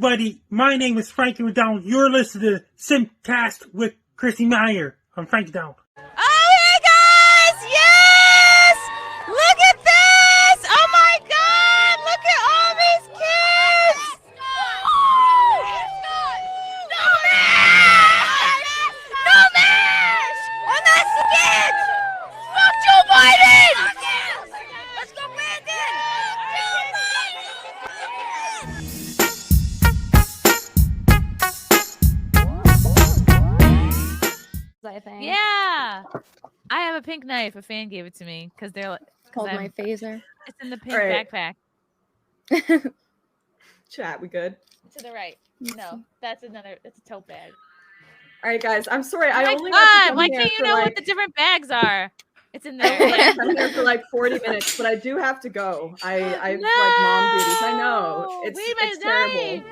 everybody. My name is Frankie Rondeau. You're listening to SimpCast with Chrissie Mayr. I'm Frankie Rondeau. Oh, hey guys! Yes! Look at this! Oh my God! Look at all these kids! No mash! No mash! And that's the kids! Fuck Joe Biden! Let's go, Brandon! I think. Yeah! I have a pink knife. A fan gave it to me because they're like, Called my phaser. It's in the pink Right. backpack. Chat, we good? To the right. No, that's a tote bag. All right, guys. I'm sorry. I My only God, got to come why here can't you for know like, what the different bags are? It's in I there. only got to come here for like 40 minutes, but I do have to go. I've like mom duties. I know. It's terrible.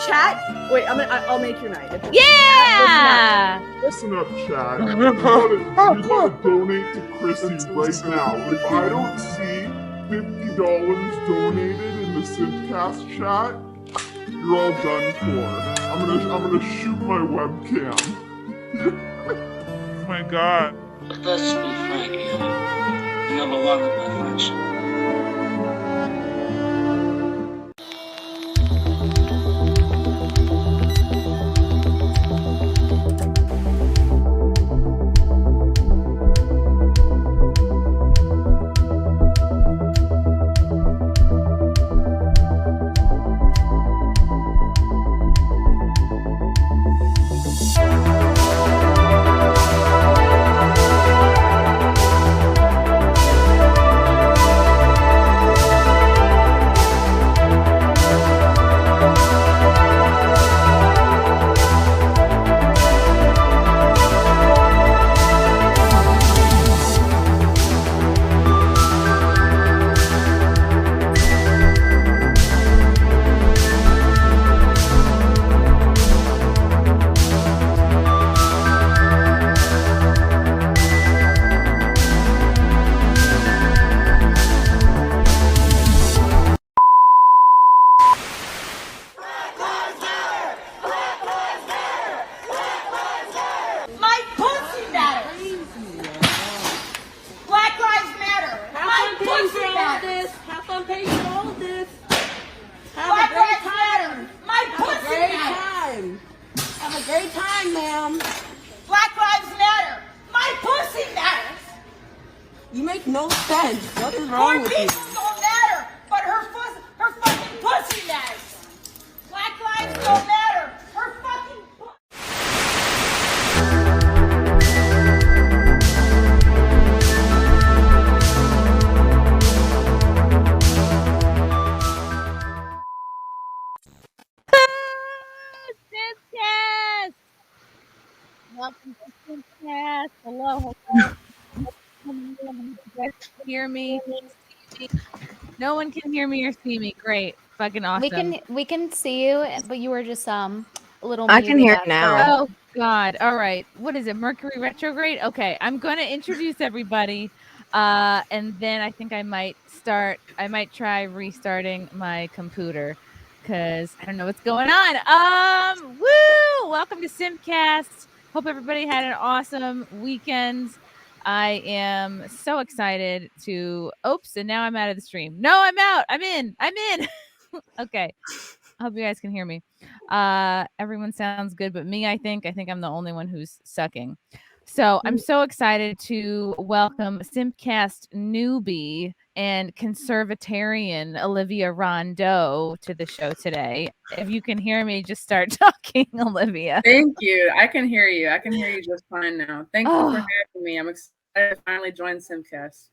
Chat. Wait, I'll make your night. Yeah. Listen up, Chad. You gotta donate to Chrissie right now. If I don't see $50 donated in the SimpCast chat, you're all done for. I'm gonna shoot my webcam. Oh my God. But let's be frank, you never wanted my friendship. My pussy matters. Black Lives Matter. My pussy matters. Have fun paying for all of this. Black Lives Matter. My pussy matters. Time. Have a great time, ma'am. Black Lives Matter. My pussy matters. You make no sense. What is Her wrong with you? people don't matter, but her fucking pussy matters. Black lives don't matter. Her fucking pussy. SimpCast. Welcome to SimpCast. Hello. You guys can hear me. No one can hear me or see me. Great. Fucking awesome. We can see you, but you were just a little. I can muted hear at now. first. Oh God. All right. What is it? Mercury retrograde? Okay. I'm going to introduce everybody. And then I think I might try restarting my computer because I don't know what's going on. Woo! Welcome to SimpCast. Hope everybody had an awesome weekend. I am so excited to. Oops! And now I'm out of the stream. No, I'm out. I'm in. Okay. I hope you guys can hear me. Everyone sounds good, but me, I think I'm the only one who's sucking. So I'm so excited to welcome SimpCast newbie and conservatarian Olivia Rondeau to the show today. If you can hear me, just start talking, Olivia. Thank you. I can hear you. I can hear you just fine now. Thank you for having me. I'm excited to finally join SimpCast.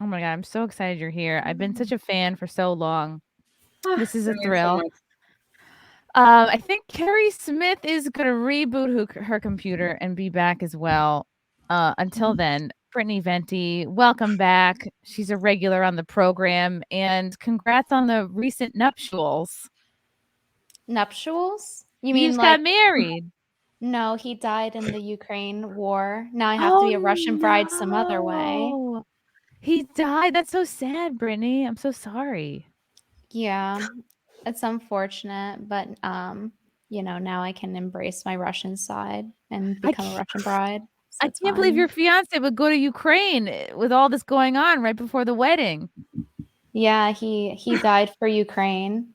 Oh my God, I'm so excited you're here. I've been such a fan for so long. This is a Thank you so thrill. much. I think Keri Smith is going to reboot her computer and be back as well. Until then, Brittany Venti, welcome back. She's a regular on the program, and congrats on the recent nuptials. Nuptials? You You mean just like? got married. No, he died in the Ukraine war. Now I have to be a Russian bride some other way. no. He died. That's so sad, Brittany. I'm so sorry. Yeah. It's unfortunate, but now I can embrace my Russian side and become a Russian bride. So I can't believe your fiance would go to Ukraine with all this going on right before the wedding. Yeah, he died for Ukraine.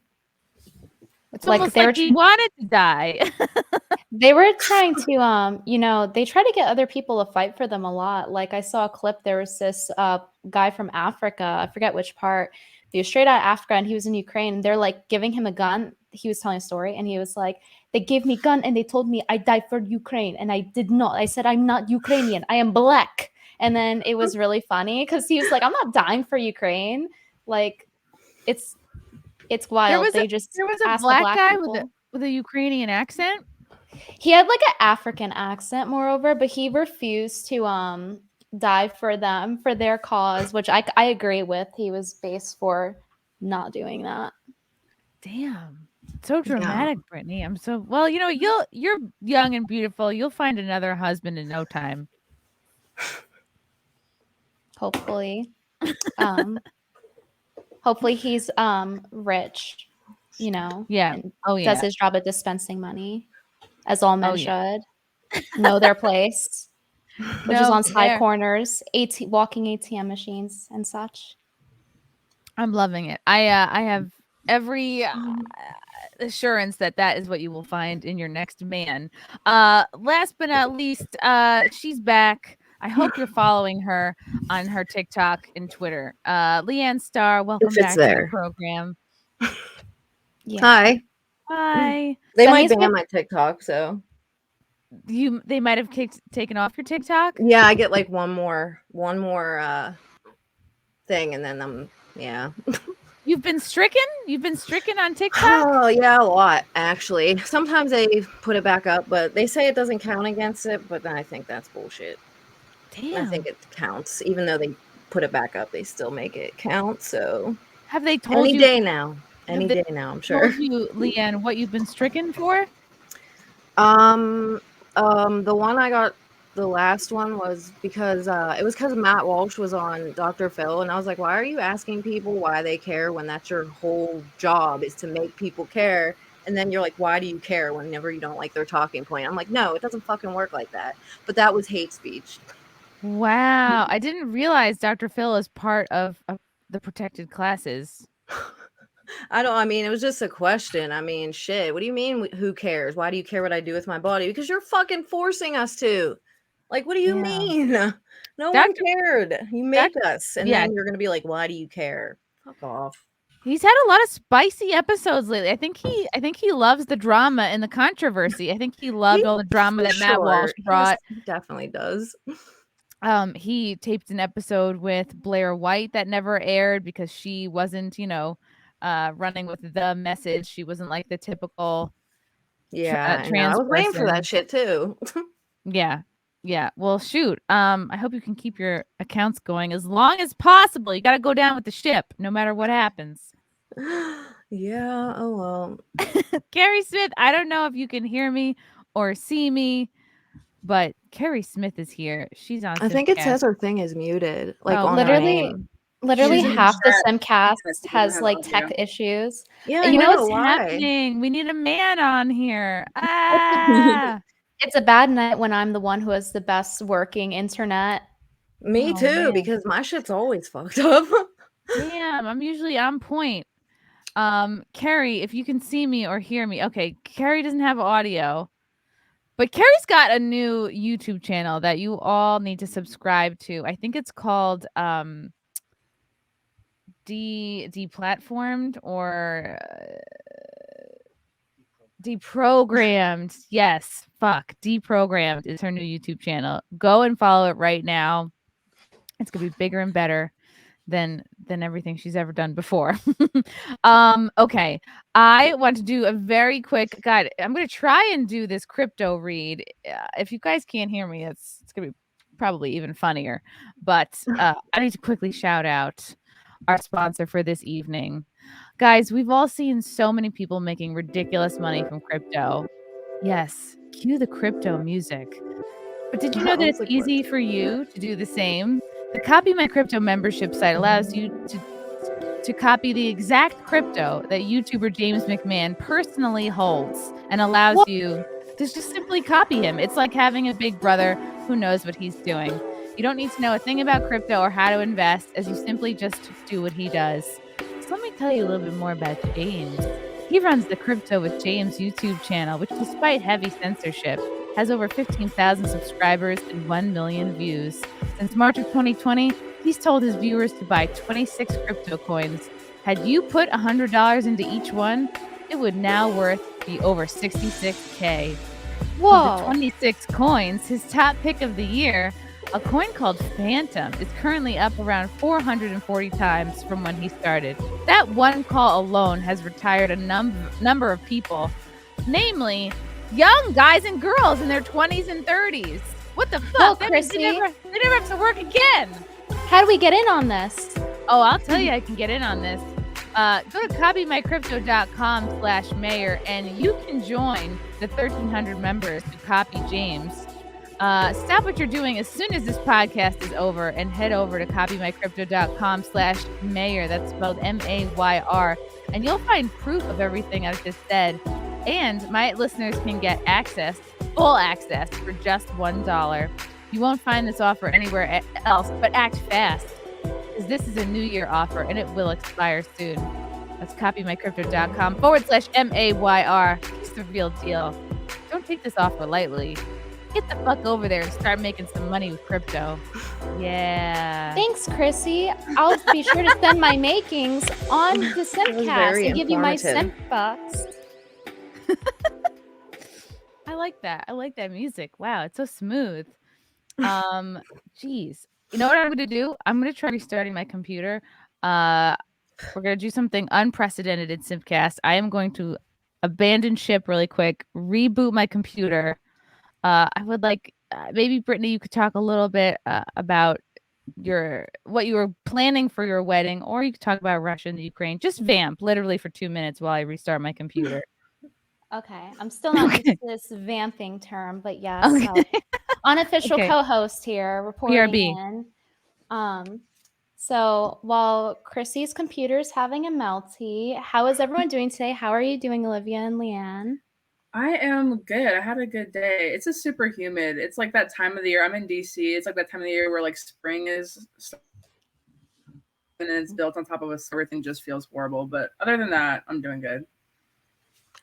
It's almost like he wanted to die. They were trying to, they try to get other people to fight for them a lot. Like I saw a clip, there was this guy from Africa, I forget which part. He was straight out of Africa and he was in Ukraine. And they're like giving him a gun. He was telling a story and he was like, they gave me a gun and they told me I died for Ukraine. And I did not. I said, I'm not Ukrainian. I am black. And then it was really funny because he was like, I'm not dying for Ukraine. Like, it's wild. There was a black guy with a Ukrainian accent. He had like an African accent, moreover, but he refused to die for them, for their cause, which I agree with. He was based for not doing that. Damn. So dramatic, yeah. Brittany. I'm so you're young and beautiful. You'll find another husband in no time. Hopefully. Hopefully he's rich, Yeah. And does his job at dispensing money, as all men should. Know their place. Which is on side corners, walking ATM machines and such. I'm loving it. I have every assurance that is what you will find in your next man. Last but not least, she's back. I hope you're following her on her TikTok and Twitter. LeeAnn Starr, welcome back to the program. Yeah. Hi. They might ban my TikTok, so they might have taken off your TikTok. Yeah, I get like one more thing, and then You've been stricken? You've been stricken on TikTok? Oh yeah, a lot actually. Sometimes they put it back up, but they say it doesn't count against it. But then I think that's bullshit. Damn. I think it counts, even though they put it back up. They still make it count. So have they told you any day now? Any day now, I'm sure. Told you, LeeAnn, what you've been stricken for? The one I got, the last one was because it was because Matt Walsh was on Dr. Phil, and I was like, why are you asking people why they care when that's your whole job is to make people care? And then you're like, why do you care whenever you don't like their talking point? I'm like, no, it doesn't fucking work like that. But that was hate speech. Wow, I didn't realize Dr. Phil is part of the protected classes. I mean, it was just a question. I mean, shit. What do you mean? Who cares? Why do you care what I do with my body? Because you're fucking forcing us to. Like, what do you mean? No one cared. You make us. And then you're going to be like, why do you care? Fuck off. He's had a lot of spicy episodes lately. I think he loves the drama and the controversy. I think he loved all the drama that Matt Walsh brought. He definitely does. He taped an episode with Blair White that never aired because she wasn't, running with the message. She wasn't like the typical trans I was waiting for that shit too. Yeah. Well, shoot. I hope you can keep your accounts going as long as possible. You got to go down with the ship no matter what happens. Yeah. Oh well. Keri Smith, I don't know if you can hear me or see me, but Keri Smith is here. She's on. I think it says her thing is muted. Like literally half the SimpCast has like tech issues. Yeah, you know what's happening? We need a man on here. It's a bad night when I'm the one who has the best working internet. Me too, because my shit's always fucked up. Damn, I'm usually on point. Keri, if you can see me or hear me. Okay, Keri doesn't have audio. But Keri's got a new YouTube channel that you all need to subscribe to. I think it's called Deplatformed or Deprogrammed. Yes, Deprogrammed is her new YouTube channel. Go and follow it right now. It's gonna be bigger and better than everything she's ever done before. Okay, I want to do a very quick. God, I'm gonna try and do this crypto read. If you guys can't hear me, it's gonna be probably even funnier. But I need to quickly shout out our sponsor for this evening. Guys, we've all seen so many people making ridiculous money from crypto. Yes, cue the crypto music. But did you know that it's easy for you to do the same? The Copy My Crypto membership site allows you to to copy the exact crypto that YouTuber James McMahon personally holds and allows you to just simply copy him. It's like having a big brother who knows what he's doing. You don't need to know a thing about crypto or how to invest, as you simply just do what he does. So let me tell you a little bit more about James. He runs the Crypto with James YouTube channel, which, despite heavy censorship, has over 15,000 subscribers and 1 million views. Since March of 2020, he's told his viewers to buy 26 crypto coins. Had you put $100 into each one, it would now be over $66K. Whoa. Of the 26 coins, his top pick of the year, a coin called Phantom, is currently up around 440 times from when he started. That one call alone has retired a number of people, namely young guys and girls in their 20s and 30s. What the fuck? They never have to work again. How do we get in on this? Oh, I'll tell you I can get in on this. Go to copymycrypto.com/Mayr and you can join the 1,300 members who copy James. Stop what you're doing as soon as this podcast is over and head over to copymycrypto.com/Mayr. That's spelled Mayr. And you'll find proof of everything I've just said. And my listeners can get full access for just $1. You won't find this offer anywhere else, but act fast, because this is a New Year offer and it will expire soon. That's copymycrypto.com/Mayr. It's the real deal. Don't take this offer lightly. Get the fuck over there and start making some money with crypto. Yeah. Thanks, Chrissy. I'll be sure to send my makings on the SimpCast and give you my Simp bucks. I like that. I like that music. Wow, it's so smooth. Geez. You know what I'm gonna do? I'm gonna try restarting my computer. We're gonna do something unprecedented in SimpCast. I am going to abandon ship really quick, reboot my computer. I would like maybe Brittany, you could talk a little bit about what you were planning for your wedding, or you could talk about Russia and the Ukraine. Just vamp literally for 2 minutes while I restart my computer. Okay, I'm still not used to this vamping term, but yes, Okay. Unofficial Okay. co-host here reporting BRB. in. So while Chrissy's computer is having a melty, how is everyone doing today? How are you doing, Olivia and LeeAnn? I am good. I had a good day. It's a super humid. It's like that time of the year. I'm in DC. It's like that time of the year where like spring is and it's built on top of us. Everything just feels horrible. But other than that, I'm doing good.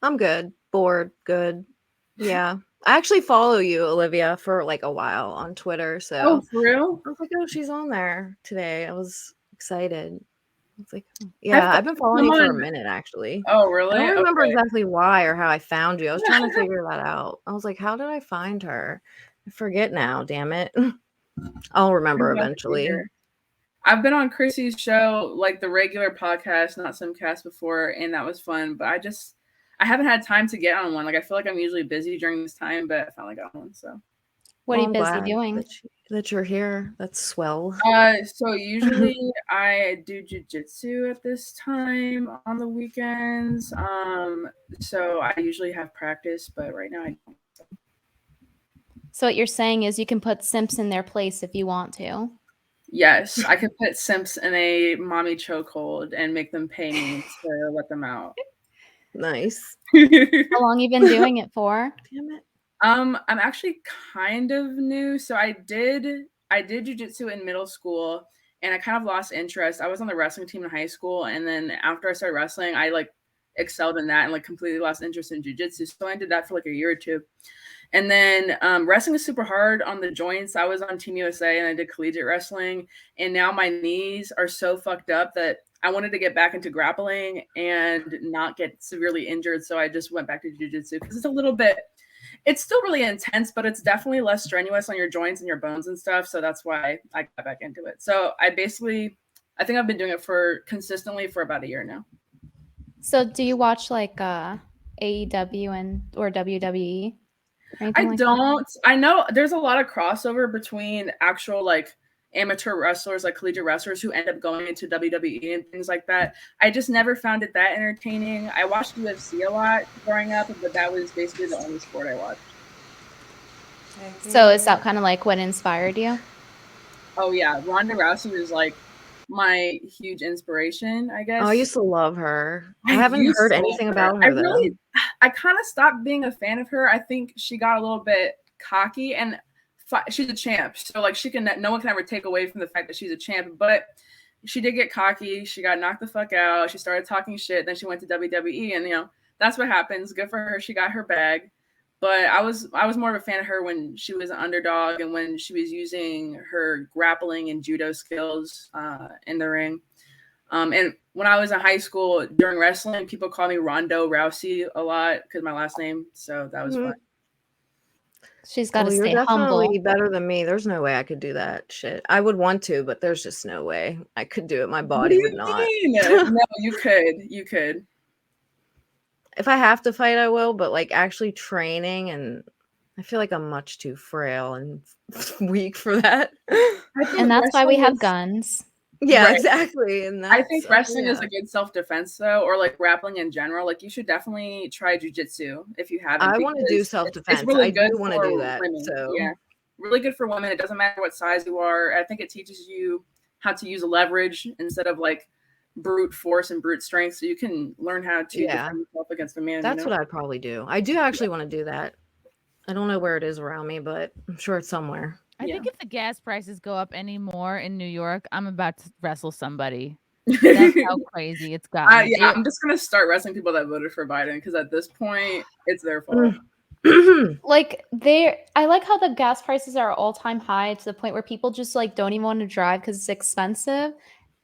I'm good. Bored. Good. Yeah. I actually follow you, Olivia, for like a while on Twitter. So Oh, for real? I was like, oh, she's on there today. I was excited. I was like, yeah, I've been following you for a minute, actually. Oh, really? I don't remember Okay. exactly why or how I found you. I was trying to figure that out. I was like, how did I find her? I forget now, damn it. I'll remember eventually. I've been on Chrissie's show, like the regular podcast, not SimpCast before, and that was fun. But I haven't had time to get on one. Like I feel like I'm usually busy during this time, but I finally got one. So what are you I'm busy glad doing? That you're here. That's swell. So usually I do jiu-jitsu at this time on the weekends. So I usually have practice, but right now I don't. So what you're saying is you can put simps in their place if you want to. Yes, I could put simps in a mommy chokehold and make them pay me to let them out. Nice. How long you been doing it for? Damn it. I'm actually kind of new. So I did jiu-jitsu in middle school and I kind of lost interest. I was on the wrestling team in high school, and then after I started wrestling, I like excelled in that and like completely lost interest in jiu-jitsu. So I did that for like a year or two. And then wrestling is super hard on the joints. I was on Team USA and I did collegiate wrestling, and now my knees are so fucked up that I wanted to get back into grappling and not get severely injured. So I just went back to jiu-jitsu because it's still really intense, but it's definitely less strenuous on your joints and your bones and stuff. So that's why I got back into it. So I think I've been doing it consistently for about a year now. So do you watch like AEW or WWE? I don't. I know there's a lot of crossover between actual like amateur wrestlers, like collegiate wrestlers who end up going into WWE and things like that. I just never found it that entertaining. I watched UFC a lot growing up, but that was basically the only sport I watched. So is that kind of like what inspired you? Oh yeah, Ronda Rousey was like my huge inspiration, I guess. Oh, I used to love her. I haven't heard anything about her though. I kind of stopped being a fan of her. I think she got a little bit cocky, and she's a champ, so like no one can ever take away from the fact that she's a champ. But she did get cocky. She got knocked the fuck out. She started talking shit. Then she went to WWE, and that's what happens. Good for her. She got her bag. But I was more of a fan of her when she was an underdog and when she was using her grappling and judo skills in the ring. And when I was in high school during wrestling, people called me Rondeau Rousey a lot because my last name. So that was fun. She's got to stay you're humble. Definitely better than me. There's no way I could do that shit. I would want to, but there's just no way I could do it. My body would not. No, you could. You could. If I have to fight, I will. But like actually training, and I feel like I'm much too frail and weak for that. And that's why we have guns. Yeah, Right. Exactly. And I think wrestling is a good self-defense though, or like grappling in general. Like you should definitely try jiu-jitsu if you haven't. I want to do self-defense. It's really good. I do want to do that. Women. So yeah, really good for women. It doesn't matter what size you are. I think it teaches you how to use leverage instead of like brute force and brute strength. So you can learn how to defend yourself against a man. That's what I'd probably do. I do actually want to do that. I don't know where it is around me, but I'm sure it's somewhere. I think if the gas prices go up any more in New York, I'm about to wrestle somebody. That's how crazy it's gotten. I'm just gonna start wrestling people that voted for Biden because at this point, it's their fault. Like I like how the gas prices are all-time high to the point where people just like don't even want to drive because it's expensive.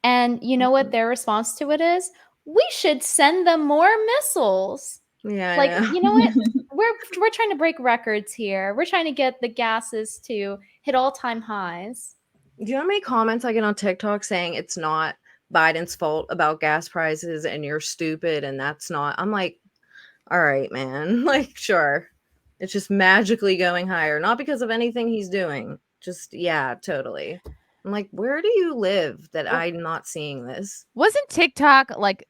And you know what their response to it is? We should send them more missiles. Yeah. Like, you know what? We're trying to break records here. We're trying to get the gases to hit all-time highs. Do you know how many comments I get on TikTok saying it's not Biden's fault about gas prices and you're stupid and that's not? I'm like, all right, man. Like, sure. It's just magically going higher. Not because of anything he's doing. Just, yeah, totally. I'm like, where do you live that I'm not seeing this? Wasn't TikTok like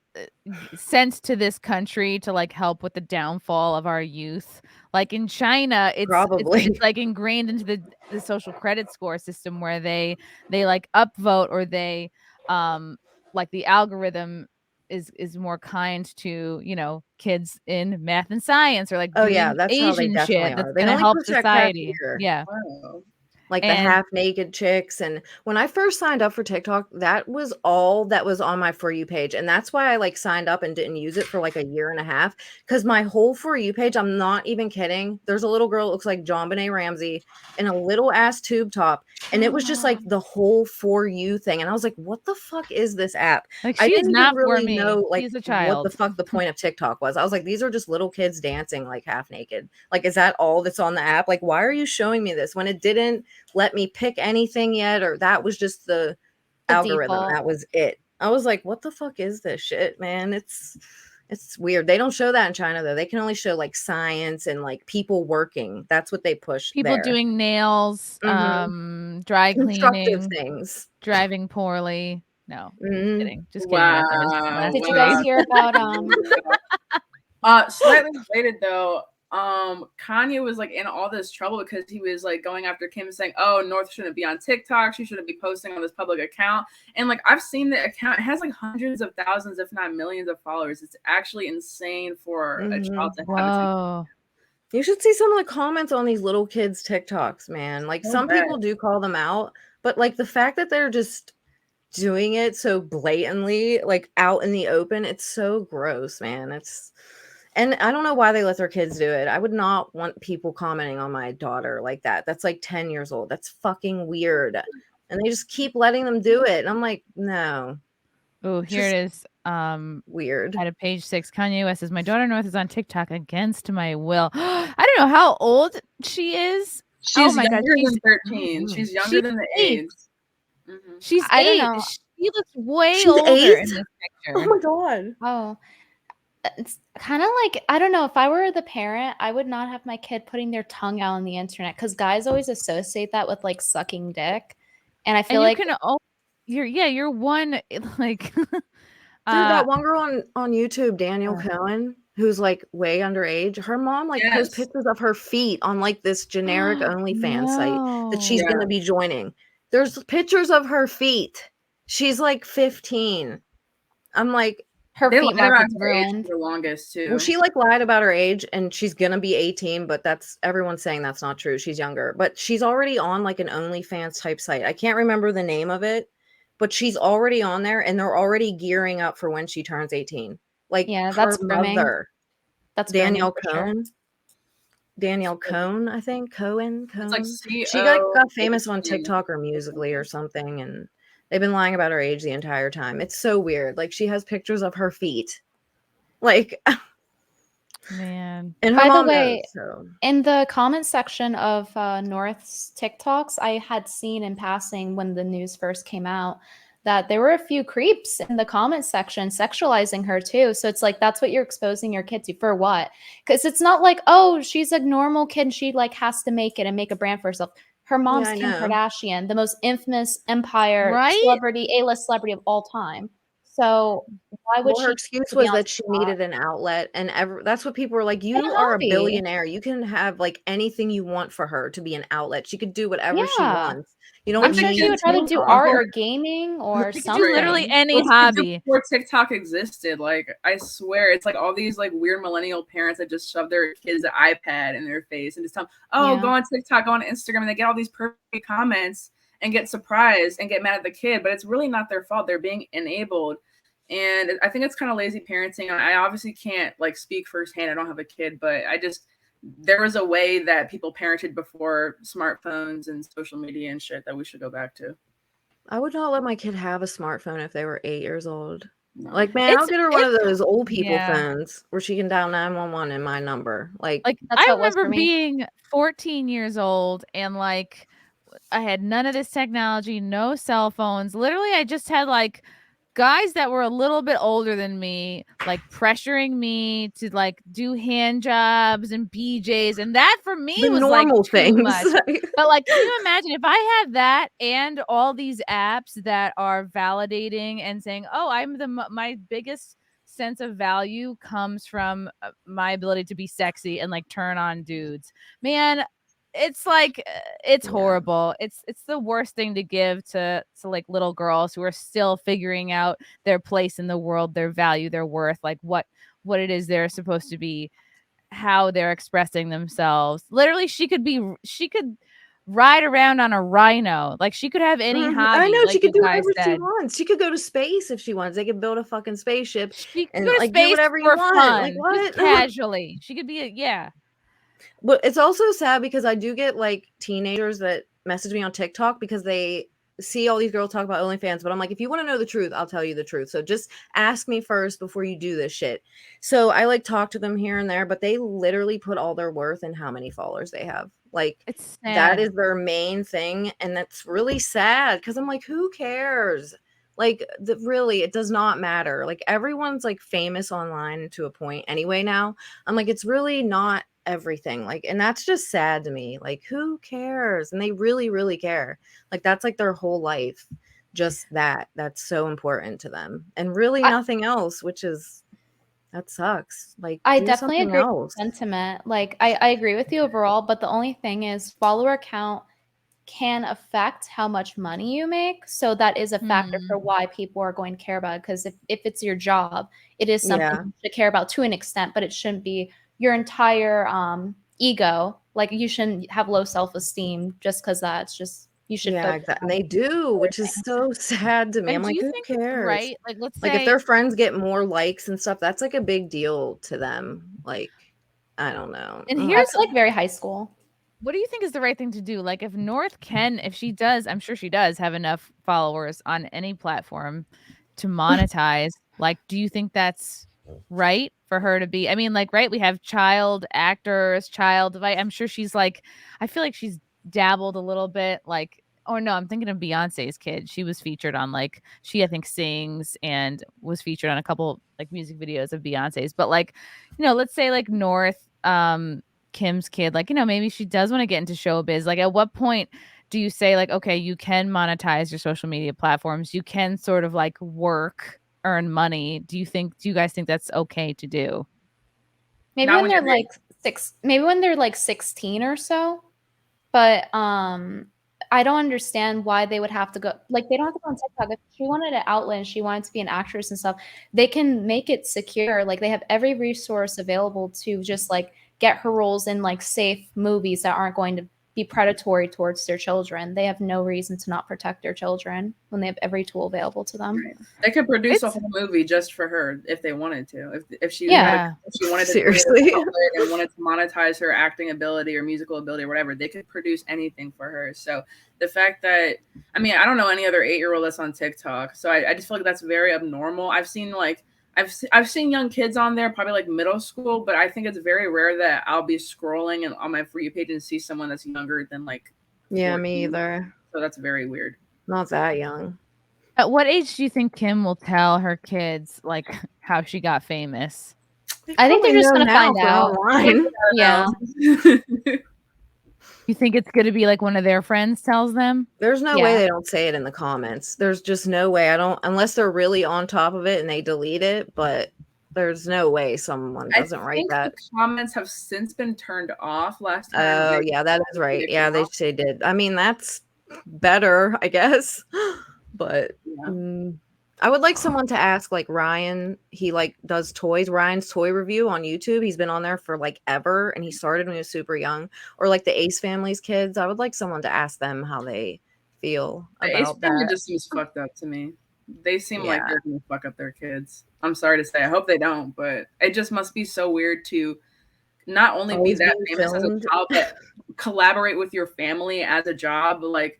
sent to this country to like help with the downfall of our youth? Like in China, it's like ingrained into the social credit score system where they like upvote or they like the algorithm is more kind to, you know, kids in math and science or like that's Asian how they definitely shit are. that's They gonna only help protect society. half Yeah. Wow. Like the half naked chicks. And when I first signed up for TikTok, that was all that was on my For You page. And that's why I like signed up and didn't use it for like a year and a half. Because my whole For You page, I'm not even kidding. There's a little girl that looks like JonBenet Ramsey in a little ass tube top. And it was just like the whole For You thing. And I was like, what the fuck is this app? Like, I didn't not really for me. know like She's a child. what the fuck the point of TikTok was. I was like, these are just little kids dancing like half naked. Like, is that all that's on the app? Like, why are you showing me this when it didn't let me pick anything yet? Or that was just the algorithm. Default. That was it. I was like, what the fuck is this shit, man? It's weird. They don't show that in China though. They can only show like science and like people working. That's what they push. People there. doing nails, dry Constructive cleaning, things, driving poorly. No, just kidding. Just kidding. Wow. Did you guys hear about slightly related though, Kanye was like in all this trouble because he was like going after Kim saying, oh, North shouldn't be on TikTok, she shouldn't be posting on this public account. And like I've seen the account, it has like hundreds of thousands if not millions of followers. It's actually insane for a child to have a TikTok. You should see some of the comments on these little kids TikToks, man. Like some bad. people do call them out, but like the fact that they're just doing it so blatantly, like out in the open, it's so gross, man. And I don't know why they let their kids do it. I would not want people commenting on my daughter like that. That's like 10 years old. That's fucking weird. And they just keep letting them do it. And I'm like, no. Oh, here it is. Weird. At page 6, Kanye West says, my daughter North is on TikTok against my will. I don't know how old she is. She's younger than 13. She's younger than the age. Mm-hmm. She's 8. I don't know. She looks way She's older 8? in this picture. Oh my god. Oh, it's kind of like, I don't know, if I were the parent, I would not have my kid putting their tongue out on the internet because guys always associate that with like sucking dick. And I feel like you're one like dude, that one girl on YouTube, Daniel Cohen, who's like way underage, her mom like posts pictures of her feet on like this generic OnlyFans site that she's gonna be joining. There's pictures of her feet. She's like 15. I'm like, her They feet lied about market's her age ruined. for the longest too. well, she like lied about her age, and she's gonna be 18, but that's everyone's saying that's not true. She's younger, but she's already on like an OnlyFans type site. I can't remember the name of it, but she's already on there, and they're already gearing up for when she turns 18. Like Yeah, her that's grooming. mother, That's Danielle grooming for sure. Cohn. Danielle Cohn, I think. Cohen. It's like She got famous on TikTok or Musically or something, and they've been lying about her age the entire time. It's so weird. Like she has pictures of her feet. Like Man. and her By the mom way, knows, so. in the comment section of North's TikToks, I had seen in passing when the news first came out that there were a few creeps in the comment section sexualizing her too. So it's like, that's what you're exposing your kid to for what? Because it's not like, oh, she's a normal kid and she like has to make it and make a brand for herself. Her mom's I Kim know. Kardashian, the most infamous empire Right? celebrity, A-list celebrity of all time. So why would Well, her she excuse be was on that she TikTok? needed an outlet, and that's what people were like. And You are a hobby. billionaire. You can have like anything you want for her to be an outlet. She could do whatever she Yeah. wants. You don't I'm sure need she would rather do TikTok. art or gaming or She could do literally something. any What she could do hobby. before TikTok existed. Like I swear, it's like all these like weird millennial parents that just shove their kids' iPad in their face and just tell them, "Oh, Yeah. go on TikTok, go on Instagram," and they get all these perfect comments and get surprised and get mad at the kid. But it's really not their fault. They're being enabled. And I think it's kind of lazy parenting. I obviously can't like speak firsthand. I don't have a kid, but there was a way that people parented before smartphones and social media and shit that we should go back to. I would not let my kid have a smartphone if they were 8 years old. No. Like, man, I'll get her one of those old people yeah. phones where she can dial 911 in my number. Like That's I how it was for remember me. being 14 years old and like I had none of this technology, no cell phones. Literally, I just had like guys that were a little bit older than me, like pressuring me to like do hand jobs and BJs, and that for me the was normal like too things. much. But like, can you imagine if I had that and all these apps that are validating and saying, "Oh, I'm my biggest sense of value comes from my ability to be sexy and like turn on dudes." Man, it's like it's horrible. It's the worst thing to give to like little girls who are still figuring out their place in the world, their value, their worth, like what it is they're supposed to be, how they're expressing themselves. Literally, she could ride around on a rhino. Like she could have any hobby. I know, like she could you do guys whatever she said. wants. She could go to space if she wants. They could build a fucking spaceship She could and go to like do space whatever you for want. fun, Like what? just casually. She could be yeah. But it's also sad because I do get like teenagers that message me on TikTok because they see all these girls talk about OnlyFans, but I'm like, if you want to know the truth, I'll tell you the truth. So just ask me first before you do this shit. So I like talk to them here and there, but they literally put all their worth in how many followers they have. Like it's that is their main thing, and that's really sad because I'm like, who cares? Like really, it does not matter. Like everyone's like famous online to a point anyway now. I'm like, it's really not everything. Like, and that's just sad to me. Like, who cares? And they really, really care. Like that's like their whole life. Just that's so important to them, and really nothing else, which is that sucks. Like I do definitely something agree else. with sentiment. Like I agree with you overall, but the only thing is follower count can affect how much money you make. So that is a factor for why people are going to care about it. Because if it's your job, it is something you should care about to an extent, but it shouldn't be your entire ego. Like you shouldn't have low self-esteem just because that's just you should focus exactly. on They do, which is so sad to me. And I'm do like, you who think cares? right? Like let's Like say if their friends get more likes and stuff, that's like a big deal to them. Like, I don't know. And That's here's like very high school. what do you think is the right thing to do? Like if North can, if she does, I'm sure she does have enough followers on any platform to monetize. Like, do you think that's right for her to be? I mean, like, right? We have child actors, child device. I'm sure she's like, I feel like she's dabbled a little bit. Like, or no, I'm thinking of Beyonce's kid. She was featured on like she I think sings and was featured on a couple like music videos of Beyonce's. But like, let's say like North, Kim's kid, like, maybe she does want to get into showbiz. Like, at what point do you say, like, okay, you can monetize your social media platforms? You can sort of like earn money. Do you guys think that's okay to do? Maybe when they're like 16 or so. But I don't understand why they would have to go. Like, they don't have to go on TikTok. If she wanted an outlet and she wanted to be an actress and stuff, they can make it secure. Like, they have every resource available to just like get her roles in like safe movies that aren't going to be predatory towards their children. They have no reason to not protect their children when they have every tool available to them. Right. They could produce a whole movie just for her if they wanted to. If she Yeah. if she wanted to Seriously. and wanted to monetize her acting ability or musical ability or whatever, they could produce anything for her. So the fact that, I mean, I don't know any other 8-year-old that's on TikTok, so I just feel like that's very abnormal. I've seen like I've seen young kids on there, probably like middle school, but I think it's very rare that I'll be scrolling and on my For You page and see someone that's younger than like 14. Me either. So that's very weird. Not that young. At what age do you think Kim will tell her kids like how she got famous? I think they're just going to find out. Online. Yeah. You think it's going to be like one of their friends tells them? There's no way they don't say it in the comments. There's just no way. Unless they're really on top of it and they delete it, but there's no way someone doesn't write that. The comments have since been turned off last time. Oh, yeah, that is right. Yeah, they did. I mean, that's better, I guess. But I would like someone to ask, like, Ryan. He like does toys. Ryan's toy review on YouTube. He's been on there for like ever, and he started when he was super young. Or like the Ace Family's kids. I would like someone to ask them how they feel The about Ace Family that. just seems fucked up to me. They seem like they're gonna fuck up their kids. I'm sorry to say. I hope they don't, but it just must be so weird to not only be that famous as a child, but collaborate with your family as a job, like.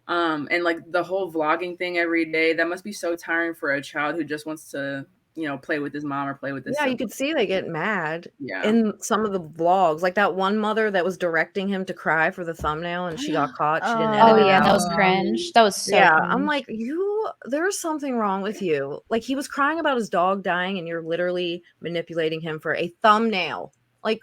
And like the whole vlogging thing every day, that must be so tiring for a child who just wants to, you know, play with his mom or play with his You could see they get mad Yeah. in some of the vlogs. Like that one mother that was directing him to cry for the thumbnail and she got caught. She didn't edit it out. That was cringe. That was so cringe. I'm like, there's something wrong with you. Like he was crying about his dog dying and you're literally manipulating him for a thumbnail. Like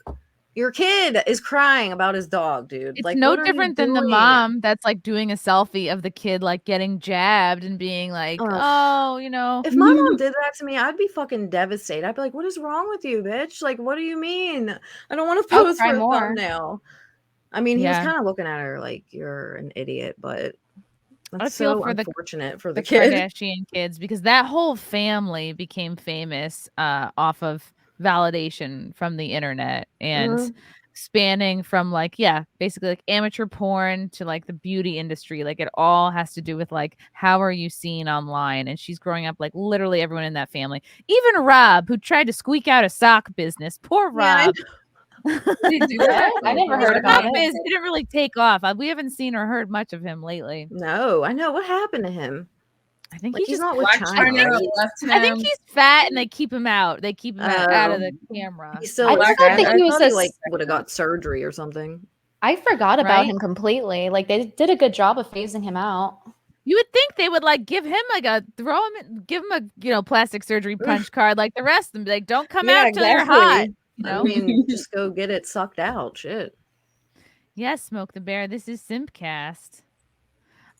your kid is crying about his dog, dude. It's like no different than the mom that's like doing a selfie of the kid like getting jabbed and being like, oh, you know. If my mom did that to me, I'd be fucking devastated. I'd be like, what is wrong with you, bitch? Like, what do you mean? I don't want to pose for a thumbnail. I mean, he was kind of looking at her like you're an idiot, but that's so unfortunate for the kid. Kardashian kids, because that whole family became famous off of validation from the internet and spanning from like basically like amateur porn to like the beauty industry. Like it all has to do with like how are you seen online, and she's growing up like literally everyone in that family, even Rob, who tried to squeak out a sock business. Poor Rob. Did I never heard about it. It didn't really take off. We haven't seen or heard much of him lately. No, I know what happened to him. I think like he's not with China. I think he's fat and they keep him out. They keep him out of the camera. He's still I thought he was like would have got surgery or something. I forgot about him completely. Like they did a good job of phasing him out. You would think they would like give him like give him a plastic surgery punch card like the rest of them. Be like, don't come out till you're hot. You know? I mean, just go get it sucked out. Shit. Yes, Smoke the Bear. This is SimpCast.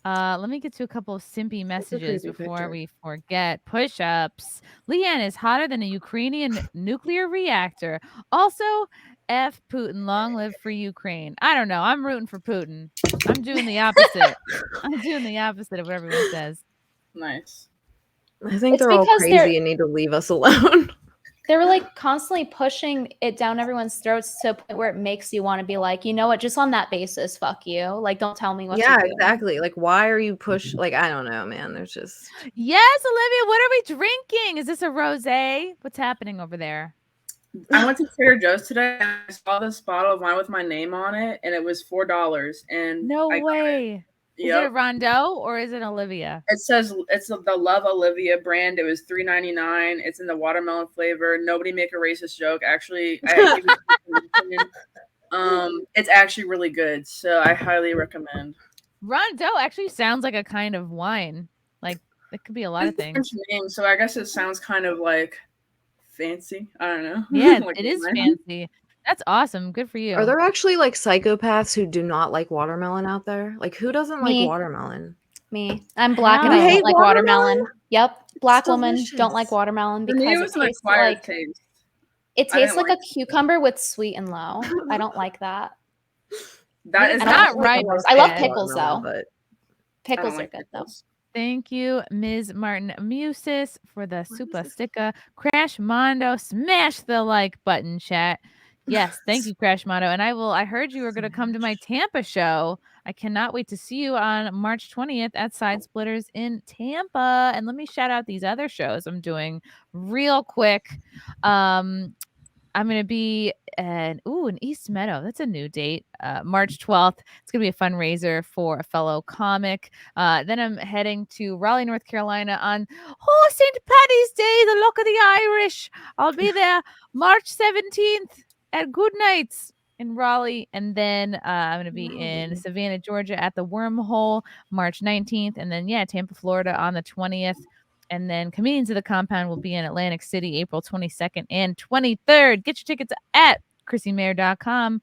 Let me get to a couple of simpy messages before we forget. Push-ups. LeeAnn is hotter than a Ukrainian nuclear reactor. Also, F Putin. Long live for Ukraine. I don't know. I'm rooting for Putin. I'm doing the opposite. I'm doing the opposite of what everyone says. Nice. I think they're all crazy and need to leave us alone. They were like constantly pushing it down everyone's throats to a point where it makes you want to be like, you know what, just on that basis, fuck you. Like, don't tell me what to do. Exactly. Like, why are you like, I don't know, man. There's just Yes, Olivia, what are we drinking? Is this a rosé? What's happening over there? I went to Trader Joe's today and I saw this bottle of wine with my name on it and it was $4. And no way. Is it a Rondeau or is it Olivia? It says it's the Love Olivia brand. It was $3.99. It's in the watermelon flavor. Nobody make a racist joke. Actually, it's actually really good. So I highly recommend. Rondeau actually sounds like a kind of wine. Like it could be a lot of things. So I guess it sounds kind of like fancy. I don't know. Yeah, like it is fancy. That's awesome. Good for you. Are there actually like psychopaths who do not like watermelon out there? Like who doesn't like watermelon? Me. I'm black and I don't like watermelon. Yep. Black woman don't like watermelon because it tastes like it tastes like a cucumber with sweet and low. I don't like that. That is not right. I love pickles though. But Pickles are good though. Thank you, Ms. Martin Musis, for the super sticker. Crash Mondo, smash the like button, chat. Yes, thank you, Crash Mondo. And I heard you were going to come to my Tampa show. I cannot wait to see you on March 20th at Side Splitters in Tampa. And let me shout out these other shows I'm doing real quick. I'm going to be in East Meadow. That's a new date. March 12th. It's going to be a fundraiser for a fellow comic. Then I'm heading to Raleigh, North Carolina on St. Paddy's Day, the Luck of the Irish. I'll be there March 17th at Good Nights in Raleigh. And then I'm going to be in Savannah, Georgia at the Wormhole March 19th. And then, Tampa, Florida on the 20th. And then Comedians of the Compound will be in Atlantic City April 22nd and 23rd. Get your tickets at ChrissieMayr.com.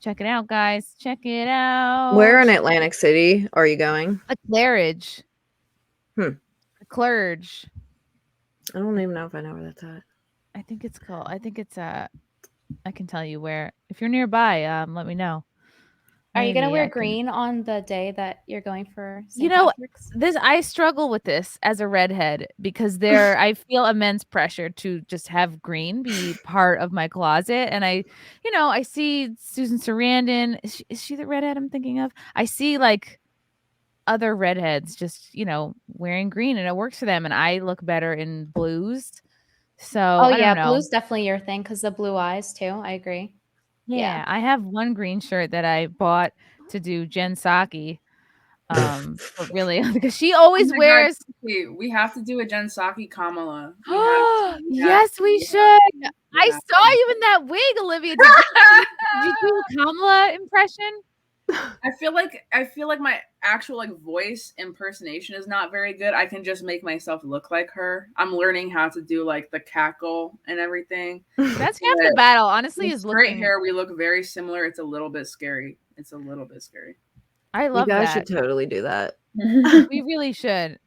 Check it out, guys. Check it out. Where in Atlantic City are you going? A Claridge. Claridge. I don't even know if I know where that's at. I think it's I can tell you where. If you're nearby, let me know. Are you gonna wear green on the day that you're going for St. You know, Patrick's? I struggle with this as a redhead because I feel immense pressure to just have green be part of my closet. And I see Susan Sarandon. Is she the redhead I'm thinking of? I see like other redheads just, wearing green and it works for them. And I look better in blues. So I don't know. Blue's definitely your thing because the blue eyes too. I agree. Yeah, I have one green shirt that I bought to do Jen Psaki. But really, because she always wears. God, we have to do a Jen Psaki Kamala. Yes, we should. Yeah. I saw you in that wig, Olivia. Did you do a Kamala impression? I feel like my actual voice impersonation is not very good. I can just make myself look like her. I'm learning how to do the cackle and everything. That's half the battle, honestly. Is straight hair. We look very similar. It's a little bit scary. I love that. You guys should totally do that. We really should.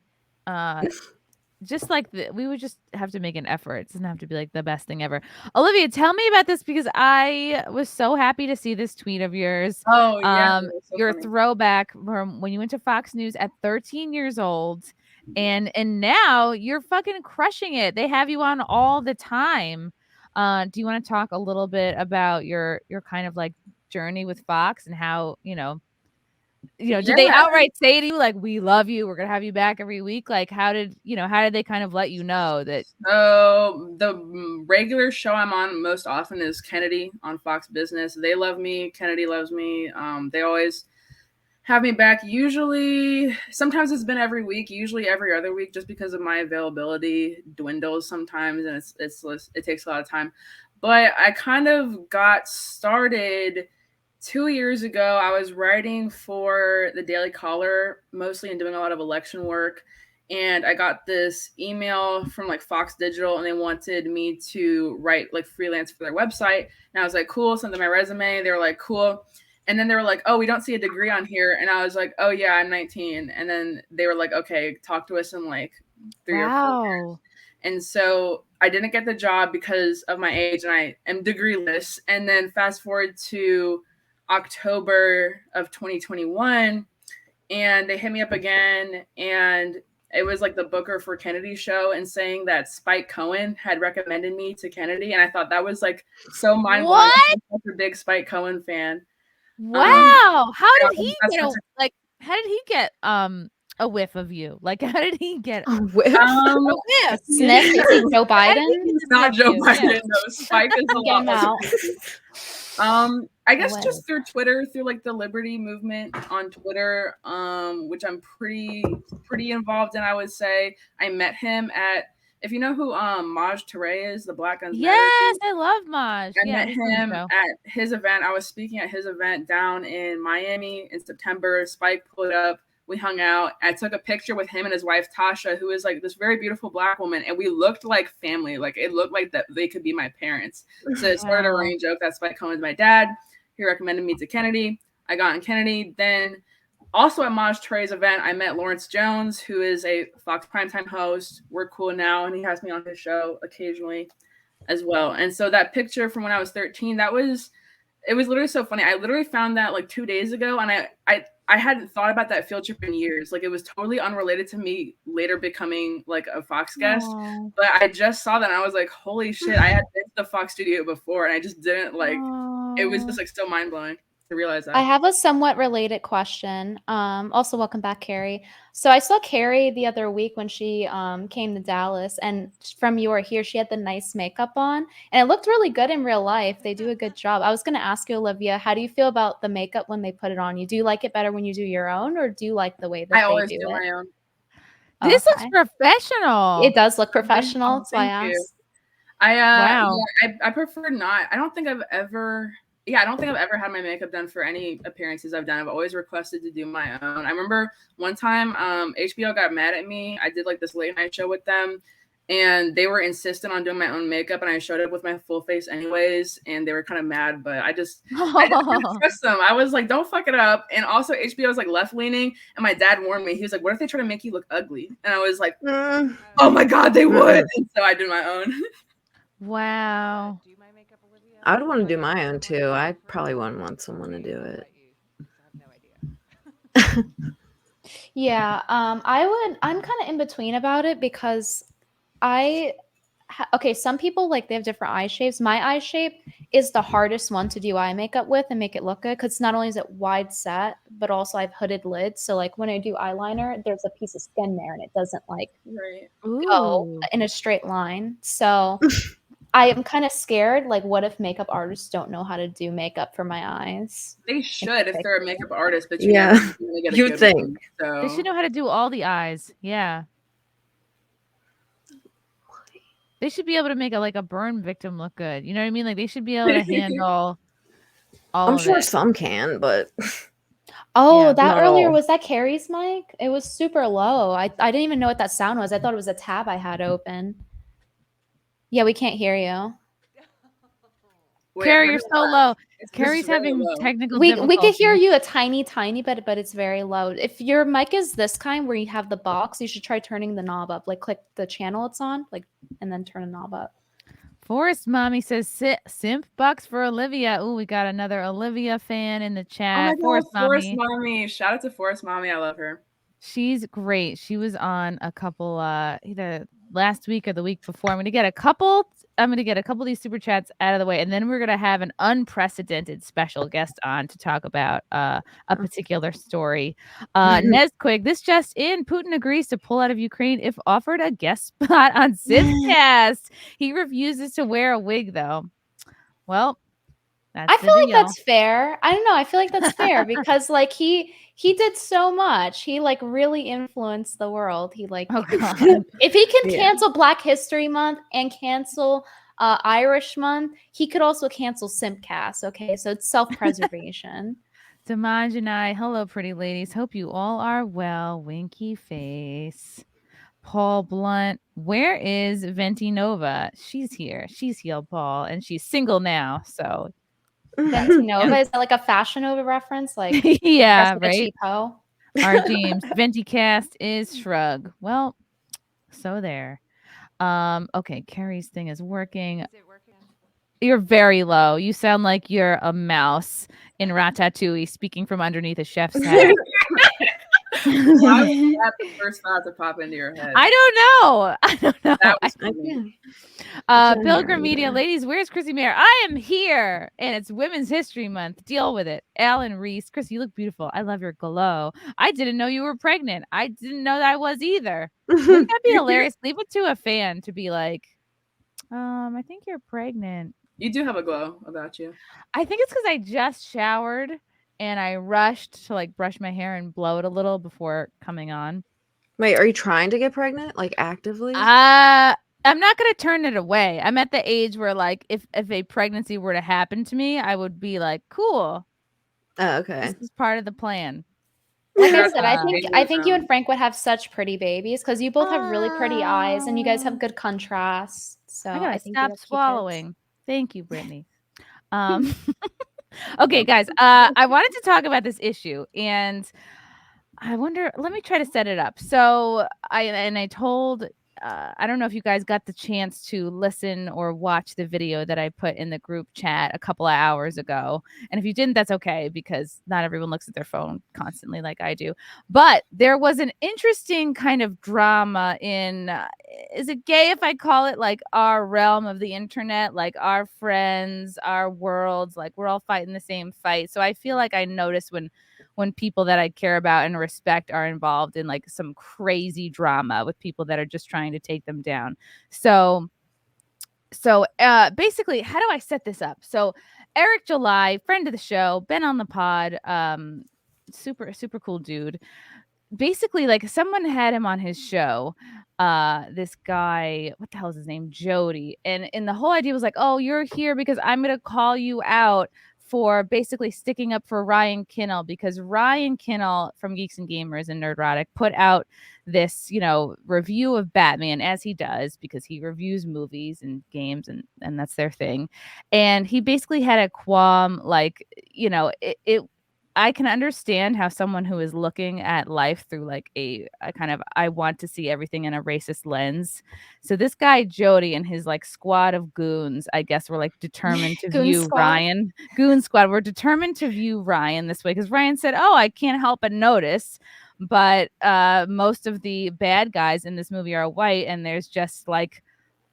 Just we would just have to make an effort. It doesn't have to be the best thing ever. Olivia, tell me about this because I was so happy to see this tweet of yours. Oh, yeah. So your funny. Throwback from when you went to Fox News at 13 years old. And now you're fucking crushing it. They have you on all the time. Do you want to talk a little bit about your kind of journey with Fox and how, did they outright say to you we love you, we're gonna have you back every week? How did they kind of let you know that? So the regular show I'm on most often is Kennedy on Fox Business. They love me. Kennedy loves me. They always have me back. Usually, sometimes it's been every week. Usually every other week, just because of my availability dwindles sometimes, and it takes a lot of time. But I kind of got started 2 years ago. I was writing for the Daily Caller mostly and doing a lot of election work. And I got this email from Fox Digital, and they wanted me to write freelance for their website. And I was like, cool, sent them my resume. They were like, cool. And then they were like, oh, we don't see a degree on here. And I was like, oh yeah, I'm 19. And then they were like, okay, talk to us in 3 or 4 years. And so I didn't get the job because of my age, and I am degreeless. And then fast forward to October of 2021, and they hit me up again, and it was the booker for Kennedy show and saying that Spike Cohen had recommended me to Kennedy, and I thought that was so mind-blowing. I'm such a big Spike Cohen fan. Wow. How did he get a whiff of you? How did he get a whiff? A whiff. Sniff? Is it Joe Biden? It's not Joe Biden. No, Spike is a lot more. I guess just through Twitter, through the Liberty movement on Twitter, which I'm pretty involved in, I would say. I met him at, if you know who Maj Touré is, the Black Guns Matter. Yes, I love Maj. I met him at his event. I was speaking at his event down in Miami in September. Spike pulled up. We hung out. I took a picture with him and his wife, Tasha, who is this very beautiful Black woman. And we looked like family. It looked like that they could be my parents. So it started a running joke that Spike Cohen's my dad. He recommended me to Kennedy. I got in Kennedy. Then also at Maj Touré's event, I met Lawrence Jones, who is a Fox Primetime host. We're cool now. And he has me on his show occasionally as well. And so that picture from when I was 13, that was It was literally so funny. I literally found that like 2 days ago, and I hadn't thought about that field trip in years. Like, it was totally unrelated to me later becoming like a Fox guest. Aww. But I just saw that, and I was like, holy shit! I had been to the Fox studio before, and I just didn't like. It was just like so mind blowing to realize that. I have a somewhat related question. Also, welcome back, Keri. So I saw Keri the other week when she came to Dallas, and from You Are Here, she had the nice makeup on, and it looked really good in real life. They do a good job. I was going to ask you, Olivia, how do you feel about the makeup when they put it on you? Do you like it better when you do your own, or do you like the way that I they always do do it? my own. This looks professional. It does look professional. That's why I Thank you. asked. Wow. Yeah, I prefer not. I don't think I've ever had my makeup done for any appearances I've done. I've always requested to do my own. I remember one time HBO got mad at me. I did like this late night show with them, and they were insistent on doing my own makeup, and I showed up with my full face anyways, and they were kind of mad, but I didn't trust them. I was like, don't fuck it up. And also HBO was like left leaning, and my dad warned me. He was like, what if they try to make you look ugly? And I was like, oh my God, they would. And so I did my own. Wow. I would want to do my own too. I probably wouldn't want someone to do it. Yeah, I'm kind of in between about it because okay, some people like they have different eye shapes. My eye shape is the hardest one to do eye makeup with and make it look good because not only is it wide set, but also I have hooded lids. So like when I do eyeliner, there's a piece of skin there and it doesn't like go in a straight line. So I am kind of scared. Like, what if makeup artists don't know how to do makeup for my eyes? They should if they're a makeup artist, but Yeah, you think. So. They should know how to do all the eyes. Yeah. They should be able to make a burn victim look good. You know what I mean? Like they should be able to handle all I'm of sure it. some can, but Oh, Yeah. that Not earlier all. was that Keri's mic? It was super low. I didn't even know what that sound was. I thought it was a tab I had open. Yeah, we can't hear you. Keri, you're so low. This Keri's is really having low. technical We difficulties. could hear you a tiny bit, but it's very low. If your mic is this kind where you have the box, you should try turning the knob up. Like click the channel it's on, like, and then turn the knob up. Forest Mommy says Simp bucks for Olivia. Ooh, we got another Olivia fan in the Oh chat. my God, Forest Mommy. Shout out to Forest Mommy. I love her. She's great. She was on a couple either last week or the week before. I'm gonna get a couple of these super chats out of the way, and then we're gonna have an unprecedented special guest on to talk about a particular story. Nesquig, this just in: Putin agrees to pull out of Ukraine if offered a guest spot on SimpCast. He refuses to wear a wig though. Well, that's I feel like that's fair. I don't know. I feel like that's fair because like he did so much. He like really influenced the world. He like if he can cancel Black History Month and cancel Irish Month, he could also cancel SimpCast. Okay, so it's self-preservation. Damaj and I, hello, pretty ladies. Hope you all are well. Winky face. Paul Blunt, where is Venti Nova? She's here. She's healed, Paul, and she's single now. So Venti Nova, is that like a Fashion Nova reference? Like yeah, dressed like a right. cheapo? Our James Venti cast is shrug. Well, so there. Okay, Keri's thing is working. You're very low. You sound like you're a mouse in Ratatouille speaking from underneath a chef's head. Why was that the first thought to pop into your head? I don't know. That was funny. Pilgrim Media ladies, where's Chrissie Mayr? I am here, and it's Women's History Month. Deal with it. Alan Reese, Chris, you look beautiful. I love your glow. I didn't know you were pregnant. I didn't know that I was either. Wouldn't that be hilarious? Leave it to a fan to be like, I think you're pregnant. You do have a glow about you. I think it's because I just showered and I rushed to like brush my hair and blow it a little before coming on. Wait, are you trying to get pregnant? Like actively? I'm not gonna turn it away. I'm at the age where like if a pregnancy were to happen to me, I would be like, cool. Oh, okay. This is part of the plan. Like I said, I think you and Frank would have such pretty babies because you both have really pretty eyes and you guys have good contrast. So I gotta think stop you'd have cute swallowing. Thank you, Brittany. Okay, guys. I wanted to talk about this issue, and I wonder. Let me try to set it up. So I told I don't know if you guys got the chance to listen or watch the video that I put in the group chat a couple of hours ago. And if you didn't, that's okay, because not everyone looks at their phone constantly like I do. But there was an interesting kind of drama in, is it gay if I call it like our realm of the internet, like our friends, our worlds, like we're all fighting the same fight. So I feel like I notice when people that I care about and respect are involved in like some crazy drama with people that are just trying to take them down. So basically, how do I set this up? So Eric July, friend of the show, been on the pod, super cool dude. Basically, like someone had him on his show, this guy, what the hell is his name, Jody, and the whole idea was like, oh, you're here because I'm gonna call you out for basically sticking up for Ryan Kinnell, because Ryan Kinnell from Geeks and Gamers and Nerdrotic put out this, review of Batman, as he does, because he reviews movies and games, and that's their thing. And he basically had a qualm, like, I can understand how someone who is looking at life through like a kind of, I want to see everything in a racist lens. So this guy Jody and his like squad of goons, I guess, were like determined to view Ryan. Goon squad were determined to view Ryan this way, because Ryan said, "Oh, I can't help but notice, but most of the bad guys in this movie are white, and there's just like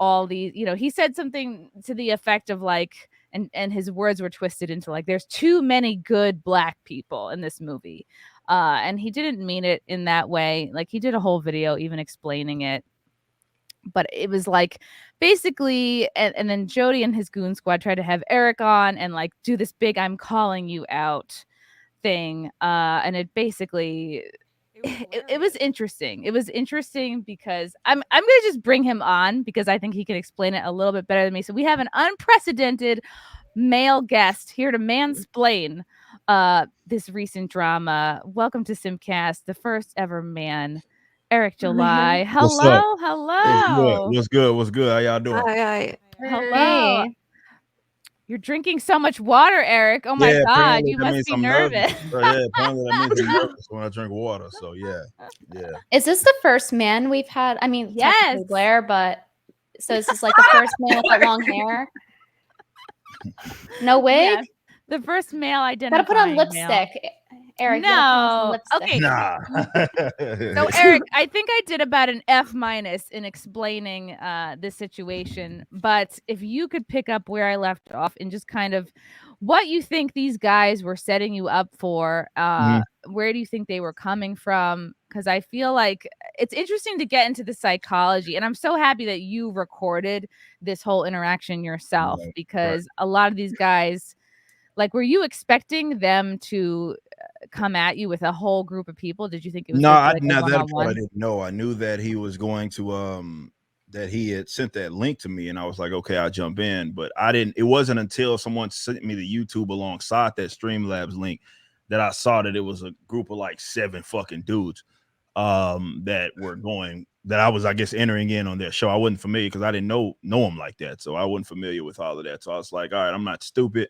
all these." He said something to the effect of like, and his words were twisted into like, there's too many good black people in this movie. And he didn't mean it in that way. Like, he did a whole video even explaining it. But it was like, basically, and then Jody and his goon squad tried to have Eric on and like do this big "I'm calling you out" thing. And it basically, it was interesting. It was interesting because I'm gonna just bring him on because I think he can explain it a little bit better than me. So we have an unprecedented male guest here to mansplain this recent drama. Welcome to SimpCast, the first ever man, Eric July. Hello. What's good? How y'all doing? Hi. Hello. Hey. You're drinking so much water, Eric. Oh my God, you must be nervous. Apparently that means I'm nervous when I drink water. So yeah. Is this the first man we've had? I mean, yes, technically Blair, but so this is like the first man with the long hair. No wig. Yeah, the first male identifying. Gotta put on lipstick, male. Eric. No, lipstick. okay. Nah. So Eric, I think I did about an F- in explaining this situation, but if you could pick up where I left off and just kind of what you think these guys were setting you up for, where do you think they were coming from? Because I feel like it's interesting to get into the psychology, and I'm so happy that you recorded this whole interaction yourself, because a lot of these guys, like, were you expecting them to come at you with a whole group of people? Did you think it was I didn't know. I knew that he was going to that he had sent that link to me, and I was like, okay, I'll jump in. But it wasn't until someone sent me the YouTube alongside that Streamlabs link that I saw that it was a group of like 7 fucking dudes that were going, that I was, I guess, entering in on their show. I wasn't familiar because I didn't know them like that, so I wasn't familiar with all of that. So I was like, all right, I'm not stupid.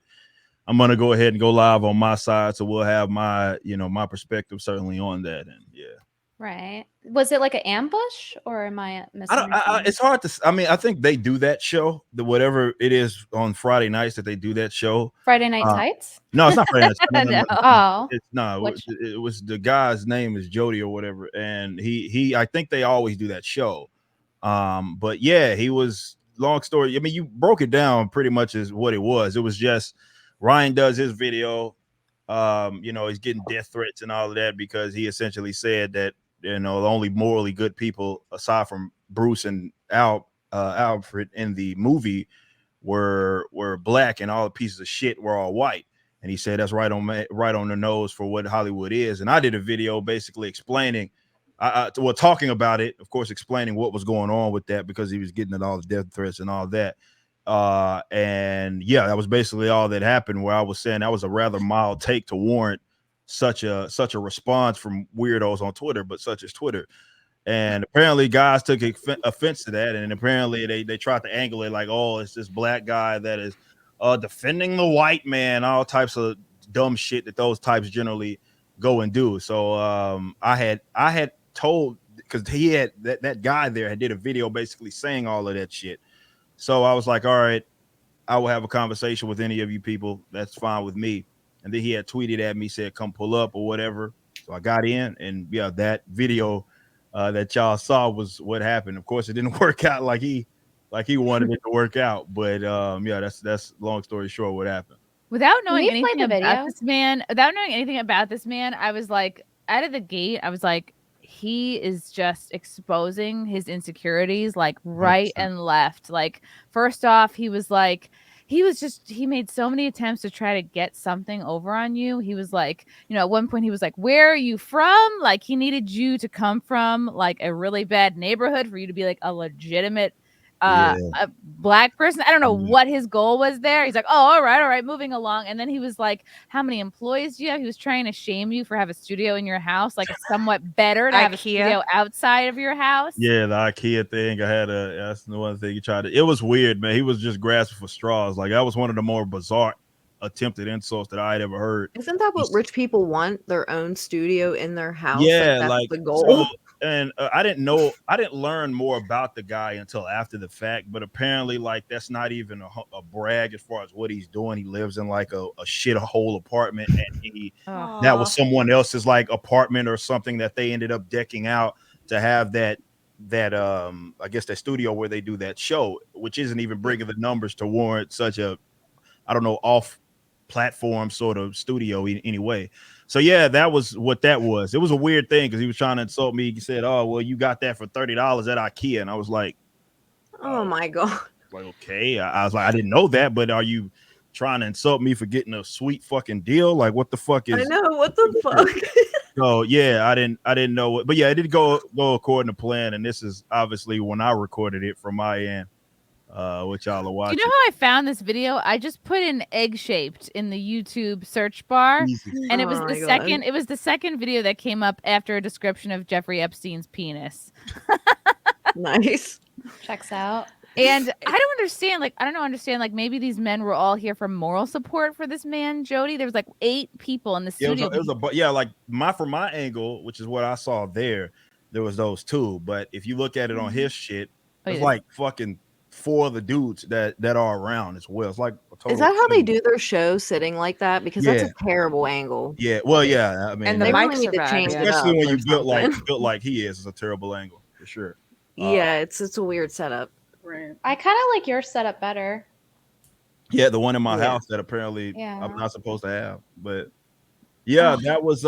I'm gonna go ahead and go live on my side, so we'll have my, my perspective certainly on that. And yeah, Right. Was it like an ambush, or am I missing? It's hard to. I mean, I think they do that show, whatever it is on Friday nights that they do that show. Friday Night Tights? No, it's not Friday Night. No. Oh, it was the guy's name is Jody or whatever, and he I think they always do that show. But yeah, he was, long story. I mean, you broke it down pretty much as what it was. It was just Ryan does his video. He's getting death threats and all of that because he essentially said that, the only morally good people aside from Bruce and Alfred in the movie were black, and all the pieces of shit were all white. And he said that's right on the nose for what Hollywood is. And I did a video basically explaining, talking about it, of course, explaining what was going on with that, because he was getting at all the death threats and all that. And yeah, that was basically all that happened, where I was saying that was a rather mild take to warrant such a response from weirdos on Twitter, but such as Twitter. And apparently guys took offense to that, and apparently they tried to angle it like, oh, it's this black guy that is defending the white man, all types of dumb shit that those types generally go and do. So I had told because he had that guy there had did a video basically saying all of that shit. So I was like, all right, I will have a conversation with any of you people. That's fine with me. And then he had tweeted at me, said, come pull up or whatever. So I got in, and yeah, that video that y'all saw was what happened. Of course, it didn't work out like he wanted it to work out. But yeah, that's long story short what happened. Without knowing anything about this man, I was like, out of the gate, I was like, he is just exposing his insecurities like right 100%. And left. Like, first off, he made so many attempts to try to get something over on you. He was like, at one point he was like, where are you from? Like, he needed you to come from like a really bad neighborhood for you to be like a legitimate a black person. I don't know what his goal was there. He's like, oh, all right, moving along. And then he was like, how many employees do you have? He was trying to shame you for having a studio in your house, like it's somewhat better to have a studio outside of your house. Yeah, the IKEA thing. That's the one thing he tried to. It was weird, man. He was just grasping for straws. Like, that was one of the more bizarre attempted insults that I had ever heard. Isn't that what rich people want? Their own studio in their house? Yeah, that's the goal. So, and I didn't learn more about the guy until after the fact, but apparently like that's not even a brag as far as what he's doing. He lives in like a shithole apartment, and that was someone else's like apartment or something that they ended up decking out to have that I guess that studio where they do that show, which isn't even bringing the numbers to warrant such a, I don't know, off platform sort of studio anyway. So yeah, that was what that was. It was a weird thing because he was trying to insult me. He said, oh, well, you got that for $30 at IKEA. And I was like, oh my God. Like, okay. I was like, I didn't know that, but are you trying to insult me for getting a sweet fucking deal? Like, what the fuck is I know, what the fuck? So yeah, I didn't know it, but yeah, it did go according to plan. And this is obviously when I recorded it from my end. Which y'all are watching. Do you know how I found this video? I just put in egg shaped in the YouTube search bar, and it was the second video that came up after a description of Jeffrey Epstein's penis. Nice. Checks out. And I don't understand. Like maybe these men were all here for moral support for this man, Jody. There was like 8 people in the studio. Like from my angle, which is what I saw there was those 2. But if you look at it on his shit, it's like fucking 4 of the dudes that are around as well. It's like a total. Is that how they do their show, sitting like that? Because that's a terrible angle. Yeah, well, yeah. I mean, and the mics need to change it up, especially when you built like he is. It's a terrible angle for sure. Yeah, it's a weird setup. Right. I kind of like your setup better. Yeah, the one in my house that apparently I'm not supposed to have. But yeah, that was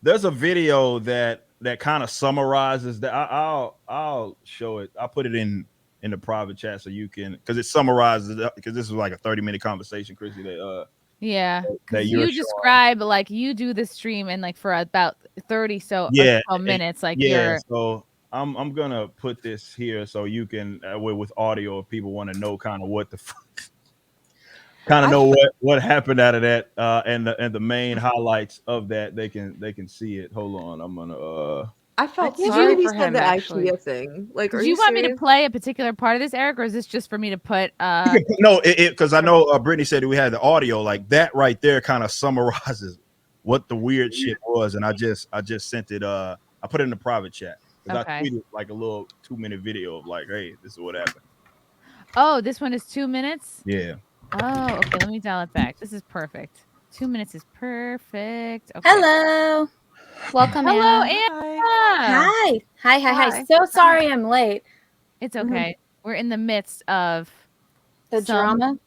there's a video that kind of summarizes that. I'll show it. I'll put it in the private chat so you can, because it summarizes it, because this is like a 30-minute conversation, Chrissie. That you describe like you do the stream and like for about 30 minutes. Like so I'm gonna put this here so you can with audio if people want to know kind of what the what happened out of that and the main highlights of that. They can see it. Hold on, I'm gonna I felt sorry for him, actually. Thing. Like, do you want me to play a particular part of this, Eric, or is this just for me to put? No, because I know Brittany said we had the audio. Like that right there kind of summarizes what the weird shit was, and I just sent it. I put it in the private chat. I tweeted like a little 2-minute video of like, hey, this is what happened. Oh, this one is 2 minutes. Yeah. Oh, okay. Let me dial it back. This is perfect. 2 minutes is perfect. Okay. Hello. Welcome. Hello, Anna. Hi. So sorry I'm late. It's okay. We're in the midst of the drama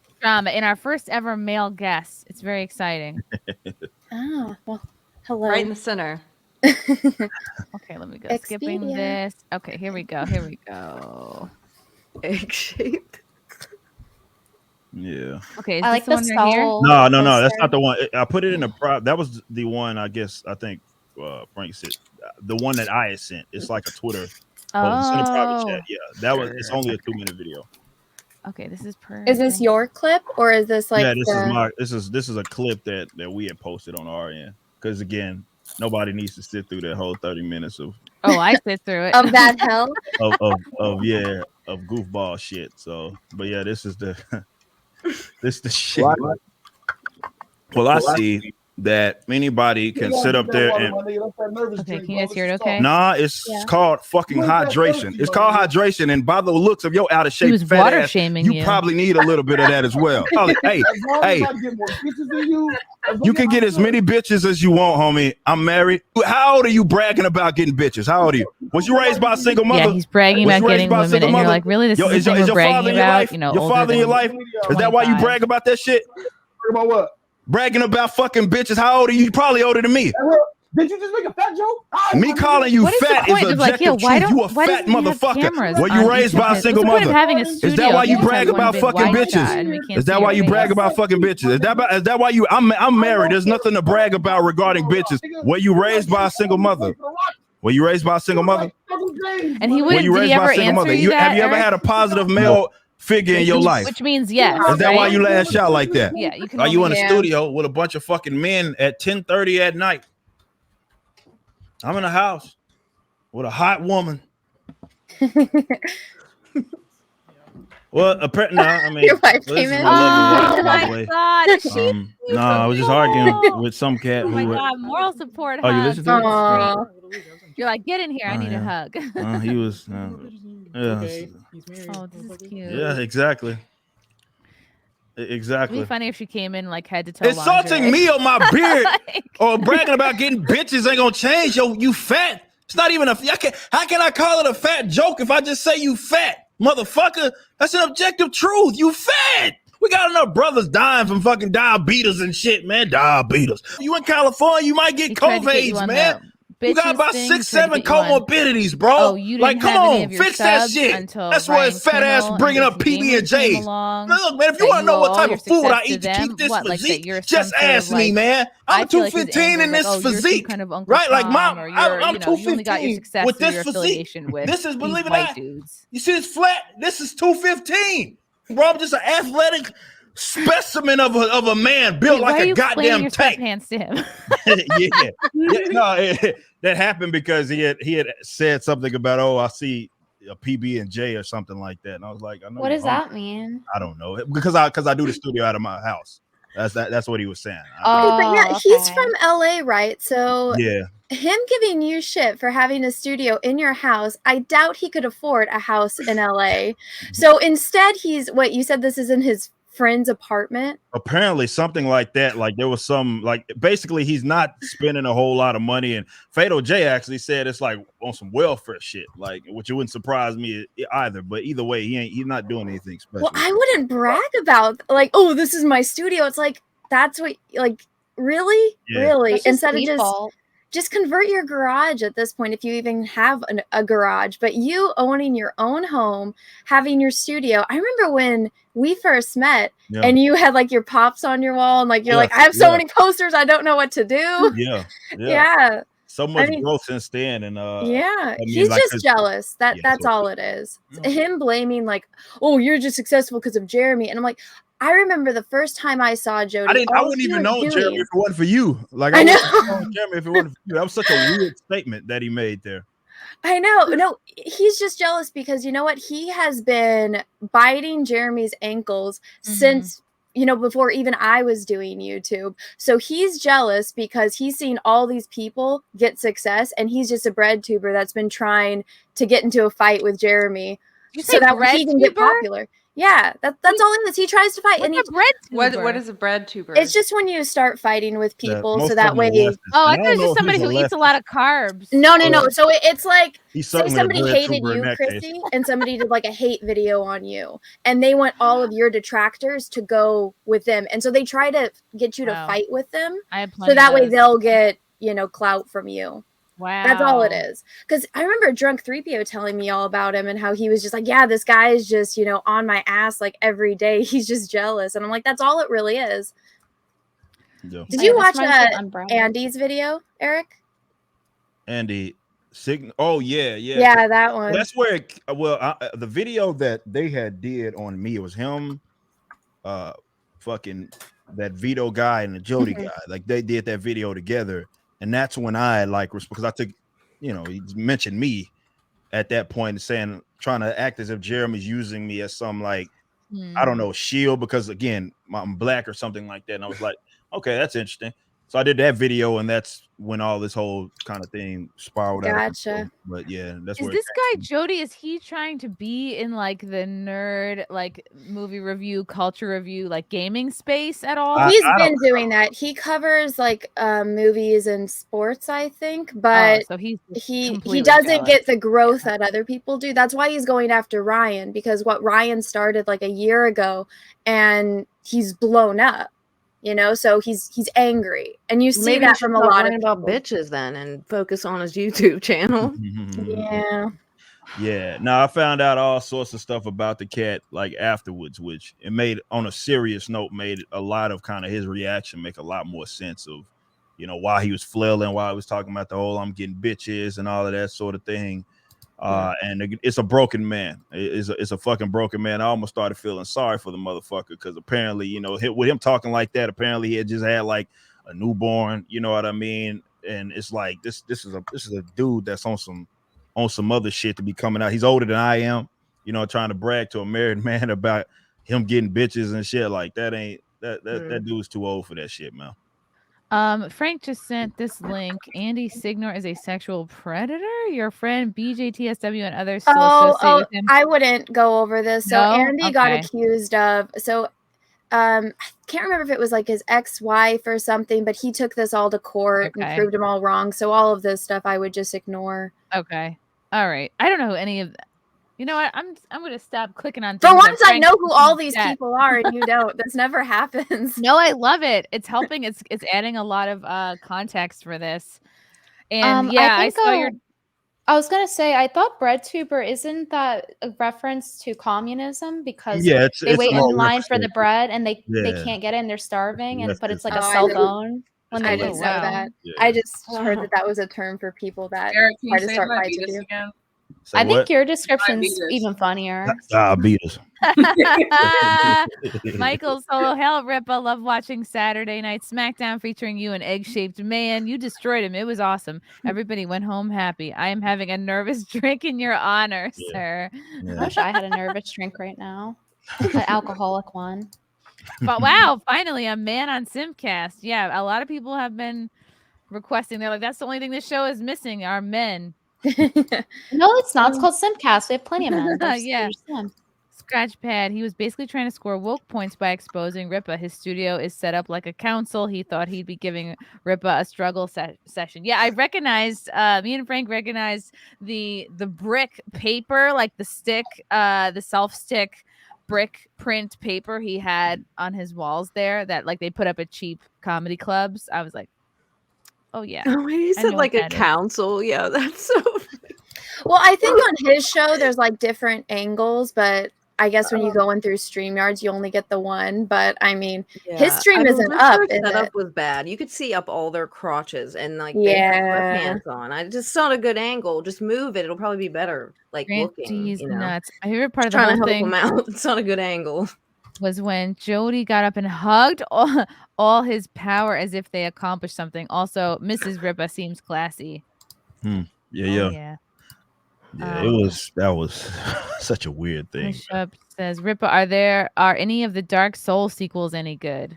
in our first ever male guest. It's very exciting. Oh, well, hello. Right in the center. Okay, let me go. Skipping this. Okay, here we go. Egg-shaped. Yeah. Okay. I like the skull. No, that's not the one. I put it in a that was the one. I think Frank said the one that I had sent. It's like a Twitter. It's in a private chat. Yeah, that was. It's only a 2-minute video. Okay, this is perfect. Is this your clip or is this like? Yeah, this is a clip that we had posted on our end. Because again, nobody needs to sit through that whole 30 minutes of. Oh, I sit through it. Of that hell. of goofball shit. So, but yeah, this is the shit. Well, I see that anybody can sit up there and Okay, can you guys hear it okay? nah, it's called fucking hydration. It's called hydration, and by the looks of your out of shape He was fat water ass, shaming you you. probably need a little bit of that as well. Hey, you can get as many bitches as you want, homie. I'm married. How old are you bragging about getting bitches? How old are you? Was you raised by a single mother? Yeah, he's bragging about getting women, and you're like, really? This is the thing we're bragging about? You know, your father in your life? Is that why you brag about that shit? About what? Bragging about fucking bitches. How old are you? You're probably older than me. Did you just make a fat joke? Me calling you fat is objective truth. You a fat motherfucker. Were you raised by a single mother? Is that why you brag about fucking bitches? Is that why you brag about fucking bitches? Is that why you? I'm married. There's nothing to brag about regarding bitches. Were you raised by a single mother? Were you raised by a single mother? And he wouldn't. Did he ever answer you that? Have you ever had a positive male figure in your life? Which means yes. Is that why you lash out like that? Yeah. You can Are you in a studio with a bunch of fucking men at 10:30 at night? I'm in a house with a hot woman. Well, apparently, no, I mean, Your wife came in. Oh my god! No, I was just arguing with some cat. Oh my who god! Moral support. Oh, you listen to it? You're like, get in here. I need a hug. He was. Yeah. Oh, this is cute. Yeah, exactly. Exactly. It'd be funny if she came in like head to toe. Insulting me on my beard or bragging about getting bitches ain't gonna change. Yo, you fat. It's not even how can I call it a fat joke if I just say you fat, motherfucker? That's an objective truth. You fat. We got enough brothers dying from fucking diabetes and shit, man. Diabetes. You in California, you might get COVID, man. You got about 6-7 comorbidities, bro. Oh, you didn't like, come have any on, of your fix that subs shit. until That's why Ryan it's fat ass Kimmel bringing and up PB and J's. Look, man, if you want to know what type of food I eat to keep this physique, just ask me, man. I'm 215 in this physique, right? Like, mom, I'm 215 with this physique. This is, believe it or not, you see this flat? This is 215, bro. I'm just an athletic specimen of a man built like a goddamn tank. Hands to him. That happened because he had said something about, I see a PB and J or something like that, and I was like, I know. What does that mean? I don't know, because I do the studio out of my house. That's what he was saying. But yeah, he's from LA, right? So yeah, him giving you shit for having a studio in your house, I doubt he could afford a house in LA. So instead, he's what you said. This is in his friend's apartment. Apparently something like that. Like there was some, like, basically he's not spending a whole lot of money, and Fatal J actually said it's like on some welfare shit, like, which it wouldn't surprise me either, but either way he's not doing anything special. Well, I wouldn't brag about like, oh, this is my studio. It's like, that's what, like, really instead of just convert your garage at this point, if you even have a garage. But you owning your own home, having your studio. I remember when we first met and you had like your pops on your wall and like you're like, I have so many posters, I don't know what to do. Yeah. So much growth since then, and he's like, just jealous. That's all it is. Him blaming like, oh, you're just successful because of Jeremy, and I'm like, I remember the first time I saw Jody. I wouldn't even know Jeremy if it wasn't for you. Like, I know Jeremy if it wasn't for you. That was such a weird statement that he made there. I know. No, he's just jealous because you know what? He has been biting Jeremy's ankles since, before even I was doing YouTube. So he's jealous because he's seen all these people get success, and he's just a bread tuber that's been trying to get into a fight with Jeremy so that he can get popular. Yeah, that's all it is. He tries to fight. What is a bread tuber? It's just when you start fighting with people, so that way. Oh, I thought it was just somebody who eats a lot of carbs. No. So it's like, say somebody hated you, Chrissie, and somebody did like a hate video on you, and they want all of your detractors to go with them, and so they try to get you to fight with them, so that way they'll get clout from you. Wow. That's all it is. Because I remember Drunk 3PO telling me all about him and how he was just like, yeah, this guy is just, on my ass like every day. He's just jealous. And I'm like, that's all it really is. Yeah. Did you watch Andy's video, Eric? Andy Oh, yeah. Yeah, that one. That's where the video that they had did on me, it was him, fucking that Vito guy and the Jody guy. Like, they did that video together. And that's when I because I took, he mentioned me at that point, saying, trying to act as if Jeremy's using me as some I don't know, shield, because again, I'm black or something like that. And I was like, okay, that's interesting. So I did that video, and that's when all this whole kind of thing spiraled out. Gotcha. But yeah, that's Is where this guy Jody? Is he trying to be in like the nerd, like movie review, culture review, like gaming space at all? He's been doing that. He covers like movies and sports, I think, but so he doesn't jealous. get the growth that other people do. That's why he's going after Ryan, because what Ryan started like a year ago, and he's blown up. You know, so he's angry, and you see Maybe that from a lot of about bitches then, and focus on his YouTube channel. Yeah. Yeah. Now I found out all sorts of stuff about the cat like afterwards, which it made, on a serious note, made a lot of kind of his reaction make a lot more sense of, you know, why he was flailing, why he was talking about the whole I'm getting bitches and all of that sort of thing. And it's a broken man. It's a fucking broken man. I almost started feeling sorry for the motherfucker, because apparently, you know, with him talking like that, apparently he had just had like a newborn. You know what I mean? And it's like this is a dude that's on some other shit to be coming out. He's older than I am. You know, trying to brag to a married man about him getting bitches and shit like that. That dude's too old for that shit, man. Frank just sent this link. Andy Signor is a sexual predator. Your friend BJ TSW and others still associate with him. I wouldn't go over this. So No? Andy got Okay. accused of, I can't remember if it was like his ex-wife or something, but he took this all to court and proved them all wrong. So all of this stuff I would just ignore. Okay. All right. I don't know who any of. You know what? I'm gonna stop clicking on. For things once, that I know Frank who all put in these chat. people are, and you don't. This never happens. No, I love it. It's helping. It's adding a lot of context for this. And yeah, I saw your. I was gonna say, I thought breadtuber, isn't that a reference to communism, because Yeah, they it's wait a in little line for the reference. bread and they Yeah. can't get it and they're starving, and but it's like a Oh, I cell didn't- phone when I they didn't use know it. that. Yeah. I just heard that was a term for people that Eric, can try you to say start fights with diabetes you. again? I think what? your description's Diabetes. even funnier. Diabetes. Michael Solo, hell, Ripa, love watching Saturday Night SmackDown featuring you, an egg-shaped man. You destroyed him. It was awesome. Everybody went home happy. I am having a nervous drink in your honor, sir. I wish I had a nervous drink right now, an alcoholic one. But wow, finally a man on SimpCast. Yeah, a lot of people have been requesting. They're like, that's the only thing this show is missing are men. No, it's not. It's called SimpCast. We have plenty of men. Yeah. Scratch pad. He was basically trying to score woke points by exposing Ripa. His studio is set up like a council. He thought he'd be giving Ripa a struggle session. Yeah, I recognized. Me and Frank recognized the brick paper, like the stick, the self-stick brick print paper he had on his walls there. That like they put up at cheap comedy clubs. I was like, oh yeah. Oh, he I said know like what a that is. council. Yeah, that's so. Well, I think on his show there's like different angles, but I guess when you go in through StreamYards, you only get the one. But I mean, his stream isn't up, is setup it? was bad. You could see up all their crotches and like they had Yeah. sweatpants on. I just saw a good angle. Just move it; it'll probably be better. Like looking, He's you know. nuts. My favorite part of Just the trying whole to help thing him out. It's not a good angle. was when Jody got up and hugged all his power as if they accomplished something. Also, Mrs. Ripa seems classy. Yeah, Oh, yeah. yeah. That was such a weird thing. Bishop says, Ripa, are any of the Dark Souls sequels any good?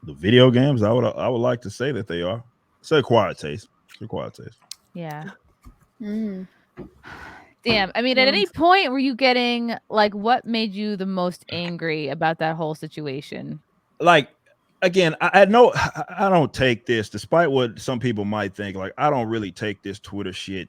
The video games, I would like to say that they are. It's a quiet taste. It's a quiet taste. Yeah. Mm. Damn. I mean, at any point were you getting like what made you the most angry about that whole situation? Like, again, I don't take this, despite what some people might think. Like, I don't really take this Twitter shit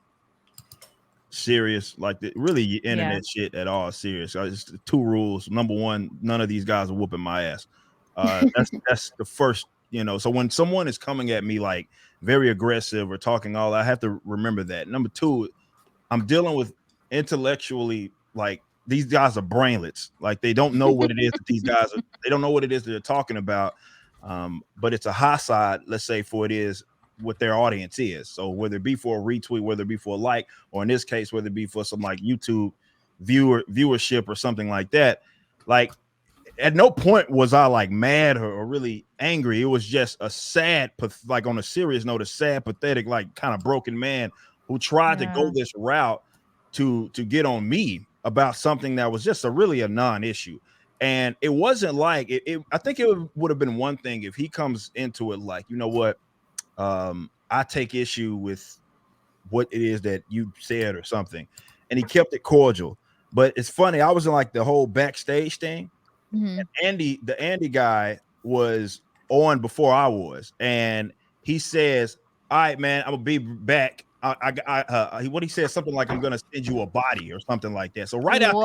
serious, like really internet shit at all serious. It's two rules. Number one, none of these guys are whooping my ass. That's the first, you know. So when someone is coming at me like very aggressive or talking all, I have to remember that. Number two, I'm dealing with intellectually, like these guys are brainlets. Like they don't know what it is that these guys are. They don't know what it is that they're talking about. But it's a high side, let's say, for it is what their audience is. So whether it be for a retweet, whether it be for a like, or in this case, whether it be for some like YouTube viewership or something like that, like at no point was I like mad or really angry. It was just a sad, like on a serious note, a sad, pathetic, like kind of broken man who tried to go this route to get on me about something that was just really a non-issue. And it wasn't like I think it would have been one thing if he comes into it like, you know what, I take issue with what it is that you said or something. And he kept it cordial. But it's funny, I was in like the whole backstage thing. Mm-hmm. And the Andy guy was on before I was, and he says, "All right, man, I'm gonna be back." What he said, something like, "I'm gonna send you a body" or something like that. So right out,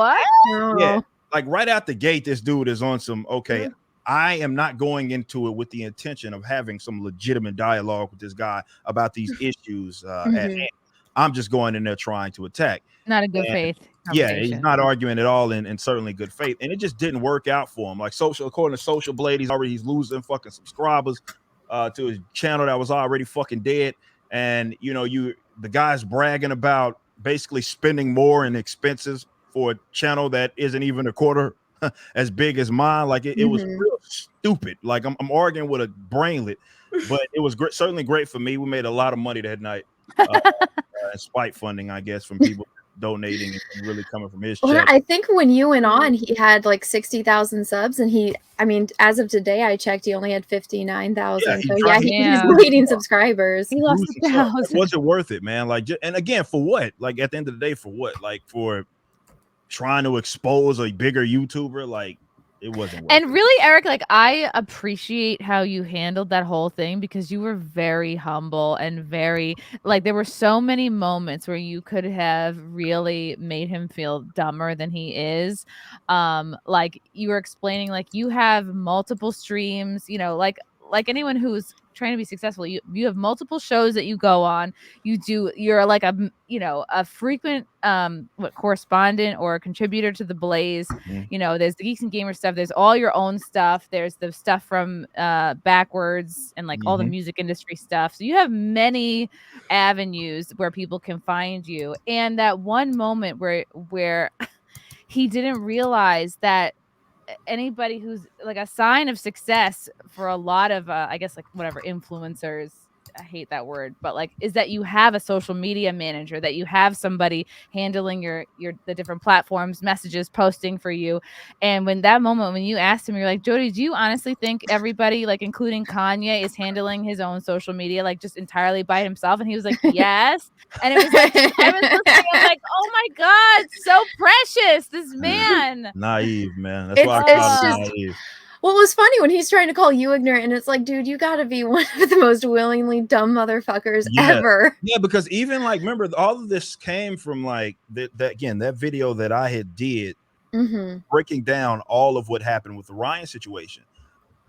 right out the gate, this dude is on some okay. I am not going into it with the intention of having some legitimate dialogue with this guy about these issues at hand. I'm just going in there trying to attack. Not a good faith. Yeah, he's not arguing at all in certainly good faith. And it just didn't work out for him. Like according to Social Blade, he's losing fucking subscribers to his channel that was already fucking dead. And the guy's bragging about basically spending more in expenses for a channel that isn't even a quarter as big as mine. Like it was real stupid. Like I'm arguing with a brainlet, but it was certainly great for me. We made a lot of money that night. Spite funding, I guess, from people donating and really coming from his Well, check. I think when you went on, he had like 60,000 subs, and as of today, I checked, he only had 59,000. So he's bleeding subscribers. He lost Was it worth it, man? Like, and again, for what? Like at the end of the day, for what? Like for trying to expose a bigger YouTuber? Like it wasn't worth And really, Eric, like I appreciate how you handled that whole thing because you were very humble and very like there were so many moments where you could have really made him feel dumber than he is. Like you were explaining, like you have multiple streams, like anyone who's trying to be successful, you have multiple shows that you go on. You're like a frequent correspondent or a contributor to the Blaze. There's the Geeks and Gamers stuff, there's all your own stuff, there's the stuff from Backwards and like all the music industry stuff. So you have many avenues where people can find you. And that one moment where he didn't realize that anybody who's like a sign of success for a lot of I guess like whatever influencers, I hate that word, but like is that you have a social media manager, that you have somebody handling the different platforms, messages, posting for you. And when you asked him, you're like, Jody, do you honestly think everybody, like including Kanye, is handling his own social media like just entirely by himself? And he was like, yes. And it was like I was listening, I'm like, oh my God, so precious, this man. Naive, man. That's why I call him naive. Well, it was funny when he's trying to call you ignorant, and it's like, dude, you gotta be one of the most willingly dumb motherfuckers ever. Yeah, because even like, remember, all of this came from like that video that I had did breaking down all of what happened with the Ryan situation,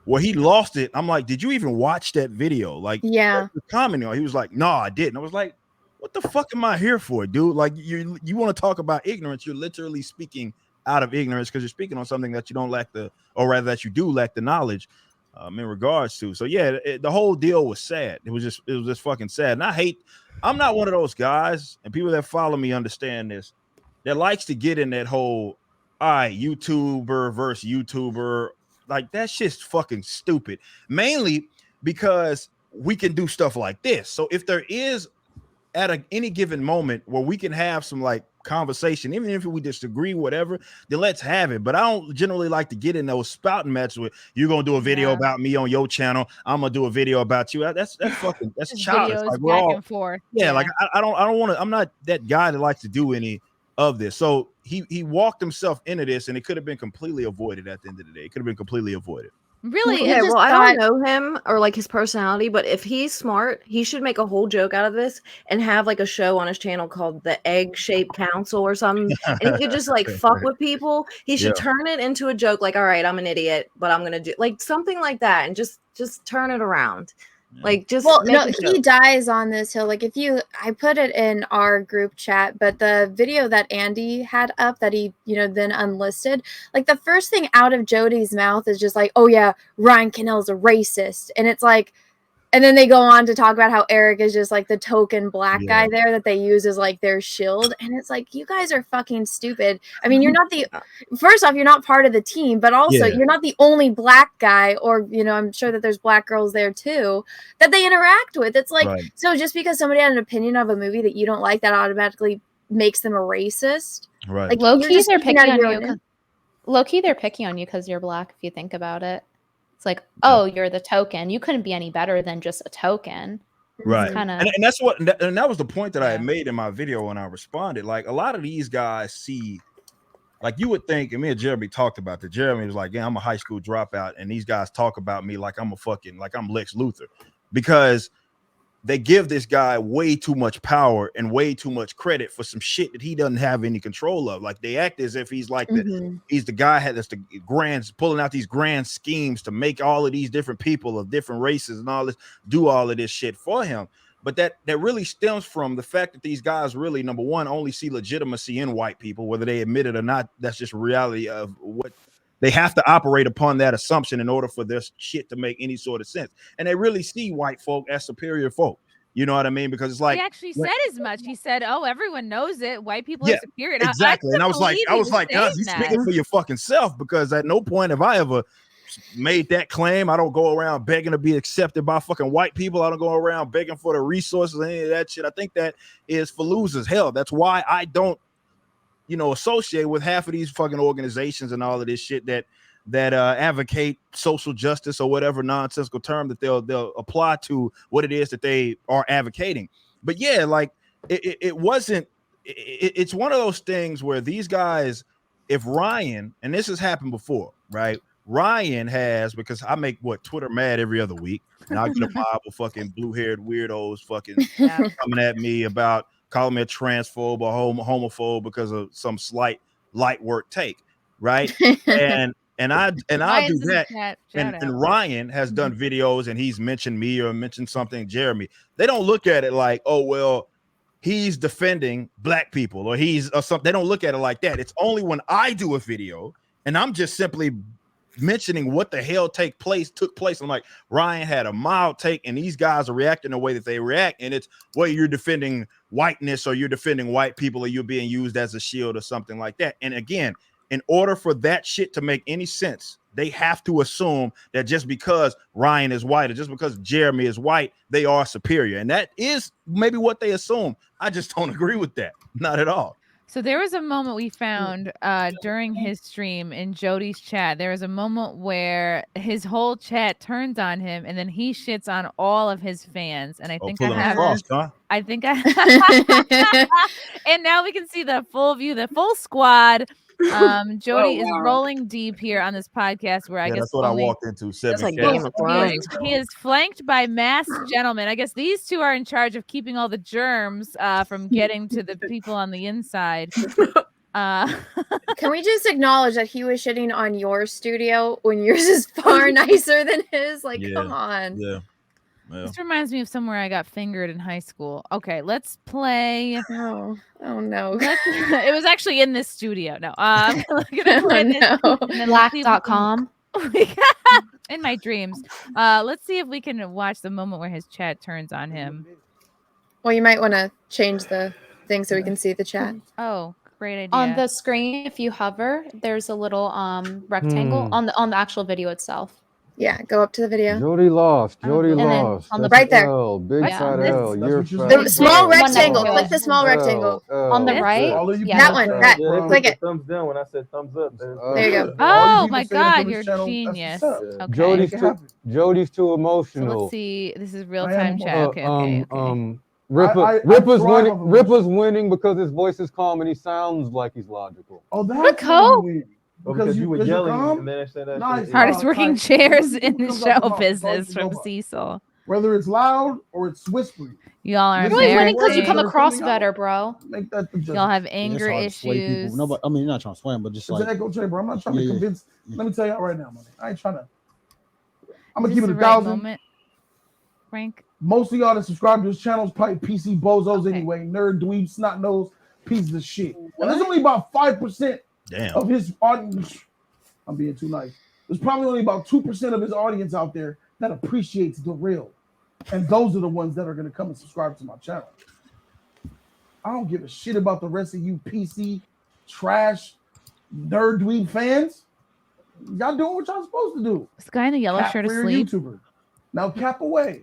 where he lost it. I'm like, did you even watch that video? Like, yeah, commenting on. He was like, no, I didn't. I was like, what the fuck am I here for, dude? Like, you want to talk about ignorance? You're literally speaking out of ignorance because you're speaking on something that you don't lack that you do lack the knowledge in regards to. So yeah, the whole deal was sad. It was just fucking sad. And I'm not one of those guys, and people that follow me understand this, that likes to get in that whole, all right, YouTuber versus YouTuber. Like that shit's fucking stupid. Mainly because we can do stuff like this. So if there is at any given moment where we can have some like conversation, even if we disagree, whatever, then let's have it. But I don't generally like to get in those spouting matches where you're gonna do a video about me on your channel, I'm gonna do a video about you. That's fucking childish. Like we're all, and forth. Like I don't want to. I'm not that guy that likes to do any of this. So he walked himself into this, and it could have been completely avoided. At the end of the day, it could have been completely avoided. Really? Okay, well, I don't know him or like his personality, but if he's smart, he should make a whole joke out of this and have like a show on his channel called the Egg Shaped Council or something. And he could just like fuck with people. He should turn it into a joke, like, all right, I'm an idiot, but I'm gonna do like something like that, and just turn it around. Like just he dies on this hill. Like I put it in our group chat, but the video that Andy had up that he then unlisted, like the first thing out of Jody's mouth is just like, oh yeah, Ryan Cannell's a racist, and it's like, and then they go on to talk about how Eric is just like the token black guy there that they use as like their shield. And it's like, you guys are fucking stupid. I mean, you're not first off, you're not part of the team, but also you're not the only black guy, or, I'm sure that there's black girls there too that they interact with. It's like, so just because somebody had an opinion of a movie that you don't like, that automatically makes them a racist. Right. Like low-key, they're picking on you. Low-key, they're picking on you because you're black, if you think about it. It's like, oh, you're the token. You couldn't be any better than just a token. Right. Kinda... And that's what, and that was the point that I had made in my video when I responded. Like, a lot of these guys see, like, you would think, and me and Jeremy talked about that. Jeremy was like, yeah, I'm a high school dropout, and these guys talk about me like I'm I'm Lex Luthor, because they give this guy way too much power and way too much credit for some shit that he doesn't have any control of. Like, they act as if he's like he's the guy that's the grand, pulling out these grand schemes to make all of these different people of different races and all this, do all of this shit for him. But that really stems from the fact that these guys really, number one, only see legitimacy in white people, whether they admit it or not. That's just reality of what they have to operate upon, that assumption in order for this shit to make any sort of sense. And they really see white folk as superior folk. You know what I mean? Because it's like, he actually said as much. He said, "Oh, everyone knows it. White people are superior." And exactly. And I was like, God, you speaking for your fucking self, because at no point have I ever made that claim. I don't go around begging to be accepted by fucking white people. I don't go around begging for the resources, any of that shit. I think that is for losers. Hell, that's why I don't, associate with half of these fucking organizations and all of this shit that advocate social justice or whatever nonsensical term that they'll apply to what it is that they are advocating. But yeah, like it wasn't. It's one of those things where these guys, if Ryan, and this has happened before, right? Ryan has, because I make Twitter mad every other week, and I get a mob of fucking blue-haired weirdos fucking coming at me about calling me a transphobe or homophobe because of some slight light work take, right? and I'll do that. And Ryan has done videos and he's mentioned me or mentioned something, Jeremy. They don't look at it like, oh, well, he's defending black people or he's or something. They don't look at it like that. It's only when I do a video and I'm just simply mentioning what the hell took place. I'm like, Ryan had a mild take and these guys are reacting the way that they react. And it's, well, you're defending whiteness or you're defending white people or you're being used as a shield or something like that. And again, in order for that shit to make any sense, they have to assume that just because Ryan is white or just because Jeremy is white, they are superior. And that is maybe what they assume. I just don't agree with that. Not at all. So there was a moment we found during his stream in Jody's chat. There was a moment where his whole chat turns on him, and then he shits on all of his fans. And I think I and now we can see the full view, the full squad. Jody is rolling deep here on this podcast where I guess that's what I walked into. He is flanked by masked gentlemen. I guess these two are in charge of keeping all the germs from getting to the people on the inside. Can we just acknowledge that he was shitting on your studio when yours is far nicer than his? Like, come on. Yeah. This reminds me of somewhere I got fingered in high school. Okay, let's play. Oh no. It was actually in this studio. No. I'm gonna play this. Black.com. In my dreams. Let's see if we can watch the moment where his chat turns on him. Well, you might want to change the thing so we can see the chat. Oh, great idea. On the screen, if you hover, there's a little rectangle on the actual video itself. Yeah, go up to the video. Jody lost. Jody lost. On the right there. L, big fat L. You're the small rectangle. Click the small rectangle. On the right. That one. That. Click it. Thumbs down when I said thumbs up. There you go. Oh my God, you're genius. Okay. Jody's too emotional. So let's see. This is real time chat. Okay. Ripper's winning because his voice is calm and he sounds like he's logical. Oh, that's because you were yelling and then I said that. Nice. Hardest working chairs in the show business from Cecil. Whether it's loud or it's whispering. Y'all are winning because you come across better, bro. Make that the y'all have anger issues. No, but I mean, you're not trying to sway him, but just it's an echo chamber. I'm not trying to convince. Let me tell you right now, man. I ain't trying to. I'm gonna keep it 1,000. Frank. Most of y'all that subscribe to this channel is probably PC bozos anyway. Nerd, dweeb, snot nose, pieces of shit. And there's only about 5%. Of his audience. I'm being too nice. There's probably only about 2% of his audience out there that appreciates the real. And those are the ones that are going to come and subscribe to my channel. I don't give a shit about the rest of you PC trash nerd dweeb fans. Y'all doing what y'all supposed to do. This guy in the yellow shirt asleep. YouTuber. Now cap away.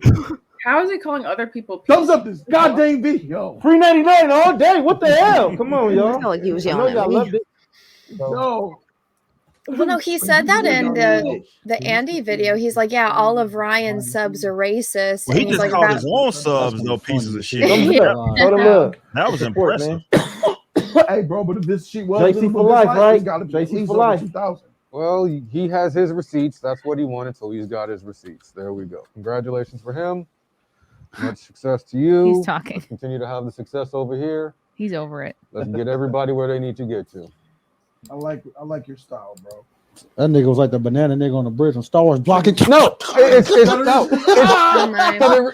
How is he calling other people? Thumbs up this goddamn video. $3.99 all day. What the hell? Come on, y'all. Like he was I know y'all loved it. No. Well, no, he said that in the Andy video. He's like, yeah, all of Ryan's subs are racist. Well, he and he's just like, called his own subs no pieces of shit. That was impressive. Hey, bro, but if this shit was JC for life, right? Got to be JC for life. 2,000. Well, he has his receipts. That's what he wanted, so he's got his receipts. There we go. Congratulations for him. Much success to you. He's talking. Let's continue to have the success over here. He's over it. Let's get everybody where they need to get to. I like your style, bro. That nigga was like the banana nigga on the bridge on Star Wars blocking. No, it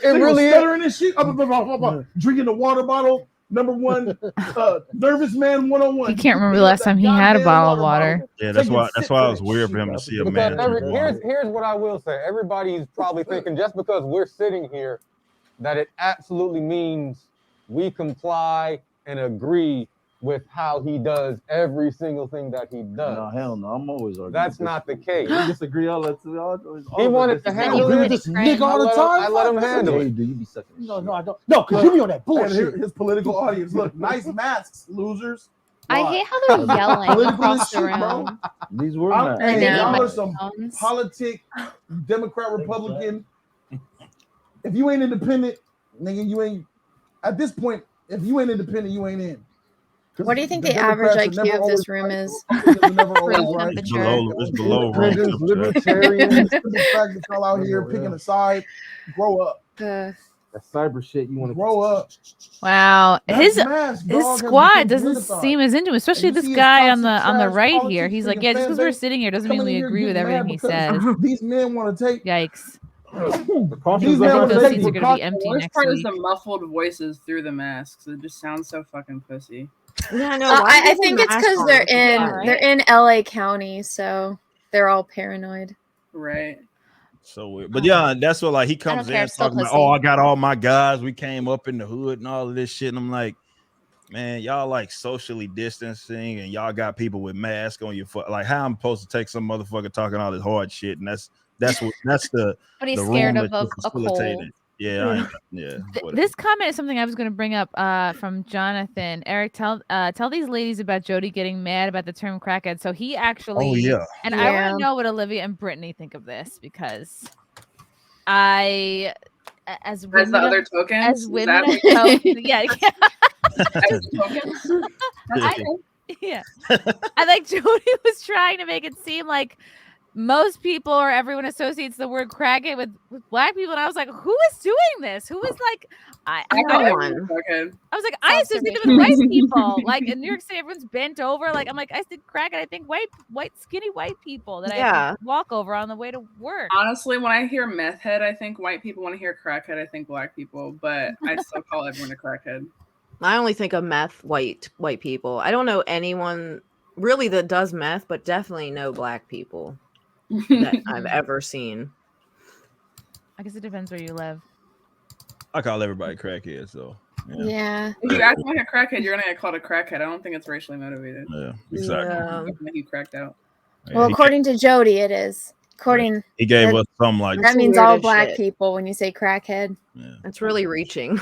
really is. Stuttering this shit. Drinking the water bottle. Number one, nervous man 101. He can't remember the last time he had a bottle of water. Yeah, that's why it was weird for him to see a man. Here's what I will say. Everybody's probably thinking just because we're sitting here that it absolutely means we comply and agree with how he does every single thing that he does. No, hell no. I'm always arguing. That's not the case. We disagree all that. He wanted to handle this nigga all the time. I let him handle it. You be sucking. No, I don't. No, because you be on that bullshit. His political audience. Look, nice masks, losers. I hate how they're yelling across the room. These were y'all are some politic, Democrat, Republican. If you ain't independent, nigga, you ain't. At this point, if you ain't independent, you ain't in. What do you think the average IQ of this room is? It's below. Libertarians, y'all out here picking a side. Grow up. That cyber shit you want to grow up. Wow, his squad doesn't seem as into him, especially this guy on the right here. He's like, yeah, just because we're sitting here doesn't mean we agree with everything he says. These men want to take. Yikes. These men want to take. The worst part is the muffled voices through the masks. It just sounds so fucking pussy. Yeah, no, I think it's because they're in LA County, so they're all paranoid. Right. So weird. But yeah, that's what like he comes in talking about, oh, I got all my guys. We came up in the hood and all of this shit. And I'm like, man, y'all like socially distancing and y'all got people with masks on your foot. Like, how I'm supposed to take some motherfucker talking all this hard shit, and that's the but he's the scared room of a cold. Yeah, This comment is something I was going to bring up from Jonathan. Eric, tell these ladies about Jody getting mad about the term crackhead. So he actually, I want to know what Olivia and Brittany think of this, because as women, as the other tokens, as women, yeah. I like Jody was trying to make it seem like most people or everyone associates the word crackhead with black people, and I was like, who is doing this? Who is like, I was like, I associate it with white people. Like in New York City, everyone's bent over. Like I'm like, I said crackhead. I think white, skinny white people that I walk over on the way to work. Honestly, when I hear meth head, I think white people. When I hear crackhead, I think black people. But I still call everyone a crackhead. I only think of meth white people. I don't know anyone really that does meth, but definitely no black people that I've ever seen. I guess it depends where you live. I call everybody crackhead, so yeah. If you act like a crackhead, you're gonna get called a crackhead. I don't think it's racially motivated. Yeah, exactly. You cracked out. Well, according to Jody, it is. According, he gave us some like that means all black people when you say crackhead. Yeah. That's really reaching.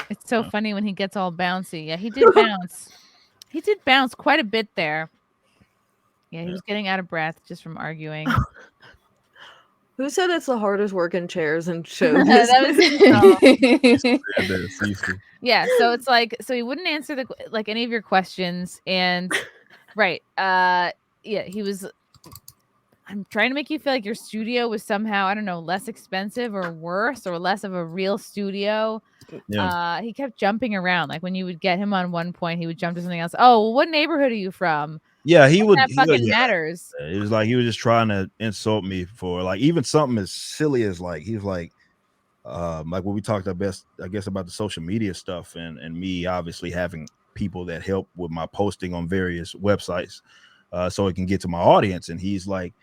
It's so funny when he gets all bouncy. Yeah, he did bounce. He did bounce quite a bit there. Yeah, he was getting out of breath just from arguing. Who said it's the hardest working chairs in shows? Yeah, so it's like, so he wouldn't answer any of your questions, and yeah, he was. I'm trying to make you feel like your studio was somehow, I don't know, less expensive or worse or less of a real studio. Yeah. He kept jumping around. Like when you would get him on one point, he would jump to something else. Oh, well, what neighborhood are you from? Yeah, he would. That fucking matters. It was like he was just trying to insult me for like even something as silly as like he was like when we talked about the social media stuff and me obviously having people that help with my posting on various websites so it can get to my audience, and he's like,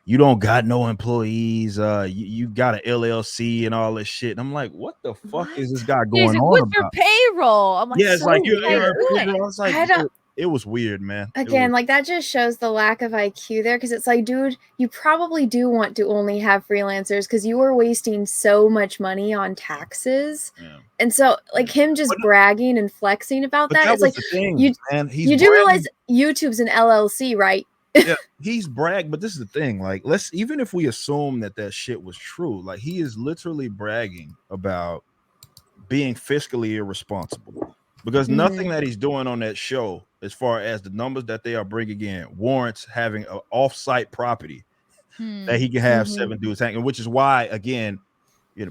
you don't got no employees, you got an LLC and all this shit. And I'm like, what the fuck is this guy going on what's about? Your payroll? I'm like, yeah, it's like it's like it was weird, man. Again, like that just shows the lack of IQ there, because it's like, dude, you probably do want to only have freelancers because you were wasting so much money on taxes. Yeah. And so like him just bragging and flexing about that, it's like you do realize YouTube's an LLC, right? Yeah, he's bragged, but this is the thing. Like, even if we assume that shit was true, like he is literally bragging about being fiscally irresponsible because nothing that he's doing on that show, as far as the numbers that they are bringing in, warrants having an off-site property that he can have 7 dudes hanging. Which is why, again,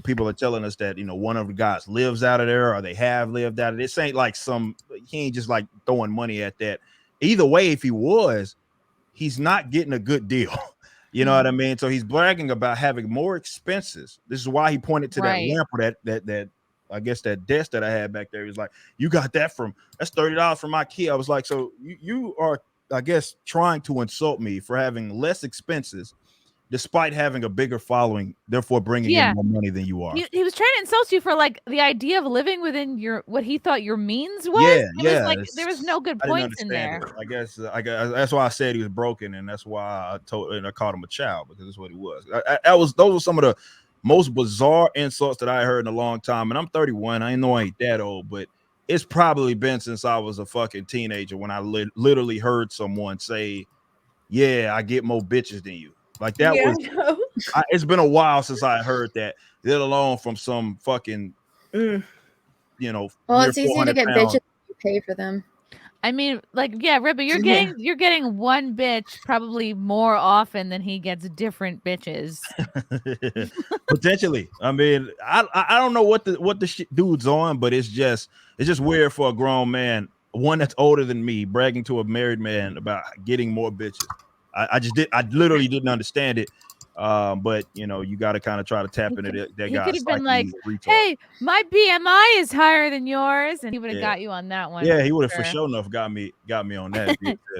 people are telling us that one of the guys lives out of there, or they have lived out of it. This ain't like he ain't just like throwing money at that. Either way, if he was, he's not getting a good deal. You know what I mean? So he's bragging about having more expenses. This is why he pointed to that lamp or that I guess that desk that I had back there. He was like, you got that's $30 from my key. I was like, so you are, I guess, trying to insult me for having less expenses despite having a bigger following, therefore bringing in more money than you are. He was trying to insult you for like the idea of living within what he thought your means was. Yeah, was like there was no good points in there. I guess that's why I said he was broken, and that's why I called him a child, because that's what he was. Those were some of the most bizarre insults that I heard in a long time. And I'm 31. I know I ain't that old, but it's probably been since I was a fucking teenager when I literally heard someone say, "Yeah, I get more bitches than you." Like that it's been a while since I heard that, let alone from some fucking, well, it's easy to get bitches if you pay for them. I mean, like, yeah, Ribba, you're getting one bitch probably more often than he gets different bitches. Potentially. I mean, I don't know what the shit dude's on, but it's just weird for a grown man, one that's older than me, bragging to a married man about getting more bitches. I literally didn't understand it. But you got to kind of try to tap into that guy. He could have been like, "Hey, my BMI is higher than yours," and he would have got you on that one. Yeah, he would have for sure enough got me on that.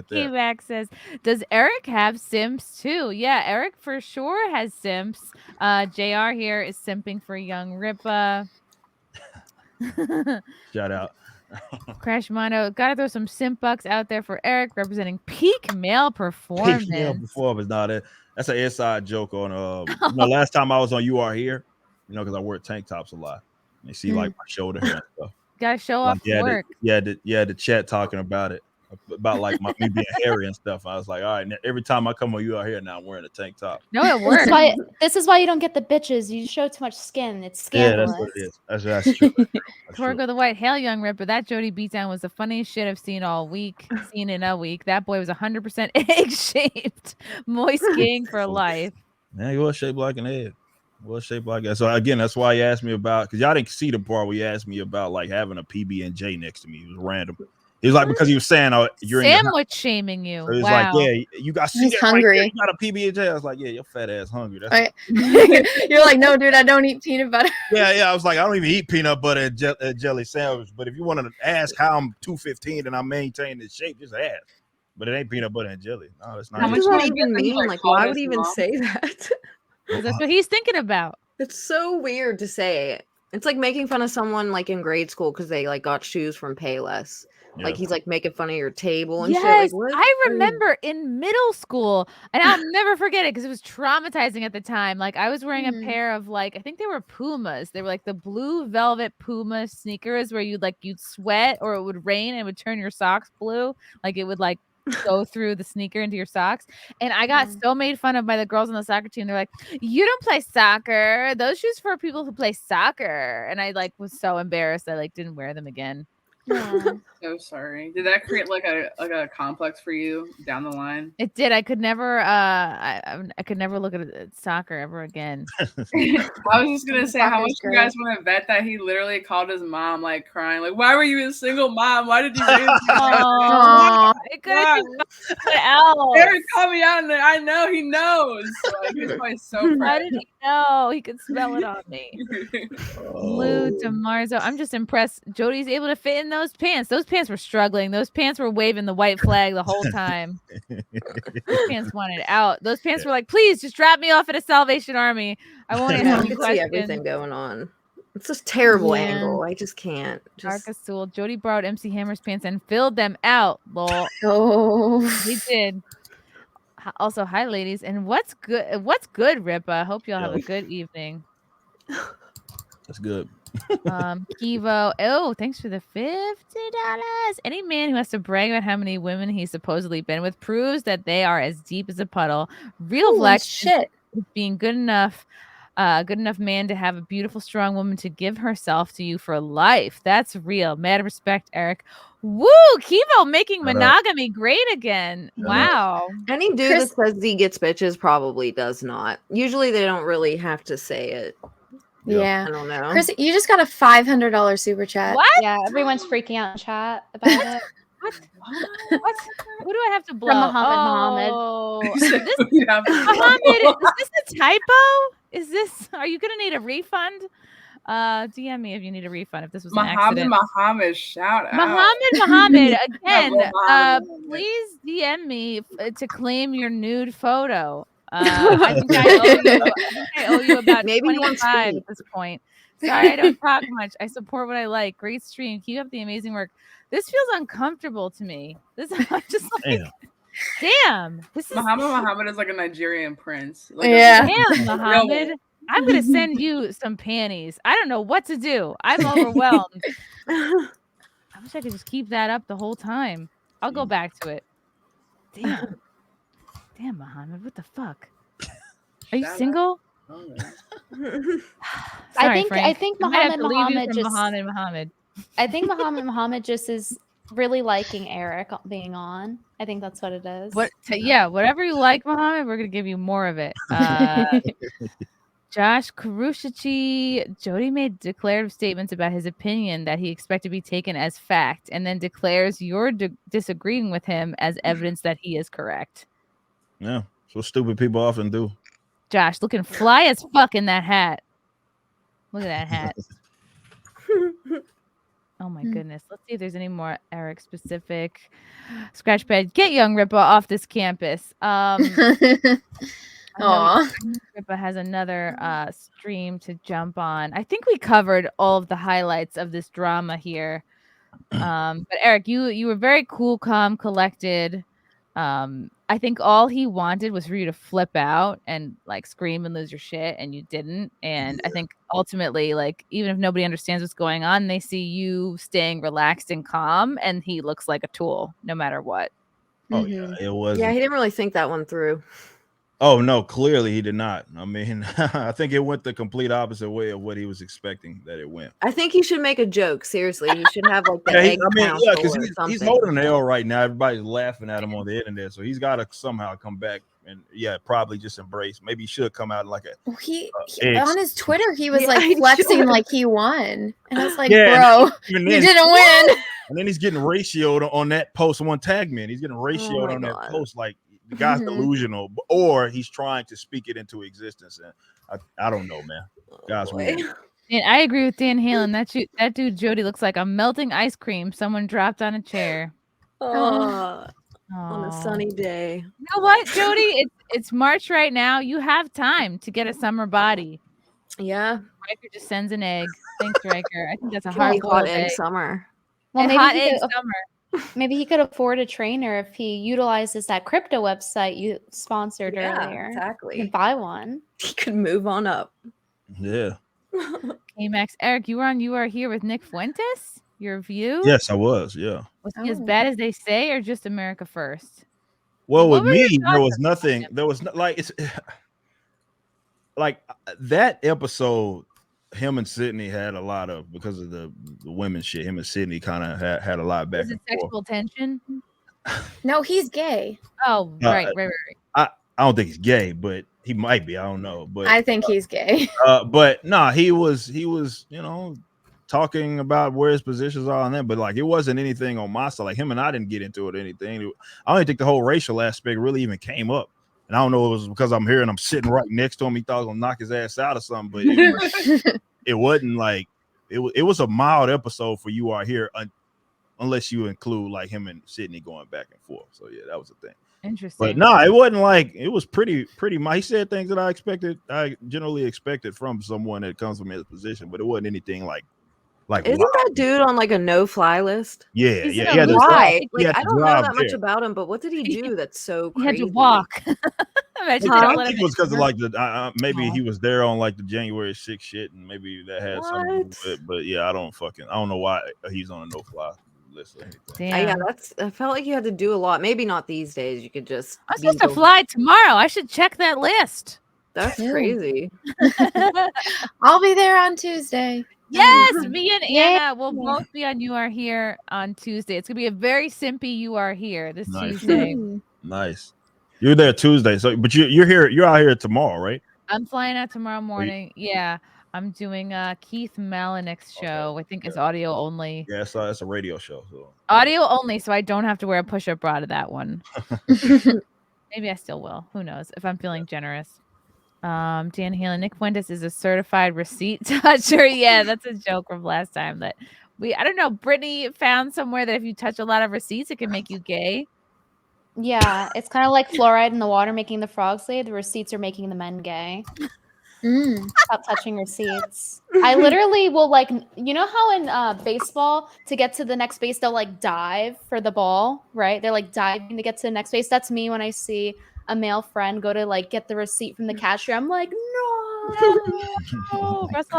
T-Max says, "Does Eric have simps too?" Yeah, Eric for sure has simps. JR here is simping for young Ripa. Shout out. Crash Mono, gotta throw some simp bucks out there for Eric, representing peak male performance. Peak male performance. That's an inside joke on last time I was on You Are Here, because I wear tank tops a lot. You see like my shoulder hair and stuff. Gotta show off work. The chat talking about it. About like me being hairy and stuff. I was like, all right, every time I come on You Are Here now, I'm wearing a tank top. No, it works. This is why you don't get the bitches. You show too much skin. It's scandalous. Yeah, that's what it is. That's true. Torgo the White, hail young Ripper. That Jody beatdown was the funniest shit I've seen in a week. That boy was 100% egg shaped. Moist gang for life. Yeah, he was shaped like an egg. So again, that's why he asked me about, because y'all didn't see the part where he asked me about like having a PB&J next to me. It was random. He was like, because he was saying, you're sandwich shaming you. So he was like, yeah, you got hungry. Right, you got a PB&J. I was like, yeah, your fat ass hungry. You're like, no, dude, I don't eat peanut butter. Yeah. I was like, I don't even eat peanut butter and jelly sandwich. But if you want to ask how I'm 215 and I'm maintaining this shape, just ask. But it ain't peanut butter and jelly. No, it's not. What does that even mean? Like, why would he even say that? That's what he's thinking about. It's so weird to say. It's like making fun of someone like in grade school because they like got shoes from Payless. Yeah. Like he's like making fun of your table and shit. Like, what? I remember in middle school, and I'll never forget it because it was traumatizing at the time. Like I was wearing a pair of like, I think they were Pumas. They were like the blue velvet Puma sneakers where you'd sweat or it would rain and it would turn your socks blue. Like it would like go through the sneaker into your socks. And I got so made fun of by the girls on the soccer team. They're like, "You don't play soccer. Those shoes for people who play soccer." And I like was so embarrassed I like didn't wear them again. So sorry. Did that create like a complex for you down the line? It did. I could never I could never look at soccer ever again. I was just gonna say, how much you guys want to bet that he literally called his mom like crying, like, "Why were you a single mom? Why did you raise me?" It could have been else. Eric called me out, and I know he knows. Like, he's probably so proud. How did he know? He could smell it on me. Lou DeMarzo, I'm just impressed. Jody's able to fit in those pants. Those pants were struggling. Those pants were waving the white flag the whole time. Those pants wanted out. Those pants were like, "Please just drop me off at a Salvation Army. I won't answer any questions." See everything going on. It's just terrible angle. I just can't. Darkest Soul. Jody borrowed MC Hammer's pants and filled them out. Lol. Oh, he did. Also, hi ladies. And what's good? What's good, Ripa? Hope y'all have a good evening. That's good. Kivo. Oh, thanks for the $50. Any man who has to brag about how many women he's supposedly been with proves that they are as deep as a puddle. Real flex shit. is being good enough man to have a beautiful, strong woman to give herself to you for life. That's real. Mad respect, Eric. Woo! Kivo making monogamy great again. Wow. Any dude that says he gets bitches probably does not. Usually they don't really have to say it. Yeah. I don't know. Chris, you just got a $500 super chat. What? Yeah, everyone's freaking out in chat about it. What? Who do I have to blow? From Muhammad. Is this a typo? Is this? Are you gonna need a refund? DM me if you need a refund. If this was an accident. Muhammad, shout out. Muhammad, again. Please DM me to claim your nude photo. I think I owe you about Maybe 25 at this point. Sorry, I don't talk much. I support what I like. Great stream. Keep up the amazing work. This feels uncomfortable to me. I'm just like, damn. This is Muhammad is like a Nigerian prince. Like Yeah. Damn, Muhammad. I'm gonna send you some panties. I don't know what to do. I'm overwhelmed. I wish I could just keep that up the whole time. I'll go back to it. Damn. Damn, Muhammad. What the fuck? Are you single? Sorry, I think Muhammad just is really liking Eric being on. I think that's what it is. Whatever you like, Muhammad, we're gonna give you more of it. Josh Karushichi, Jody made declarative statements about his opinion that he expected to be taken as fact, and then declares you're disagreeing with him as evidence that he is correct. Yeah, so stupid people often do. Josh, looking fly as fuck in that hat. Look at that hat. Oh my goodness. Let's see if there's any more Eric specific. Scratchpad, get young Ripa off this campus. Ripa has another stream to jump on. I think we covered all of the highlights of this drama here. But Eric, you were very cool, calm, collected. I think all he wanted was for you to flip out and like scream and lose your shit, and you didn't. And I think ultimately, like, even if nobody understands what's going on, they see you staying relaxed and calm, and he looks like a tool no matter what. Oh yeah, it was. Yeah, he didn't really think that one through. Oh no, clearly he did not. I mean, I think it went the complete opposite way of what he was expecting that it went. I think he should make a joke. Seriously, he should have like the egg council because or he's something. holding an L right now. Everybody's laughing at him on the internet, so he's got to somehow come back and probably just embrace. Maybe he should come out like a. He on his Twitter, he was like flexing like he won, and I was like, yeah, bro, you didn't win. And then he's getting ratioed on that post. Someone tagged me, and he's getting ratioed on that post like. The guy's delusional, or he's trying to speak it into existence. And I don't know, man. Guy's weird. And I agree with Dan Halen. That dude Jody looks like a melting ice cream someone dropped on a chair. On a sunny day. You know what, Jody? It's March right now. You have time to get a summer body. Yeah. Riker just sends an egg. Thanks, Riker. I think that's a hard egg summer. Well, maybe hot egg summer. Maybe he could afford a trainer if he utilizes that crypto website you sponsored earlier. Exactly. He could buy one. He could move on up. Yeah. Hey Max, Eric, you are here with Nick Fuentes. Your view? Yes, I was. Yeah. Was he as bad as they say, or just America First? Well, with me, there was nothing. There was no, like it's like that episode. Him and Sydney had a lot of, because of the women shit. Him and Sydney kind of had a lot back. Is it sexual tension? No, he's gay. Oh, right. I don't think he's gay, but he might be. I don't know, but I think he's gay. But no, he was, talking about where his positions are on that, but like it wasn't anything on my side. Like him and I didn't get into it or anything. I don't think the whole racial aspect really even came up. And I don't know if it was because I'm here and I'm sitting right next to him. He thought I was gonna knock his ass out or something, but it wasn't like it was a mild episode for You Are Here, unless you include like him and Sydney going back and forth. So yeah, that was the thing. Interesting. But no, it wasn't like, it was pretty mild. He said things that I generally expected from someone that comes from his position, but it wasn't anything like isn't that dude on like a no-fly list? Yeah, yeah. Yeah, Why? Like, I don't know that much about him, but what did he do that's so crazy? He had to walk. I think it was because of like the maybe he was there on like the January 6th shit, and maybe that had something to do with it. But yeah, I don't know why he's on a no-fly list or anything. Yeah, I felt like you had to do a lot. Maybe not these days. You could just. I'm supposed to fly tomorrow. I should check that list. That's crazy. I'll be there on Tuesday. Yes, me and Anna will both be on You Are Here on Tuesday. It's gonna be a very simpy You Are Here this Tuesday. Nice. You're there Tuesday, so but you're here. You're out here tomorrow, right? I'm flying out tomorrow morning. Yeah, I'm doing Keith Malick's show. I think it's audio only. Yeah, so it's a radio show. So. Audio only, so I don't have to wear a push-up bra to that one. Maybe I still will. Who knows? If I'm feeling generous. Dan Halen, Nick Fuentes is a certified receipt toucher. Yeah, that's a joke from last time that I don't know. Brittany found somewhere that if you touch a lot of receipts, it can make you gay. Yeah, it's kind of like fluoride in the water making the frogs gay. The receipts are making the men gay. Stop touching receipts. I literally will you know how in baseball to get to the next base they'll like dive for the ball, right? They're like diving to get to the next base. That's me when I see a male friend go to like get the receipt from the cashier. I'm like, no,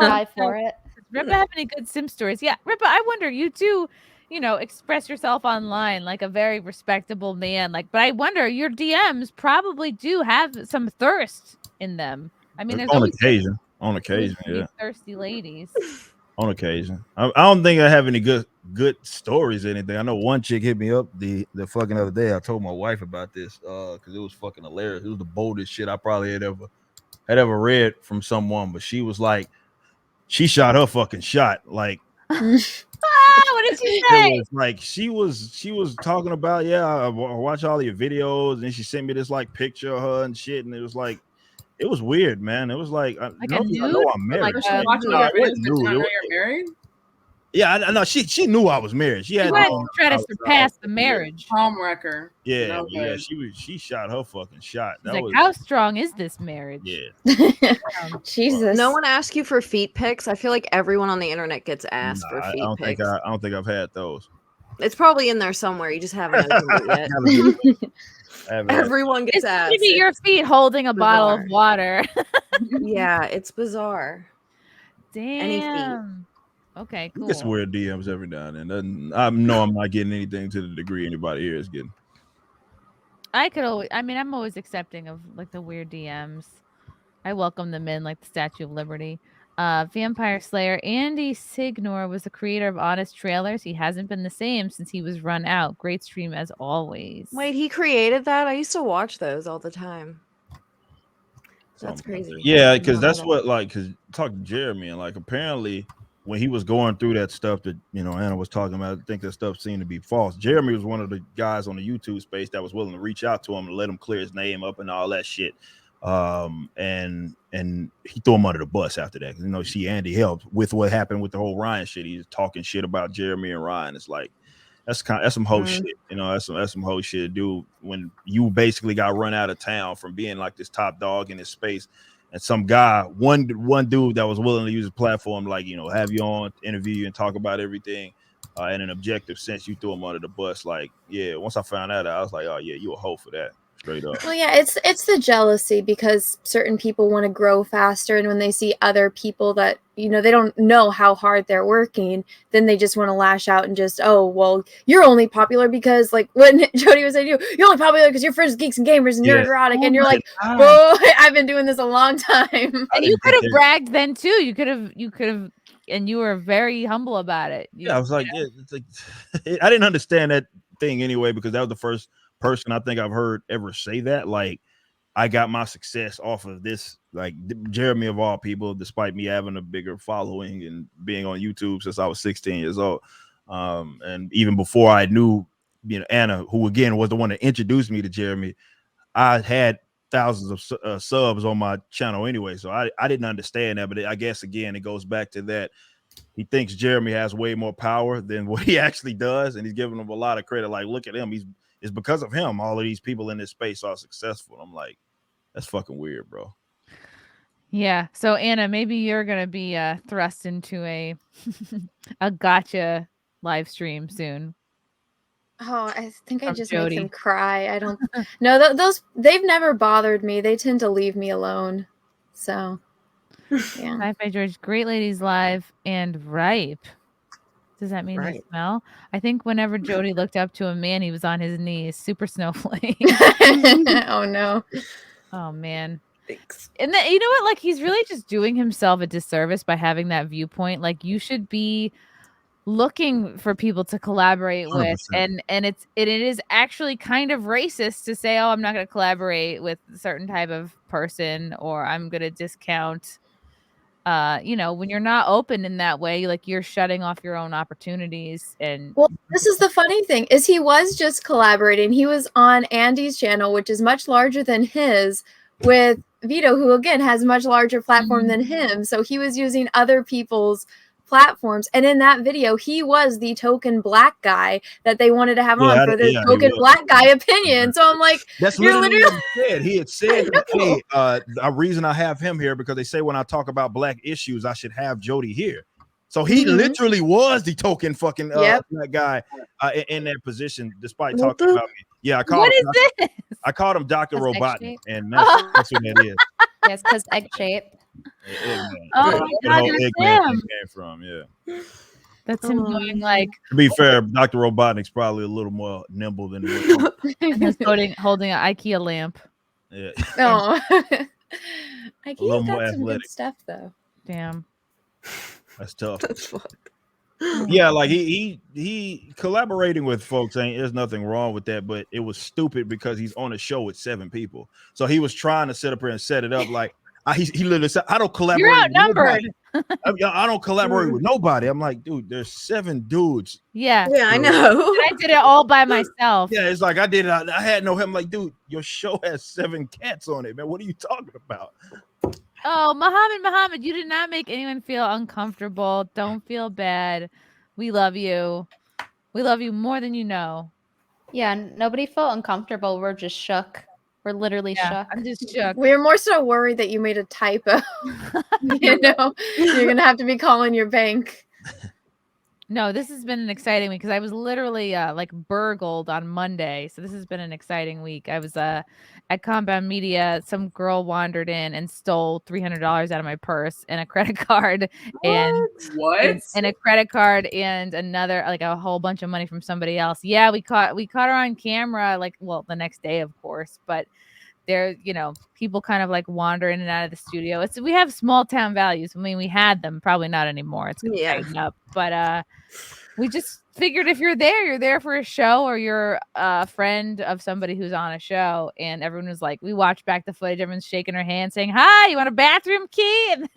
die for it. Does Ripa have any good Simp stories? Yeah, Ripa, I wonder, you do, express yourself online like a very respectable man. But I wonder, your DMs probably do have some thirst in them. I mean, there's on occasion, yeah. Thirsty ladies. On occasion, I don't think I have any good stories or anything. I know one chick hit me up the fucking other day. I told my wife about this because it was fucking hilarious. It was the boldest shit I probably had ever read from someone. But she was like, she shot her fucking shot. Like, what did she say? It was like she was talking about, I watch all your videos, and she sent me this like picture of her and shit, and it was like. It was weird, man. It was like I know I'm married. You're married? Yeah, I know. She knew I was married. She had to try to surpass the marriage. Home wrecker. Yeah, yeah. She shot her fucking shot. That was how strong is this marriage? Yeah. Jesus. No one asks you for feet pics. I feel like everyone on the internet gets asked for feet pics. I don't think I've had those. It's probably in there somewhere. You just haven't opened it yet. Everyone gets asked. Maybe your feet holding a bottle of water. Yeah, it's bizarre. Damn. Any feet. Okay, cool. You get some weird DMs every now and then. I know I'm not getting anything to the degree anybody here is getting. I'm always accepting of like the weird DMs. I welcome them in like the Statue of Liberty. Vampire Slayer Andy Signor was the creator of Honest Trailers. He hasn't been the same since he was run out. Great stream as always. Wait, he created that? I used to watch those all the time. That's crazy. Yeah, because that's what because talk to Jeremy and like apparently when he was going through that stuff that Anna was talking about, I think that stuff seemed to be false. Jeremy was one of the guys on the YouTube space that was willing to reach out to him and let him clear his name up and all that shit. And he threw him under the bus after that. See, Andy helped with what happened with the whole Ryan shit. He's talking shit about Jeremy and Ryan. It's like that's some whole shit. That's some whole shit, dude. When you basically got run out of town from being like this top dog in this space, and some guy, one dude that was willing to use a platform, like have you on, interview you, and talk about everything in an objective sense, you threw him under the bus. Like, yeah. Once I found out, I was like, oh yeah, you a hoe for that. Straight up. Well, yeah, it's the jealousy because certain people want to grow faster, and when they see other people that they don't know how hard they're working, then they just want to lash out and just, oh well, you're only popular because like when Jody was saying you're only popular because you're friends with geeks and gamers and you're erotic, and you're like, bro, I've been doing this a long time. And you could have bragged then too. You could have, and you were very humble about it. I was like, it's like I didn't understand that thing anyway because that was the first person I think I've heard ever say that. Like, I got my success off of this, like Jeremy of all people, despite me having a bigger following and being on YouTube since I was 16 years old. And even before I knew, Anna, who again was the one that introduced me to Jeremy, I had thousands of subs on my channel anyway. So I didn't understand that, but I guess again, it goes back to that. He thinks Jeremy has way more power than what he actually does. And he's giving him a lot of credit. Like, look at him. It's because of him all of these people in this space are successful. I'm like, that's fucking weird, bro. Yeah. So Anna, maybe you're gonna be thrust into a gotcha live stream soon. Oh, I think I From just Jody. make them cry. I don't. No, those they've never bothered me. They tend to leave me alone. So, yeah. Hi, George. Great Ladies Live and ripe. Does that mean you smell? I think whenever Jody looked up to a man, he was on his knees. Super snowflake. Oh no. Oh man. Thanks. And then you know what? Like he's really just doing himself a disservice by having that viewpoint. Like you should be looking for people to collaborate with 100%. and it is actually kind of racist to say, oh, I'm not going to collaborate with a certain type of person, or I'm going to discount when you're not open in that way, like you're shutting off your own opportunities. And well, this is the funny thing is he was just collaborating. He was on Andy's channel, which is much larger than his, with Vito, who again has a much larger platform than him. So he was using other people's platforms, and in that video he was the token black guy that they wanted to have on for the token black guy opinion. So I'm like, that's literally what he said. He had said, hey, the reason I have him here because they say when I talk about black issues I should have Jody here. So he literally was the token fucking black guy in that position, despite talking about me. Yeah, I called him Dr. Robotnik, and that's what that is. Yes, because egg shape. Oh my God, that's him. Came from, That's him going like. To be fair, Dr. Robotnik's probably a little more nimble than he's holding an IKEA lamp. Yeah. Oh, IKEA's got some good stuff though. Damn, that's tough. That's fun. Yeah, like he collaborating with folks there's nothing wrong with that, but it was stupid because he's on a show with 7 people. So he was trying to sit up here and set it up like he literally said, I don't collaborate. You're outnumbered. I don't collaborate with nobody. I'm like, dude, there's 7 dudes. Yeah, I know. I did it all by myself. Yeah, it's like I did it. I had no help. I'm like, dude, your show has 7 cats on it, man. What are you talking about? Oh, Muhammad, you did not make anyone feel uncomfortable. Don't feel bad. We love you. We love you more than you know. Yeah, nobody felt uncomfortable. We're just shook. We're literally shook. I'm just shook. We're more so worried that you made a typo. You're gonna have to be calling your bank. No, this has been an exciting week because I was literally like burgled on Monday. So this has been an exciting week. I was at Compound Media. Some girl wandered in and stole $300 out of my purse and a credit card and a credit card and another like a whole bunch of money from somebody else. Yeah, we caught her on camera the next day, of course, but there, people kind of like wander in and out of the studio. We have small town values. I mean, we had them, probably not anymore. It's gonna tighten up, but we just figured if you're there for a show or you're a friend of somebody who's on a show, and everyone was like, we watched back the footage, everyone's shaking her hand saying, hi, you want a bathroom key? And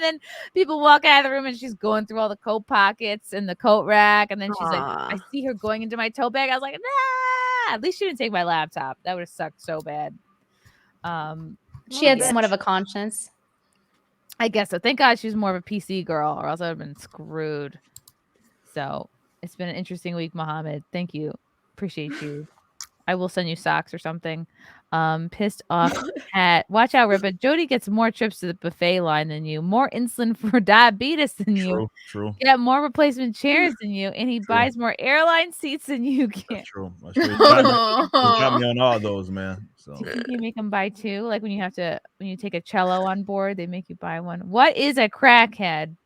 then people walk out of the room and she's going through all the coat pockets and the coat rack, and then she's like, I see her going into my tote bag. I was like, nah, at least she didn't take my laptop. That would have sucked so bad. She had somewhat of a conscience. I guess so. Thank God she's more of a PC girl, or else I would have been screwed. So it's been an interesting week, Muhammad. Thank you. Appreciate you. I will send you socks or something. Pissed off hat. Watch out, Rippa. Jody gets more trips to the buffet line than you, more insulin for diabetes than you. True. Get more replacement chairs than you, and he buys more airline seats than you can. That's true. He got me on all those, man. So do you think you make them buy 2? Like when you take a cello on board, they make you buy one. What is a crackhead?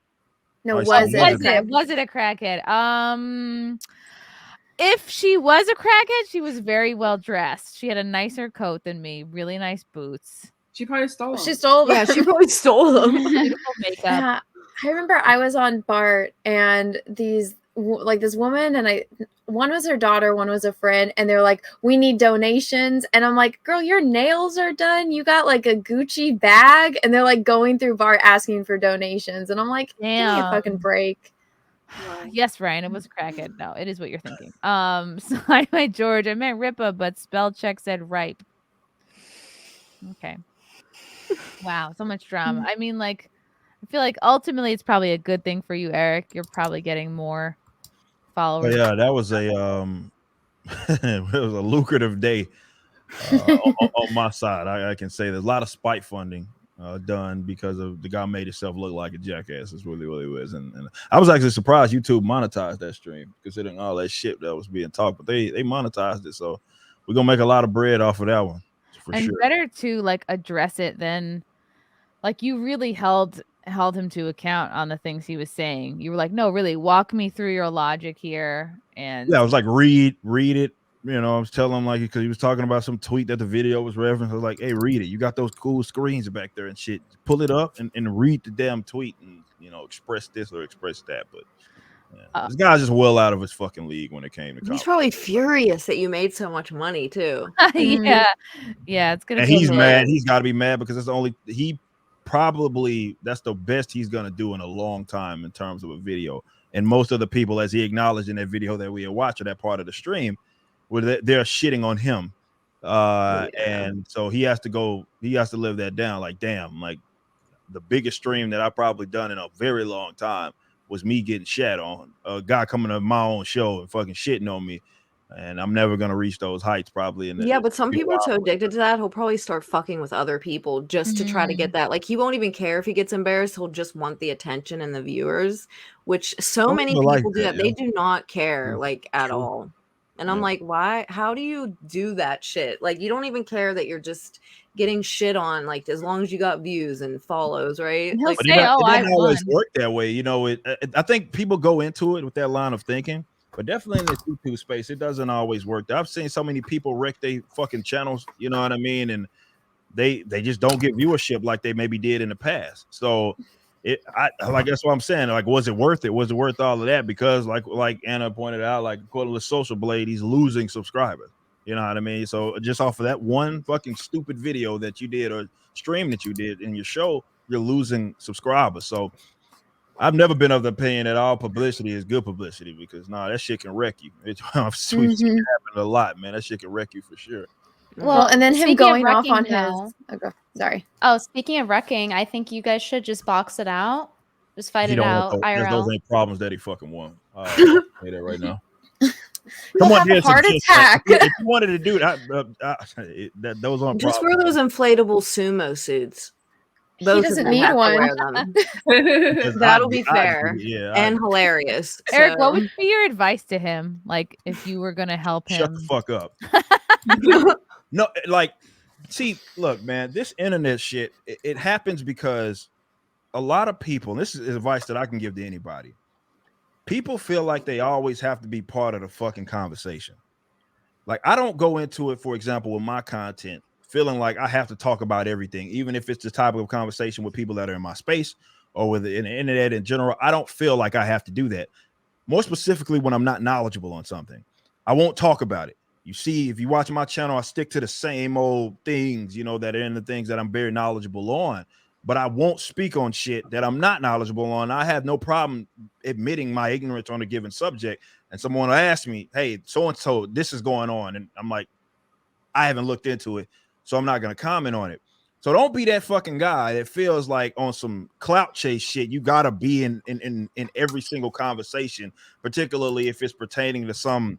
No, was it a crackhead? If she was a crackhead, she was very well dressed. She had a nicer coat than me, really nice boots. She probably stole them. She stole them. Yeah, she probably stole them. Beautiful makeup. I remember I was on BART and this woman and one was her daughter, one was a friend, and they're like, we need donations. And I'm like, girl, your nails are done. You got like a Gucci bag. And they're like going through BART asking for donations. And I'm like, damn. Give me a fucking break. Yes, Ryan, it was a crackhead. No, it is what you're thinking. So I meant George. I meant Rippa, but spell check said ripe. Okay. Wow, so much drama. I mean, I feel like ultimately it's probably a good thing for you, Eric. You're probably getting more followers. Yeah, that was it was a lucrative day on my side. I can say there's a lot of spite funding done because of the guy made himself look like a jackass. That's really what it was. And I was actually surprised YouTube monetized that stream, considering all that shit that was being talked. But they monetized it, so we're gonna make a lot of bread off of that one for and sure. better to like address it than like you really held him to account on the things he was saying. You were like, no, really, walk me through your logic here. And yeah, I was like, read it. You know, I was telling him like because he was talking about some tweet that the video was referenced. I was like, hey, read it. You got those cool screens back there and shit. Pull it up and read the damn tweet and express this or express that. But this guy's just well out of his fucking league when it came to He's probably furious that you made so much money too. yeah, it's gonna. And he's mad. He's got to be mad because that's that's the best he's gonna do in a long time in terms of a video. And most of the people, as he acknowledged in that video that we had watched, or that part of the stream, where they're shitting on him, and so he has to live that down. Like, damn, like the biggest stream that I probably done in a very long time was me getting shat on, a guy coming to my own show and fucking shitting on me, and I'm never gonna reach those heights probably. But some people are so addicted to that, he'll probably start fucking with other people just to try to get that. Like, he won't even care if he gets embarrassed. He'll just want the attention and the viewers, which many people do that. They do not care at all. And I'm like, why? How do you do that shit? Like, you don't even care that you're just getting shit on, like, as long as you got views and follows, right? He'll Like, say, it doesn't always work that way. I think people go into it with that line of thinking, but definitely in this YouTube space, it doesn't always work. I've seen so many people wreck their fucking channels, you know what I mean? And they just don't get viewership like they maybe did in the past. So that's what I'm saying. Like, was it worth it? Was it worth all of that? Because like Anna pointed out, like according to Social Blade, he's losing subscribers. You know what I mean? So just off of that one fucking stupid video that you did or stream that you did in your show, you're losing subscribers. So I've never been of the opinion that all publicity is good publicity, because that shit can wreck you. I've seen it happen a lot, man. That shit can wreck you for sure. Well, and then him going off on his. Sorry. Oh, speaking of wrecking, I think you guys should just box it out. Just fight it out. IRL. Those ain't problems that he fucking won. I'll say that right now. Come on, have a heart attack. If you wanted to do that, those aren't just problems. wear those inflatable sumo suits. He doesn't need one. That'll be fair and hilarious. Eric, what would be your advice to him? Like, if you were gonna help him, shut the fuck up. No, like, see, look, man, this internet shit, it happens because a lot of people, and this is advice that I can give to anybody, people feel like they always have to be part of the fucking conversation. Like, I don't go into it, for example, with my content, feeling like I have to talk about everything, even if it's the topic of conversation with people that are in my space or with the internet in general. I don't feel like I have to do that. More specifically, when I'm not knowledgeable on something, I won't talk about it. You see, if you watch my channel, I stick to the same old things, that are in the things that I'm very knowledgeable on, but I won't speak on shit that I'm not knowledgeable on. I have no problem admitting my ignorance on a given subject. And someone will ask me, hey, so-and-so, this is going on. And I'm like, I haven't looked into it, so I'm not going to comment on it. So don't be that fucking guy that feels like on some clout chase shit, you got to be in every single conversation, particularly if it's pertaining to some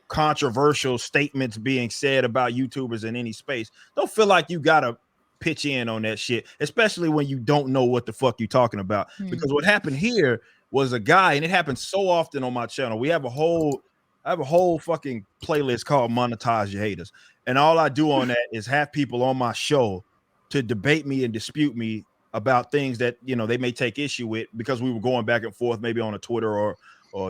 controversial statements being said about YouTubers in any space. Don't feel like you gotta pitch in on that shit, especially when you don't know what the fuck you're talking about. Because what happened here was a guy, and it happens so often on my channel. I have a whole fucking playlist called Monetize Your Haters, and all I do on that is have people on my show to debate me and dispute me about things that they may take issue with, because we were going back and forth maybe on a Twitter or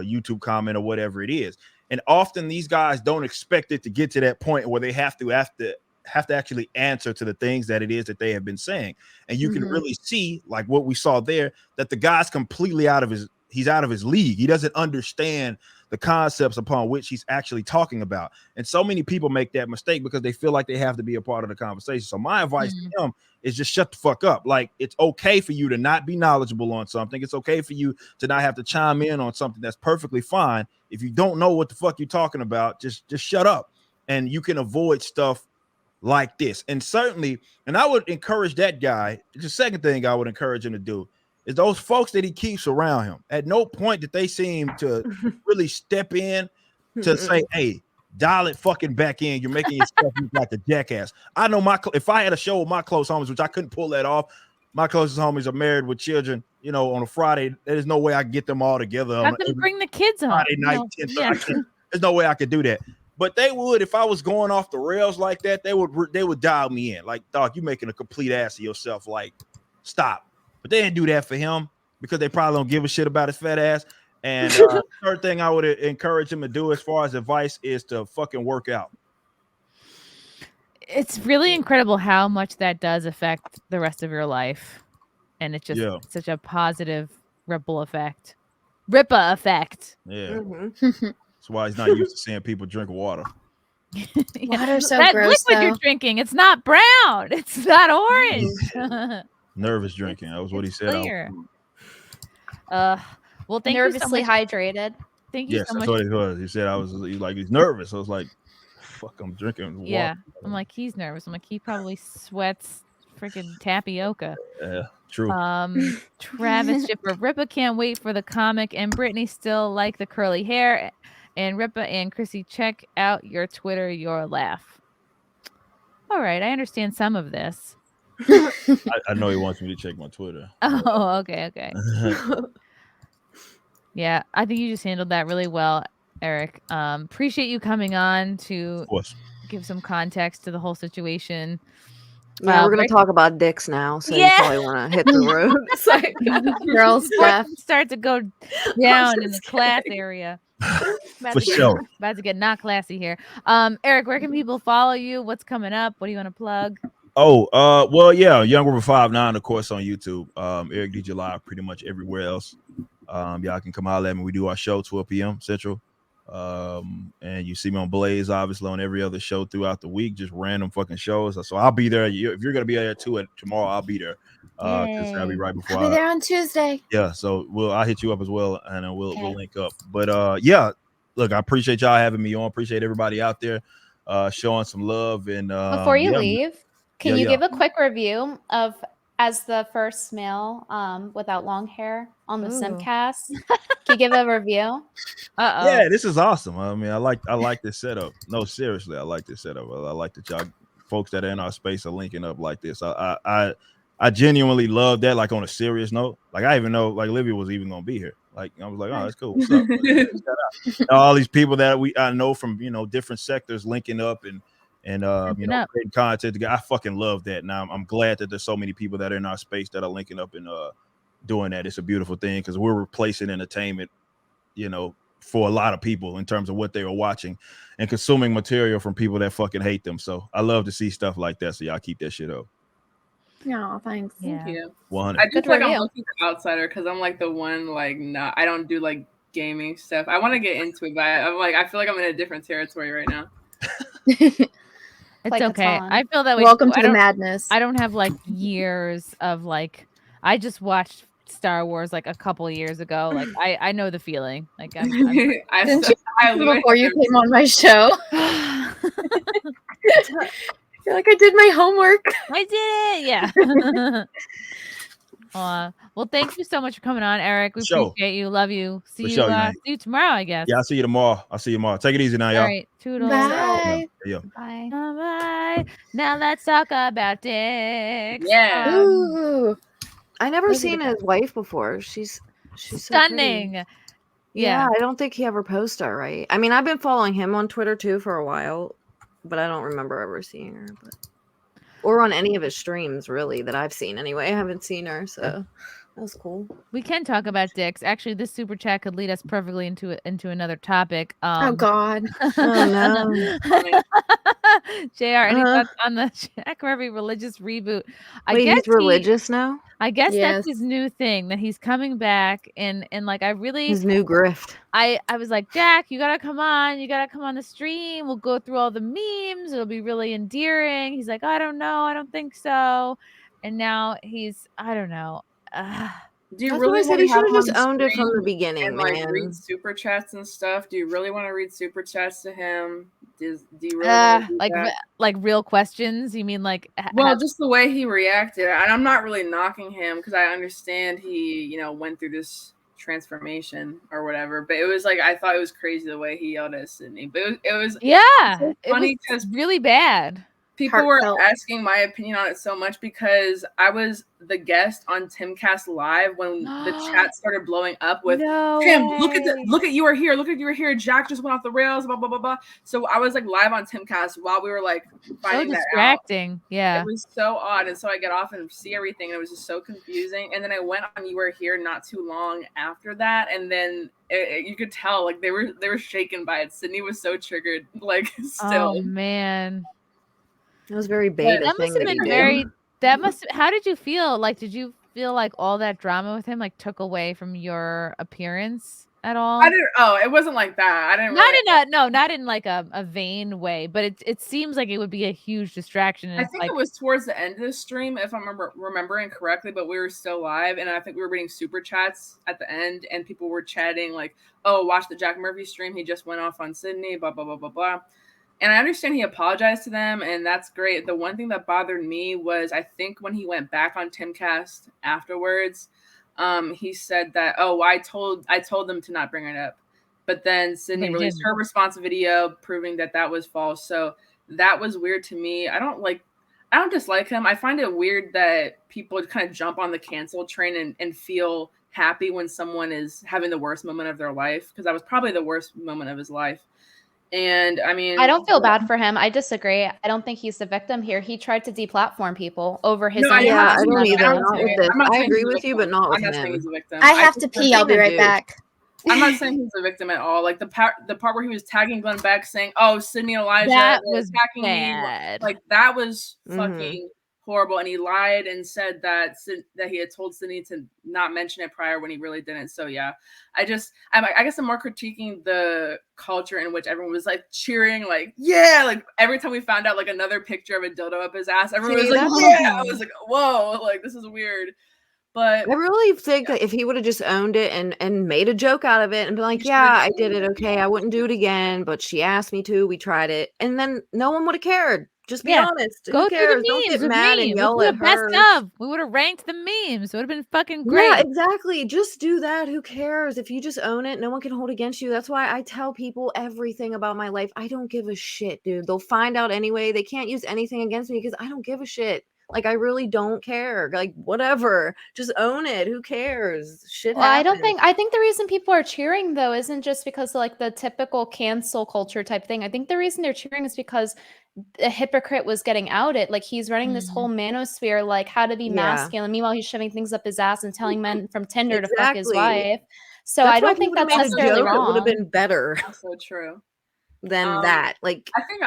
YouTube comment or whatever it is. And often these guys don't expect it to get to that point where they have to actually answer to the things that it is that they have been saying. And you can really see, like what we saw there, that the guy's completely out of his league. He doesn't understand the concepts upon which he's actually talking about. And so many people make that mistake because they feel like they have to be a part of the conversation. So my advice to him is just shut the fuck up. Like, it's okay for you to not be knowledgeable on something. It's okay for you to not have to chime in on something. That's perfectly fine. If you don't know what the fuck you're talking about, just shut up, and you can avoid stuff like this. And certainly, and I would encourage that guy, the second thing I would encourage him to do is those folks that he keeps around him. At no point did they seem to really step in to say, hey, dial it fucking back in. You're making yourself look like a jackass. I know if I had a show with my close homies, which I couldn't pull that off, my closest homies are married with children. You know, on a Friday, there's no way I can get them all together. Have them bring the kids on Friday night. Yeah. There's no way I could do that. But they would, if I was going off the rails like that, they would dial me in. Like, dog, you making a complete ass of yourself. Like, stop. But they didn't do that for him because they probably don't give a shit about his fat ass. And third thing I would encourage him to do as far as advice is to fucking work out. It's really incredible how much that does affect the rest of your life. And it's just such a positive ripple effect. Rippa effect. Yeah. That's why he's not used to seeing people drink water. Water's so that gross, liquid though. you're drinking, it's not brown. It's not orange. Nervous drinking. That was what he said. Clear. Well, thank Nervously you so much. hydrated. Thank you so much. That's what it was. He said he's nervous. I was like, fuck, I'm drinking water. Yeah. I'm like, he's nervous. I'm like, he probably sweats freaking tapioca. Yeah, true. Travis Shipper. Rippa can't wait for the comic, and Brittany still like the curly hair. And Rippa and Chrissie, check out your Twitter, your laugh. All right, I understand some of this. I know he wants me to check my Twitter. Oh, okay. Yeah, I think you just handled that really well, Eric. Appreciate you coming on to give some context to the whole situation. Yeah, we're gonna talk about dicks now, so you probably want to hit the road. It's like, girl stuff. Start to go down in the class area. For sure. About to get not classy here. Eric, where can people follow you? What's coming up? What do you want to plug? Oh, well, yeah, Young River 59, of course, on YouTube. Eric DJ Live, pretty much everywhere else. Y'all can come out at me. We do our show 12 p.m. Central. And you see me on Blaze, obviously, on every other show throughout the week, just random fucking shows. So I'll be there. If you're gonna be there too tomorrow, I'll be there. Because I'll be right before. I'll be there on Tuesday. Yeah, so I'll hit you up as well, and then we'll link up. But yeah, look, I appreciate y'all having me on. Appreciate everybody out there showing some love. And before you leave, can you give a quick review of as the first male without long hair on the SimpCast? Can you give a review? Yeah, this is awesome. I mean, I like this setup. No, seriously, I like this setup. I like that y'all folks that are in our space are linking up like this. I genuinely love that. Like on a serious note, like I even know like Olivia was even gonna be here. Like I was like, oh, that's cool. What's up? Like, all these people that I know from different sectors linking up and creating content together. I fucking love that. Now I'm glad that there's so many people that are in our space that are linking up and doing that. It's a beautiful thing because we're replacing entertainment, for a lot of people in terms of what they were watching and consuming material from people that fucking hate them. So I love to see stuff like that. So y'all keep that shit up. No, thanks. Thank you. 100. I just like I'm looking the outsider because I'm like the one like I don't do like gaming stuff. I want to get into it, but I'm like I feel like I'm in a different territory right now. It's like okay. I feel that way. Welcome to the madness. I don't have like years of like. I just watched Star Wars like a couple years ago. Like I know the feeling. Like I before you came on my show. I feel like I did my homework. I did it. Yeah. Well, thank you so much for coming on, Eric. We appreciate you. Love you. See you tomorrow, I guess. Yeah, I'll see you tomorrow. Take it easy now, y'all. All right. Toodles. Bye. Yeah. Bye. Bye. Now let's talk about dicks. Yeah. Ooh. I never seen his wife before. She's stunning. So yeah, I don't think he ever posted her, right? I mean, I've been following him on Twitter too for a while, but I don't remember ever seeing her. Or on any of his streams, really, that I've seen anyway. I haven't seen her, so that was cool. We can talk about dicks. Actually, this super chat could lead us perfectly into another topic. Oh God! Oh no! JR, any thoughts on the Jack Murphy religious reboot? Wait, he's religious now? I guess that's his new thing, that he's coming back and like his new grift. I was like, Jack, you gotta come on the stream. We'll go through all the memes. It'll be really endearing. He's like, I don't know, I don't think so. And now I don't know. Do you really want he to should have just owned it from the beginning, and man? Like read super chats and stuff? Do you really want to read super chats to him? Do you really want to do that? Like real questions? You mean like? Well, just the way he reacted, and I'm not really knocking him because I understand he, went through this transformation or whatever. But it was like I thought it was crazy the way he yelled at Sydney. But it was so funny because really bad. People were asking my opinion on it so much because I was the guest on TimCast Live when the chat started blowing up with Tim, look at you were here, Jack just went off the rails, blah blah blah blah. So I was like live on TimCast while we were like finding so that distracting. out. Yeah, it was so odd, and so I get off and see everything, and it was just so confusing. And then I went on You Were Here not too long after that, and then you could tell like they were shaken by it. Sydney was so triggered, like still. Oh man. It was very beta. That must have been very. How did you feel? Like, did you feel like all that drama with him like took away from your appearance at all? I didn't. Oh, it wasn't like that. I didn't. Not in like a vain way, but it seems like it would be a huge distraction. I think it was towards the end of the stream, if I'm remembering correctly, but we were still live, and I think we were reading super chats at the end, and people were chatting like, "Oh, watch the Jack Murphy stream. He just went off on Sydney." Blah blah blah blah blah. And I understand he apologized to them, and that's great. The one thing that bothered me was I think when he went back on TimCast afterwards, he said that, "Oh, I told them to not bring it up," but then Sydney released her response video proving that was false. So that was weird to me. I don't dislike him. I find it weird that people kind of jump on the cancel train and feel happy when someone is having the worst moment of their life, because that was probably the worst moment of his life. And I mean, I don't feel bad for him. I disagree. I don't think he's the victim here. He tried to deplatform people over his own. I don't either. Not with this. I agree with you, but not with him. I have to pee. I'll be right back. I'm not saying he's a victim at all. Like the part where he was tagging Glenn Beck saying, "Oh, Sydney Elijah was attacking me," like that was fucking horrible. And he lied and said that he had told Sydney to not mention it prior when he really didn't. So yeah, I guess I'm more critiquing the culture in which everyone was like cheering, like yeah, like every time we found out like another picture of a dildo up his ass, everyone was like yeah. I was like, whoa, like this is weird. But I really think that if he would have just owned it and made a joke out of it and been like, yeah, I did it. Okay, I wouldn't do it again, but she asked me to. We tried it. And then no one would have cared. Just be honest. Go Who cares? Don't get mad and yell at her. We would have ranked the memes. It would have been fucking great. Yeah, exactly. Just do that. Who cares? If you just own it, no one can hold against you. That's why I tell people everything about my life. I don't give a shit, dude. They'll find out anyway. They can't use anything against me because I don't give a shit. Like, I really don't care. Like, whatever. Just own it. Who cares? Shit happens. I think the reason people are cheering, though, isn't just because like the typical cancel culture type thing. I think the reason they're cheering is because a hypocrite was getting outed. Like, he's running this whole manosphere, like how to be masculine. Meanwhile, he's shoving things up his ass and telling men from Tinder to fuck his wife. So I don't think that's necessarily wrong. It would have been better. That's so true. Than that. Like, I think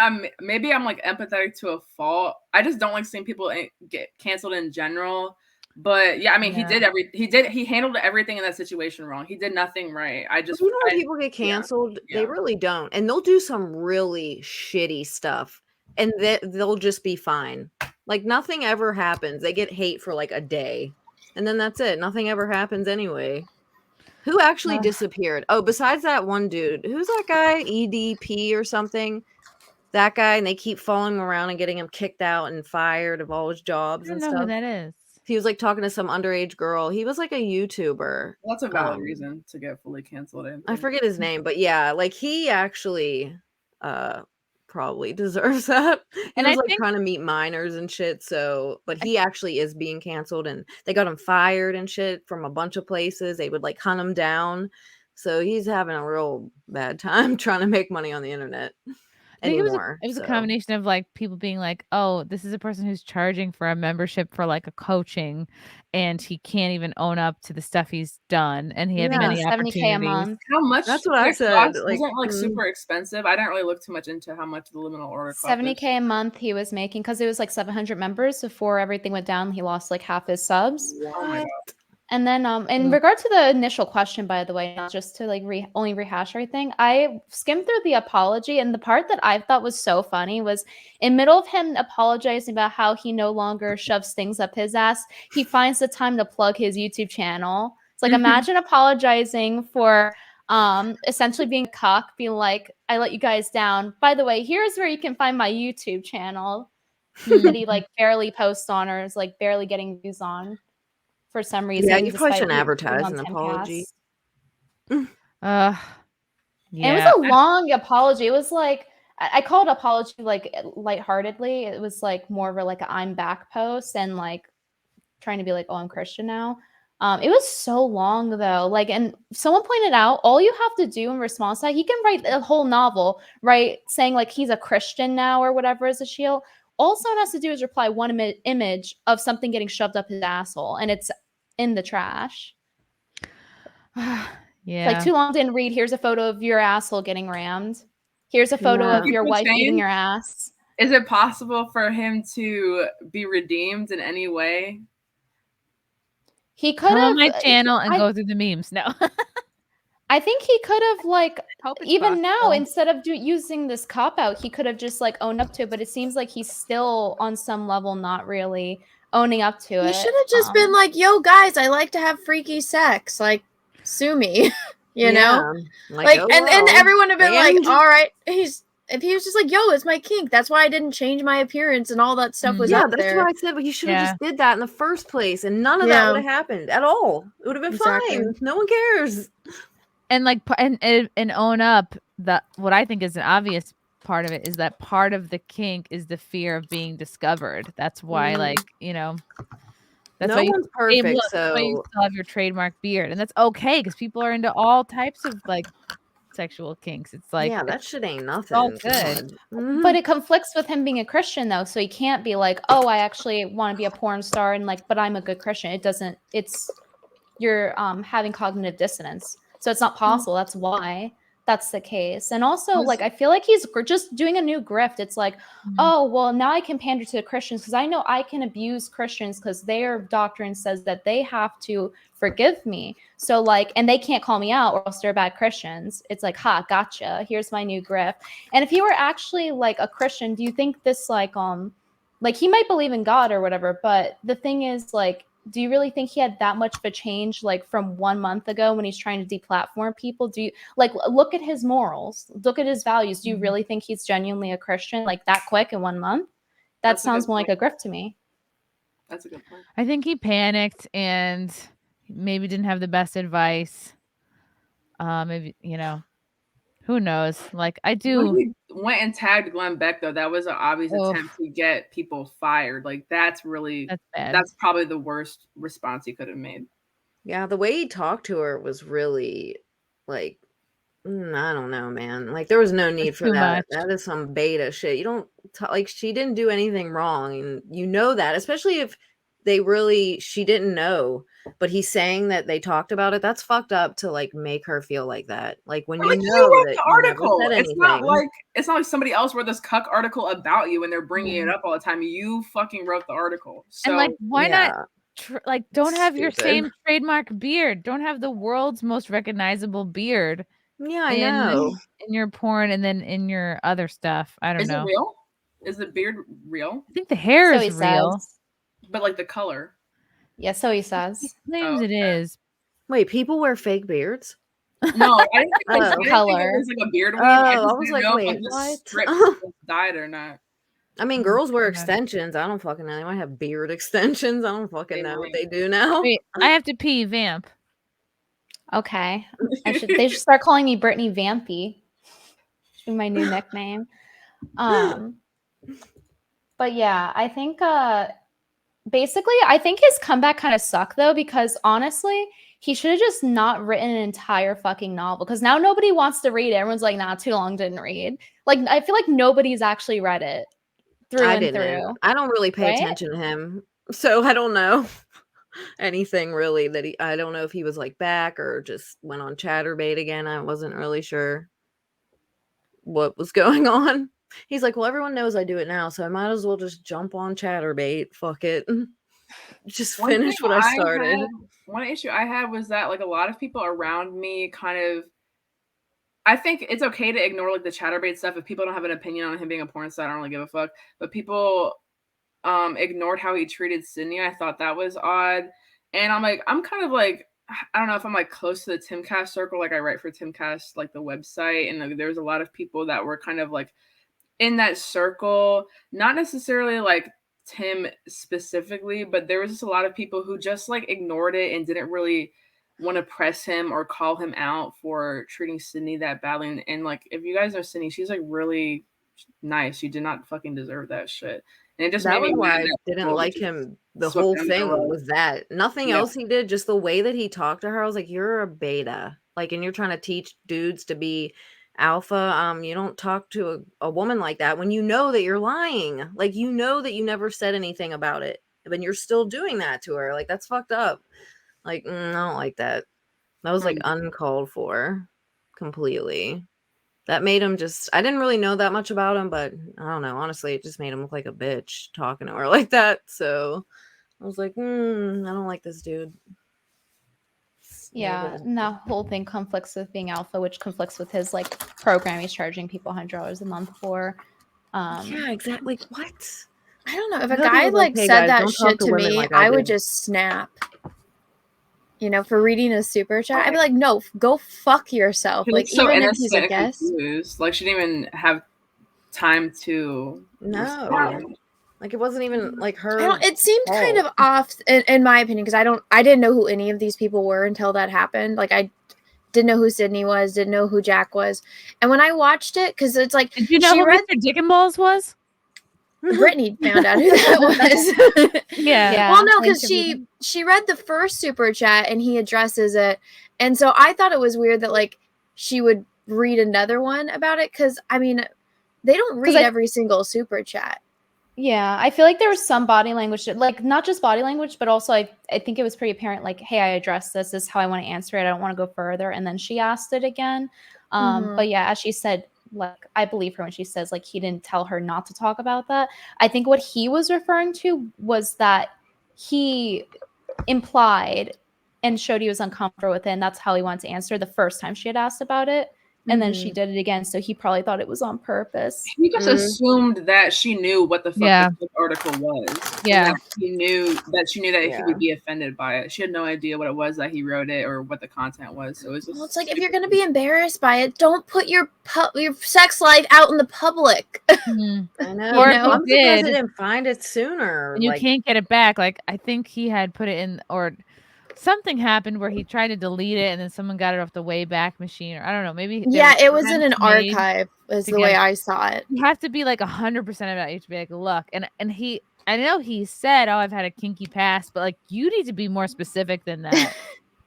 I'm like empathetic to a fault. I just don't like seeing people get canceled in general. But yeah, I mean, he handled everything in that situation wrong. He did nothing right. When people get canceled, they really don't, and they'll do some really shitty stuff, and they'll just be fine. Like, nothing ever happens. They get hate for like a day, and then that's it. Nothing ever happens anyway. Who actually disappeared? Oh, besides that one dude. Who's that guy? EDP or something? That guy, and they keep following him around and getting him kicked out and fired of all his jobs and stuff. I don't know who that is. He was like talking to some underage girl. He was like a YouTuber. That's a valid reason to get fully canceled. I forget his name, but yeah, like he actually probably deserves that. And I was like trying to meet minors and shit. So, but he actually is being canceled, and they got him fired and shit from a bunch of places. They would like hunt him down. So he's having a real bad time trying to make money on the internet. It was a combination of like people being like, oh, this is a person who's charging for a membership for like a coaching, and he can't even own up to the stuff he's done, and he having any opportunities. $70K a month. How much? That's what I said. Like, wasn't like super expensive. I didn't really look too much into how much the liminal order cost. $70K a month he was making because it was like 700 members. Before everything went down, he lost like half his subs. Oh my God. And then in regard to the initial question, by the way, not just to like only rehash everything, I skimmed through the apology, and the part that I thought was so funny was in middle of him apologizing about how he no longer shoves things up his ass, he finds the time to plug his YouTube channel. It's like, imagine apologizing for essentially being a cock, being like, I let you guys down. By the way, here's where you can find my YouTube channel that he like barely posts on, or is like barely getting views on. For some reason, yeah, you probably shouldn't advertise an apology. Yeah. And it was a long apology. It was like I called apology like lightheartedly. It was like more of a like a I'm back post and like trying to be like, oh, I'm Christian now. It was so long though. Like, and someone pointed out, all you have to do in response to that, he can write a whole novel, right? Saying like he's a Christian now or whatever as a shield. All someone has to do is reply one image of something getting shoved up his asshole, and it's in the trash. Yeah. Like, too long didn't read. Here's a photo of your asshole getting rammed. Here's a photo of your wife eating your ass. Is it possible for him to be redeemed in any way? He could come have on my channel and go through the memes. No. I think he could have like even now possible. instead of using this cop out, he could have just like owned up to it. But it seems like he's still on some level not really owning up to it. He should have just been like, "Yo, guys, I like to have freaky sex. Like, sue me." you know, like, oh, and well. everyone would have been And- like, "All right." If he was just like, "Yo, it's my kink. That's why I didn't change my appearance and all that stuff was up that's there." what I said. But he should have just did that in the first place, and none of Yeah. that would have happened at all. It would have been Exactly. fine. No one cares. And like and own up that what I think is an obvious part of it is that part of the kink is the fear of being discovered. That's why, like, you know, that's No why one's perfect, that's why you so- still have your trademark beard, and that's okay because people are into all types of like sexual kinks. It's like yeah, that shit ain't it's all nothing. good. But it conflicts with him being a Christian though, so he can't be like, "Oh, I actually want to be a porn star," and like, "But I'm a good Christian." It doesn't. It's you're having cognitive dissonance, so it's not possible. That's why that's the case. And also, like, I feel like he's just doing a new grift. It's like, oh, well, now I can pander to the Christians because I know I can abuse Christians because their doctrine says that they have to forgive me. So like, and they can't call me out or else they're bad Christians. It's like, ha, gotcha. Here's my new grift. And if he were actually like a Christian, do you think this like he might believe in God or whatever, but the thing is like, do you really think he had that much of a change like from 1 month ago when he's trying to deplatform people? Do you like look at his morals, look at his values? Do you really think he's genuinely a Christian like that quick in 1 month? That sounds more like a grift to me. That's a good point. I think he panicked and maybe didn't have the best advice. Maybe, you know, who knows? Like I do. When he went and tagged Glenn Beck though, that was an obvious attempt to get people fired. Like that's bad. That's probably the worst response he could have made. Yeah, the way he talked to her was really like, I don't know, man. Like there was no need for too that. much. That is some beta shit. You don't like she didn't do anything wrong, and you know that, especially if she didn't know, but he's saying that they talked about it. That's fucked up to like make her feel like that. Like when you know wrote that the you never article. said It's not anything. like somebody else wrote this cuck article about you and they're bringing it up all the time. You fucking wrote the article. So And like, why not? Don't have your Stupid. same trademark beard. Don't have the world's most recognizable beard. Yeah, I know. In your porn and then in your other stuff. I don't Is know. it real? Is the beard real? I think the hair So is he real. says. But like the color. Yeah, so he says. He claims it is. Wait, people wear fake beards? No, I didn't think Oh. it was like a beard weave. Oh, I I just was didn't like, know wait, if the what? strip was dyed or not. I mean, girls wear extensions. I don't fucking know. They might have beard extensions. I don't fucking know what they do now. Wait, I have to pee, vamp. Okay. They should start calling me Brittany Venti. Should be my new nickname. But yeah, I think basically I think his comeback kind of sucked though, because honestly, he should have just not written an entire fucking novel because now nobody wants to read it. Everyone's like, nah, too long, didn't read. Like I feel like nobody's actually read it through and through. I don't really pay attention to him, so I don't know anything really that I don't know if he was like back or just went on Chatterbait again. I wasn't really sure what was going on. He's like, well, everyone knows I do it now, so I might as well just jump on Chatterbait. Fuck it. Just finish what I started. One issue I had was that like a lot of people around me kind of, I think it's okay to ignore like the Chatterbait stuff if people don't have an opinion on him being a porn star. I don't really give a fuck. But people ignored how he treated Sydney. I thought that was odd. And I'm kind of like, I don't know if I'm like close to the TimCast circle. Like I write for TimCast, like the website, and like, there's a lot of people that were kind of like in that circle, not necessarily like Tim specifically, but there was just a lot of people who just like ignored it and didn't really want to press him or call him out for treating Sydney that badly. And like, if you guys know Sydney, she's like really nice. She did not fucking deserve that shit. And it just That made was me why mad I that didn't people like just him. The swept whole under the thing rug. was that nothing Yeah. else he did, just the way that he talked to her. I was like, you're a beta, like, and you're trying to teach dudes to be alpha. You don't talk to a woman like that when you know that you're lying. Like, you know that you never said anything about it, but you're still doing that to her. Like, that's fucked up. Like, I don't like that. That was like uncalled for completely. That made him just, I didn't really know that much about him, but I don't know. Honestly, it just made him look like a bitch talking to her like that. So I was like, I don't like this dude. Yeah, and that whole thing conflicts with being alpha, which conflicts with his like program he's charging people $100 a month for. Yeah, exactly. What? I don't know. If a guy like said that shit to me, I would just snap. You know, for reading a super chat, I'd be like, "No, go fuck yourself." Like, so even if he's a innocent and guest. confused. Like, she didn't even have time to respond. Like, it wasn't even like her. It seemed kind of off, in my opinion, because I didn't know who any of these people were until that happened. Like, I didn't know who Sydney was, didn't know who Jack was, and when I watched it, because it's like, did you know who Mr. Dick and Balls was? Brittany found out who that was. Yeah. Well, no, because she read the first super chat and he addresses it, and so I thought it was weird that like she would read another one about it, because I mean, they don't read every single super chat. Yeah, I feel like there was some body language, like not just body language, but also I think it was pretty apparent, like, hey, I addressed this. This is how I want to answer it. I don't want to go further. And then she asked it again. But yeah, as she said, like, I believe her when she says, like, he didn't tell her not to talk about that. I think what he was referring to was that he implied and showed he was uncomfortable with it. And that's how he wanted to answer the first time she had asked about it. And then she did it again, so he probably thought it was on purpose. He just assumed that she knew what the fuck the article was. Yeah. She knew that he would be offended by it. She had no idea what it was that he wrote it or what the content was. So it was just, well, it's like, if you're gonna be embarrassed by it, don't put your sex life out in the public. I know. Or I'm surprised did. I didn't find it sooner. And you like, can't get it back. Like, I think he had put it in, or something happened where he tried to delete it and then someone got it off the Wayback Machine, or I don't know, maybe it was in an archive is the way I saw it. You have to be like 100% about it. You have to be like, look, and he, I know he said, oh, I've had a kinky past, but like, you need to be more specific than that.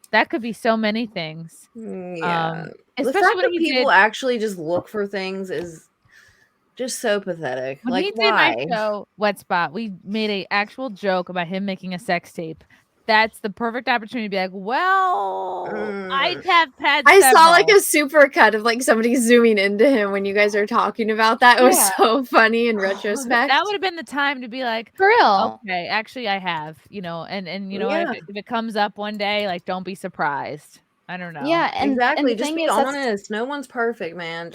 That could be so many things. Yeah. The Especially fact when that he people did, actually just look for things is just so pathetic. when Like, he did why? my show, Wet Spot, we made a actual joke about him making a sex tape. That's the perfect opportunity to be like, well, I have had I saw several. like a super cut of like somebody zooming into him when you guys are talking about that. It was so funny in retrospect. That would have been the time to be like, for real. Okay, actually I have, you know, and you know, Yeah. if it comes up one day, like, don't be surprised. I don't know. Yeah, and exactly. and the Just thing be is, that's- honest. No one's perfect, man.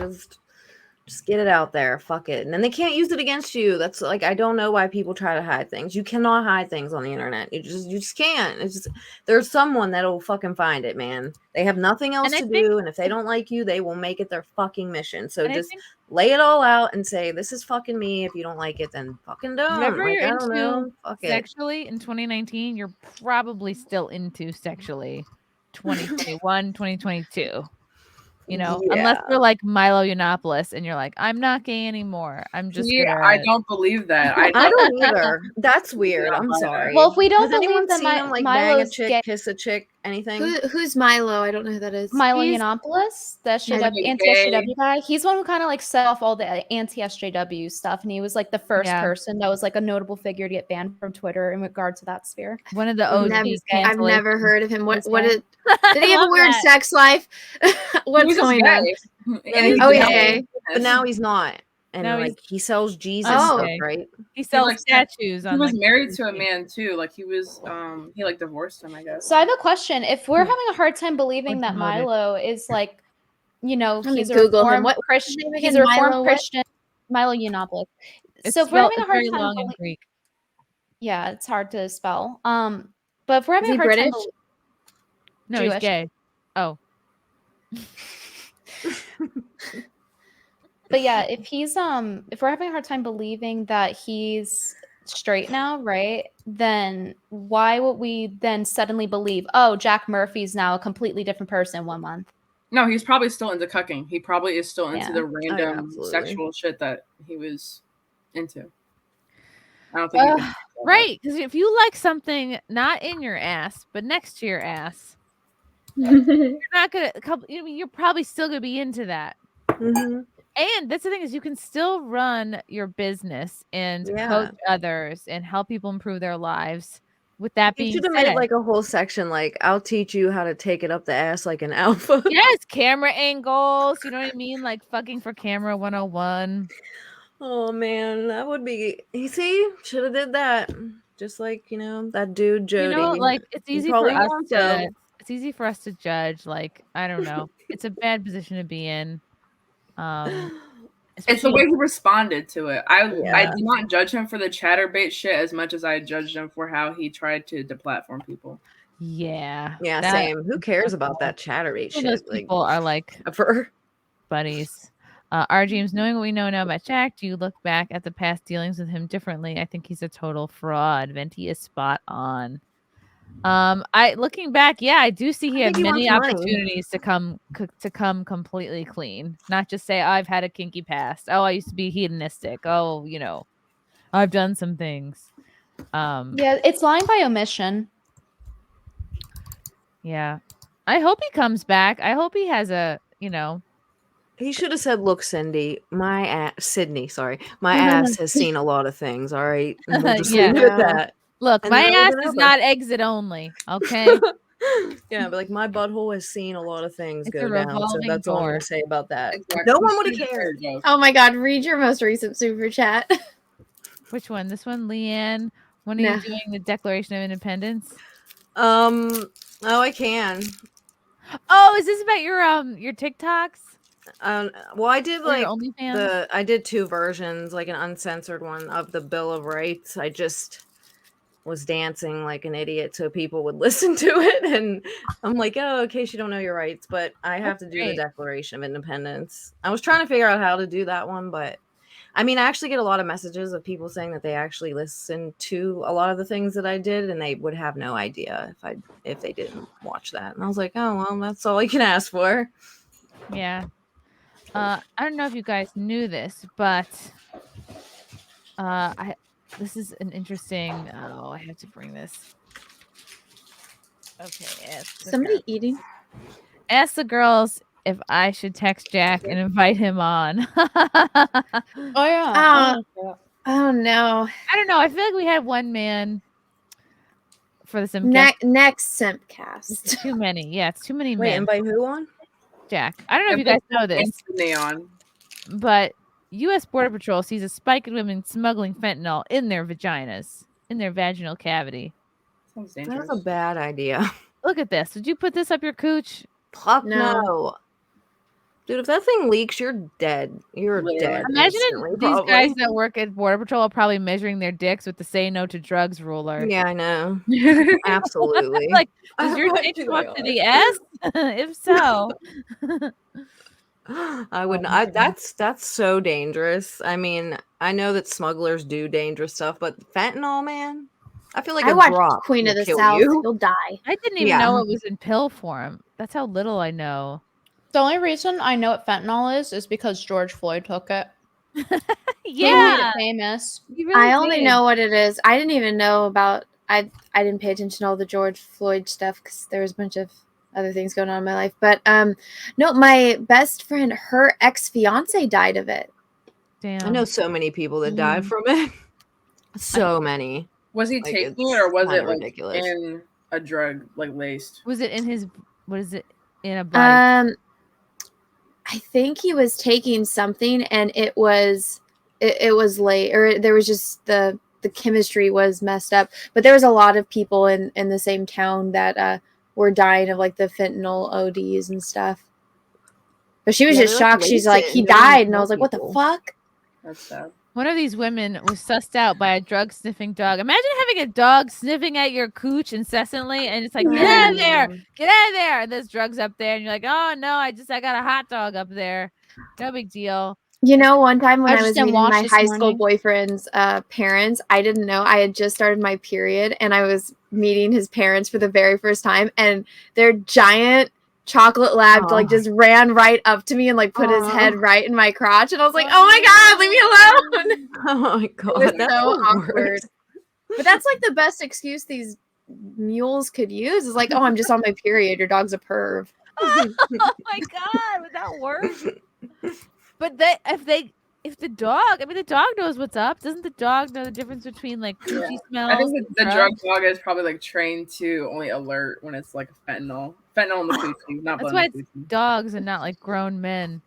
Just get it out there. Fuck it. And then they can't use it against you. That's like, I don't know why people try to hide things. You cannot hide things on the internet. You just can't. It's just, there's someone that'll fucking find it, man. They have nothing else to do, and if they don't like you, they will make it their fucking mission. So just lay it all out and say, this is fucking me. If you don't like it, then fucking don't. Whatever Like, you're I don't know. into Fuck it. sexually in 2019, you're probably still into sexually 2021, 2022. You know, unless you're like Milo Yiannopoulos and you're like, I'm not gay anymore. I'm just I don't believe that. I don't either. That's weird. I'm sorry. Well, if we don't Has anyone believe that seen him like bang a Milo's chick, gay, kiss a chick, anything? Who's Milo? I don't know who that is. Milo Yiannopoulos, the anti-SJW guy. He's the one who kind of like set off all the anti-SJW stuff, and he was like the first person that was like a notable figure to get banned from Twitter in regard to that sphere. One of the OGs. I've never heard of him. Did he have a weird sex life? What's going on? Oh, yeah. But now he's not. And Now like he sells Jesus Oh. stuff, right? He sells statues. He On, was like, married to a man too. Like he was, he like divorced him, I guess. So I have a question. If we're having a hard time believing that demoted. Milo is like, you know, Let me he's a Google him. reformed What Christian, name he's again? a reformed Milo what? Christian, Milo Yiannopoulos. It's So if we're having a hard very time, long in Greek. yeah, it's hard to spell. But if we're having Is a he hard British? time, No, he's Jewish. gay. Oh, but yeah, if we're having a hard time believing that he's straight now, right? Then why would we then suddenly believe, oh, Jack Murphy's now a completely different person 1 month? No, he's probably still into cucking. He probably is still into Yeah. the random sexual shit that he was into. I don't think. Right, because if you like something not in your ass but next to your ass, you're not gonna. You're probably still gonna be into that. Mm-hmm. And that's the thing, is you can still run your business and coach others and help people improve their lives. With that being You should have said, made like a whole section like I'll teach you how to take it up the ass like an alpha. yes, camera angles. You know what I mean? Like fucking for camera 101. Oh man, that would be. You see, should have did that. Just like that dude Jody. You know, like it's You easy for probably us want to. some. It's easy for us to judge. Like, I don't know. It's a bad position to be in. It's the way he responded to it. I do not judge him for the chatterbait shit as much as I judged him for how he tried to deplatform people. Yeah. Yeah, same. Who cares about that chatterbait shit? Those people are like buddies. Our James, knowing what we know now about Jack, do you look back at the past dealings with him differently? I think he's a total fraud. Venti is spot on. Looking back, I do see he had many opportunities to come completely clean. Not just say, I've had a kinky past. Oh, I used to be hedonistic. Oh, I've done some things. Yeah, it's lying by omission. Yeah. I hope he comes back. I hope he has a, He should have said, "Look, Sydney, my ass has seen a lot of things. All right, and we'll just leave it at that. Look, And my then ass it'll be is over." not exit only. Okay. Yeah, but like my butthole has seen a lot of things It's go a down. So revolving that's all I'm door. gonna say about that. Exactly. No one would have cared. Oh my god, read your most recent super chat. Which one? This one, LeeAnn? When are you doing the Declaration of Independence? Oh, I can. Oh, is this about your TikToks? Well, I did Or your like OnlyFans? I did 2 versions, like an uncensored one of the Bill of Rights. I just was dancing like an idiot so people would listen to it, and I'm like, oh, in case you don't know your rights, but I have to do the Declaration of Independence. I was trying to figure out how to do that one, but I mean, I actually get a lot of messages of people saying that they actually listen to a lot of the things that I did, and they would have no idea if they didn't watch that. And I was like, oh well, that's all I can ask for. Yeah. I don't know if you guys knew this, but this is an interesting. Oh, I have to bring this. Okay. Somebody eating? Ask the girls if I should text Jack and invite him on. Oh yeah. Oh no. I don't know. I feel like we had one man for the SimpCast. Next SimpCast. It's too many. Yeah, it's too many Wait, men. invite who on? Jack. I don't know if you guys know this. Neon. But U.S. Border Patrol sees a spike in women smuggling fentanyl in their vaginas, in their vaginal cavity. That's a bad idea. Look at this. Did you put this up your cooch? Fuck no. Dude, if that thing leaks, you're dead. You're dead. Imagine instantly, these probably. guys that work at Border Patrol are probably measuring their dicks with the Say No to Drugs ruler. Yeah, I know. Absolutely. Like, does your dick go up to the S? If so. I wouldn't. That's so dangerous. I mean, I know that smugglers do dangerous stuff, but fentanyl, man, I feel like I a watched drop Queen of will the kill South. you. You'll die. I didn't even know it was in pill form. That's how little I know. The only reason I know what fentanyl is because George Floyd took it. Yeah, he made it famous. I only know what it is. I didn't even know about. I didn't pay attention to all the George Floyd stuff because there was a bunch of other things going on in my life. But no, my best friend, her ex-fiance died of it. Damn. I know so many people that died from it. So many. Was he Like, taking it, or was it like ridiculous. in a drug, like laced? Was it in his? What is it in a bite? I think he was taking something, and it was late, or there was just the chemistry was messed up. But there was a lot of people in the same town that were dying of like the fentanyl ODs and stuff. But she was just shocked. She's like, he died, and I was like, what the fuck? That's sad. One of these women was sussed out by a drug sniffing dog. Imagine having a dog sniffing at your cooch incessantly, and it's like, get out of there, get out of there. And there's drugs up there, and you're like, oh no, I got a hot dog up there. No big deal. You know, one time when I just was didn't meeting wash my this high school morning. boyfriend's parents, I didn't know. I had just started my period, and I was meeting his parents for the very first time, and their giant chocolate lab like just ran right up to me and like put his head right in my crotch, and I was like, "Oh my god, leave me alone!" Oh my It god, was that's so the awkward. worst. But that's like the best excuse these mules could use is like, "Oh, I'm just on my period. Your dog's a perv." Oh my god, would that work? But if the dog knows what's up. Doesn't the dog know the difference between like coochie smells? I think and the drug drugs? dog is probably like trained to only alert when it's like fentanyl in the coochie, not That's blood why in the it's coochie. dogs and not like grown men.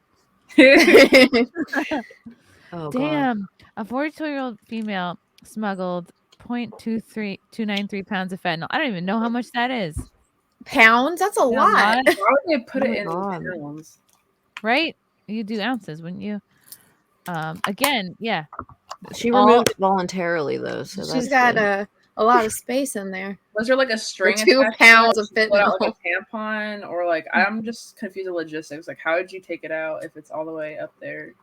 Oh, God. Damn. A 42-year-old female smuggled 293 pounds of fentanyl. I don't even know how much that is. Pounds? That's a lot. Why would they put Oh it my in God. pounds? Right? You do ounces, wouldn't you? Again, yeah. She removed it voluntarily though, so She's that's got good. a lot of space in there. Was there like a string For 2 attached pounds to of it? She pulled out, like fentanyl. a tampon, or like I'm just confused with logistics. Like, how did you take it out if it's all the way up there?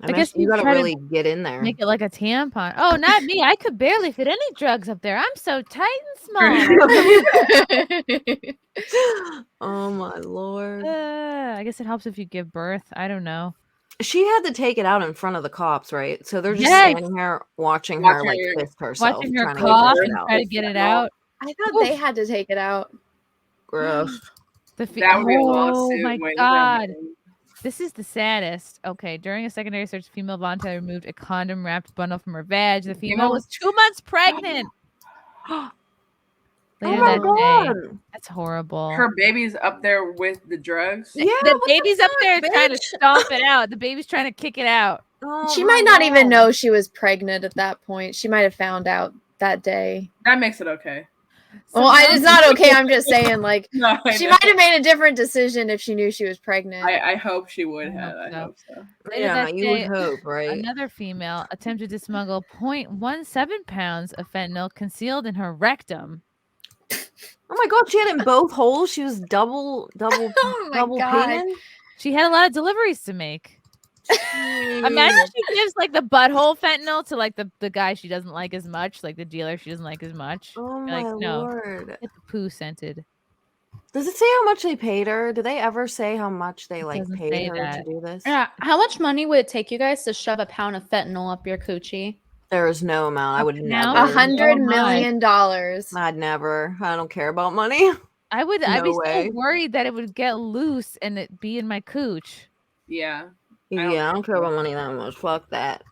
I guess you gotta try to really get in there. Make it like a tampon. Oh, not me. I could barely fit any drugs up there. I'm so tight and small. Oh my lord. I guess it helps if you give birth. I don't know. She had to take it out in front of the cops, right? So they're just Yes. standing here watching her like fist herself. Watching her trying to cough get it and out. try to get it out. I thought they had to take it out. Gross. That would be a oh lawsuit my waiting for god. them. This is the saddest. Okay, during a secondary search, the female voluntarily removed a condom wrapped bundle from her vag. The female was 2 months pregnant. Later my that day. God. That's horrible. Her baby's up there with the drugs. Yeah, the baby's up there trying to bitch? stomp it out. The baby's trying to kick it out. Oh She my might not even God. know she was pregnant at that point. She might have found out that day. That makes it okay. Well, it's not okay. I'm just saying, like, No, I she know. might have made a different decision if she knew she was pregnant. I hope she would have. I hope so. Later Yeah, that you day, would hope, right? Another female attempted to smuggle 0.17 pounds of fentanyl concealed in her rectum. Oh my god, she had it in both holes. She was double Oh my God. painted. She had a lot of deliveries to make. Imagine she gives like the butthole fentanyl to like the guy she doesn't like as much, like the dealer she doesn't like as much. Oh You're like, my no, lord. get the poo scented. Does it say how much they paid her? Do they ever say how much they like doesn't paid say her that. to do this? Yeah. How much money would it take you guys to shove a pound of fentanyl up your coochie? There is no amount. I would Now? never. $100 Oh my. million. I'd never. I don't care about money. I'd be No way. so worried that it would get loose and it be in my cooch. Yeah. Yeah, I don't care about money that much. Fuck that.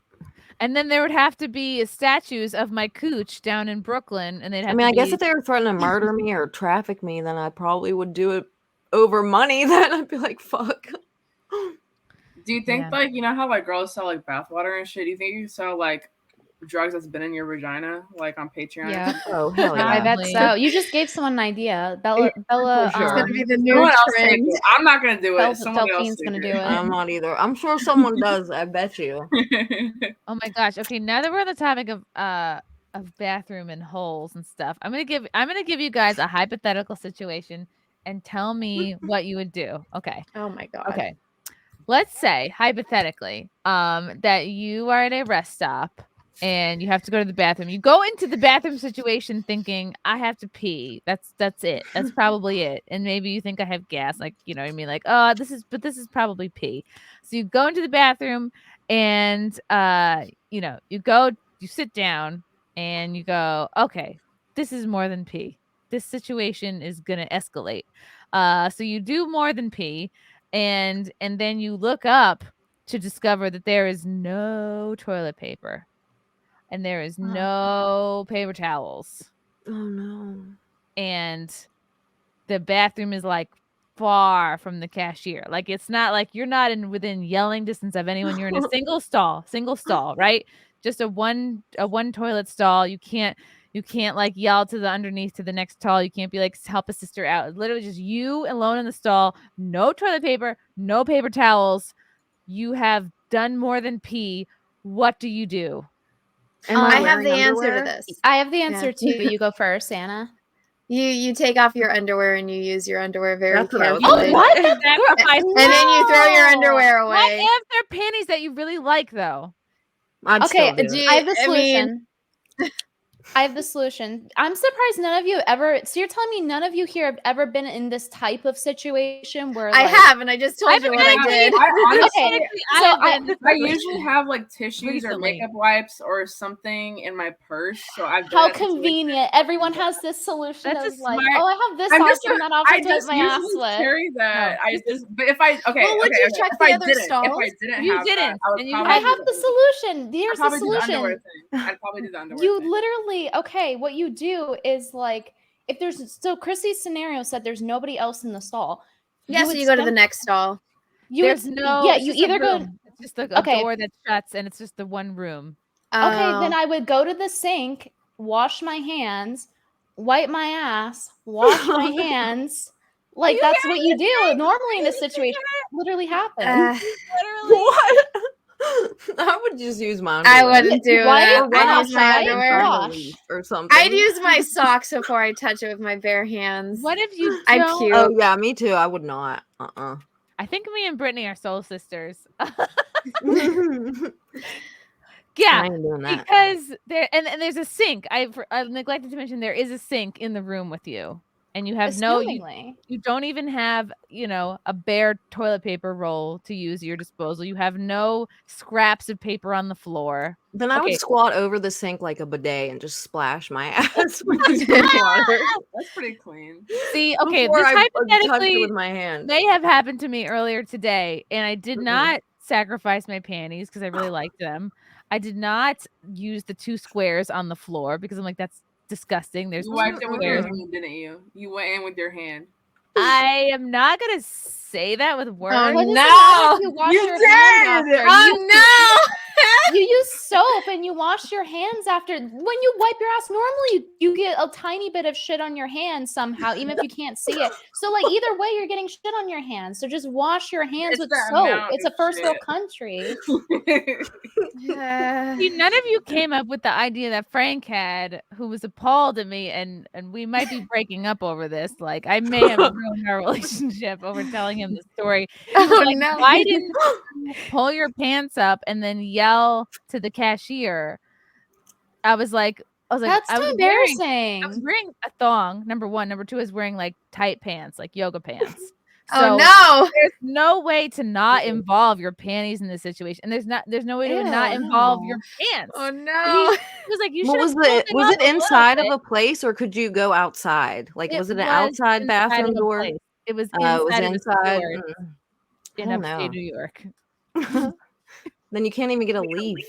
And then there would have to be statues of my cooch down in Brooklyn, and they'd have I mean, to I guess be- if they were threatening to murder me or traffic me, then I probably would do it over money. Then I'd be like, fuck. Do you think like you know how like girls sell like bathwater and shit? Do you think you sell like drugs that's been in your vagina like on Patreon? Yeah. Oh hell yeah. I bet so. You just gave someone an idea. Bella, For sure. It's gonna be the new Someone else take trend. it. I'm not gonna do it. Someone else Delphine's take gonna it. do it. I'm not either. I'm sure someone does. I bet you. Oh my gosh. Okay, now that we're on the topic of bathroom and holes and stuff, I'm gonna give you guys a hypothetical situation and tell me what you would do. Okay. Oh my God. Okay. Let's say hypothetically, that you are at a rest stop and you have to go to the bathroom. You go into the bathroom situation thinking, I have to pee. That's it. That's probably it. And maybe you think I have gas, like, you know what I mean? Like, oh, this is probably pee. So you go into the bathroom and you sit down and you go, okay, this is more than pee. This situation is gonna escalate. So you do more than pee, and then you look up to discover that there is no toilet paper and there is no paper towels. Oh no. And the bathroom is like far from the cashier. Like it's not like you're not within yelling distance of anyone. You're in a single stall, right? Just a one toilet stall. You can't like yell to the underneath to the next stall. You can't be like, help a sister out. It's literally just you alone in the stall. No toilet paper, no paper towels. You have done more than pee. What do you do? I have the answer to this. I have the answer too, but you go first, Anna. You take off your underwear and you use your underwear very That's what I was carefully. thinking. What? And then you throw your underwear What away. if they're panties that you really like, though? I'd Okay, still do it. I have the I mean- solution. I have the solution. I'm surprised none of you ever. So you're telling me none of you here have ever been in this type of situation where I like, have, and I just told you what I did. I usually have like tissues or Recently. makeup wipes or something in my purse. So I've How done that situation. convenient. Everyone has this solution That's of a like, smart- oh, I have this I'm option, just a- that option I to wipe just my ass usually with. carry that. No, I just, but if I okay, Well, would okay, you okay. check If the I other didn't, stalls? if I didn't You have didn't, that, I would and you probably I do have the solution. I'd Here's the probably do the underwear solution. thing. I'd probably do the underwear You thing. literally, okay, what you do is like, if there's, so Chrissy's scenario said there's nobody else in the stall. Yeah, so would you go to the sim- next stall. You There's would, no. yeah, it's you just a either go, room. It's just a okay. door that shuts, and it's just the one room. Okay, Oh. then I would go to the sink, wash my hands, wipe my ass, wash my hands. Like that's what you do normally in a situation. Literally happens. What? I would just use my I underwear. wouldn't do Why? that. Or run I'd use my outside and underwear. burn the Wash. leaf or something. I'd use my socks before I touch it with my bare hands. What if you? I'm don't- cute. Oh yeah, me too. I would not. I think me and Brittany are soul sisters. I Yeah, ain't doing that. because there and there's a sink. I neglected to mention there is a sink in the room with you, and you have Assumingly. you don't even have a bare toilet paper roll to use at your disposal. You have no scraps of paper on the floor. Then I would Okay. squat over the sink like a bidet and just splash my ass with water. That's pretty clean. See, okay, Before this I touched it hypothetically with my hand. may have happened to me earlier today, and I did not sacrifice my panties because I really liked them. I did not use the 2 squares on the floor because I'm like, that's disgusting. There's You 2 wiped it with your squares. hand, didn't you? You went in with your hand. I am not gonna say that with words. Oh What does it no! matter if you wash You your hands did! after? Oh no! You use soap and you wash your hands after. When you wipe your ass, normally you get a tiny bit of shit on your hands somehow, even if you can't see it. So, like, either way, you're getting shit on your hands. So just wash your hands It's with the soap. amount It's a of first world shit. country. See, none of you came up with the idea that Frank had, who was appalled at me, and we might be breaking up over this. Like, I may have ruined our relationship over telling him the story. He was Oh, like, no. why didn't you pull your pants up and then yell to the cashier? I was like, That's I too was embarrassing. wearing a thong. Number 1, number 2 is wearing like tight pants, like yoga pants. Oh no! There's no way to not involve your panties in this situation, and there's no way to not involve your pants. Oh He no! was like, you What should. was it? Was it inside of a place or could you go outside? Like, was it an outside inside bathroom of a door? place. It was It was inside of a inside. store I in don't upstate know. New York. Then you can't even get a leaf.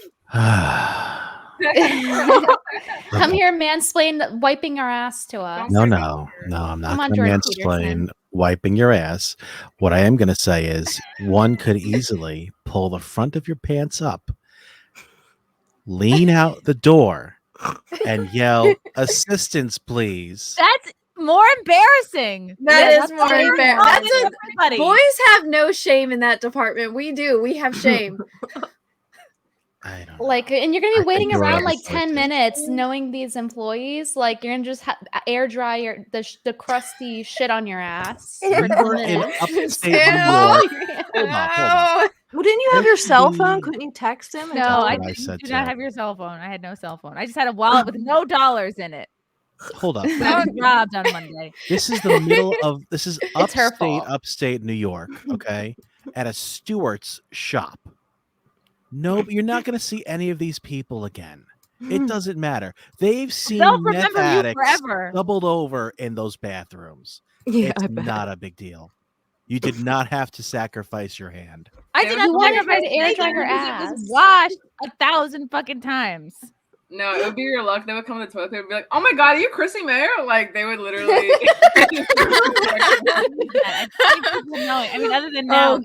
Come here, mansplain wiping our ass to us. No, I'm not Come on, going to Jordan mansplain Peterson. wiping your ass. What I am going to say is one could easily pull the front of your pants up, lean out the door, and yell, "Assistance, please." That's more embarrassing. That is more you're embarrassing. involving That's everybody. Boys have no shame in that department. We do. We have shame. Like, and you're gonna be waiting you're around right. like 10 minutes, knowing these employees. Like, you're gonna just air dry the crusty shit on your ass. We for 10 were in minutes. upstate New York. Hold on. Well, didn't you have your cell phone? Couldn't you text him? And No, tell I him? did not have your cell phone. I had no cell phone. I just had a wallet with no dollars in it. Hold up. I was robbed on Monday. This is the middle of It's her fault. upstate New York, okay? At a Stewart's shop. No, but you're not going to see any of these people again. It doesn't matter. They've seen They'll meth remember you addicts forever. doubled over in those bathrooms. Yeah, It's I bet. not a big deal. You did not have to sacrifice your hand. I did not wanted sacrifice her to air anything dry her because it was ass. washed 1,000 fucking times. No, it would be your luck. They would come to the toilet paper and be like, "Oh my god, are you Chrissie Mayr?" Like they would literally. I mean, other than now, Oh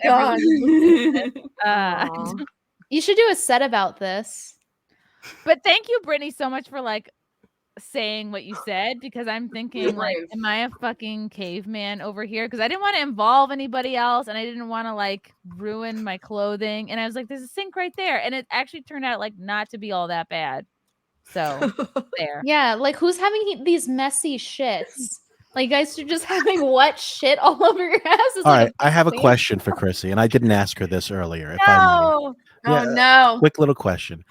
god. You should do a set about this. But thank you, Brittany, so much for like saying what you said, because I'm thinking like, brave. am I a fucking caveman over here? Because I didn't want to involve anybody else, and I didn't want to like ruin my clothing. And I was like, there's a sink right there, and it actually turned out like not to be all that bad. So there. Yeah, like who's having these messy shits? Like, you guys are just having wet shit all over your ass. All right, I have a question for Chrissy, and I didn't ask her this earlier. If I may. No. Yeah, Oh no. quick little question: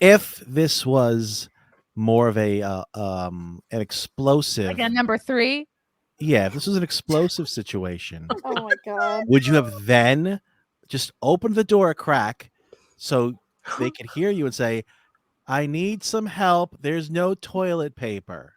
if this was more of a an explosive, Like a number 3. yeah, if this was an explosive situation, Oh my god. would you have then just opened the door a crack so they could hear you and say, "I need some help. There's no toilet paper."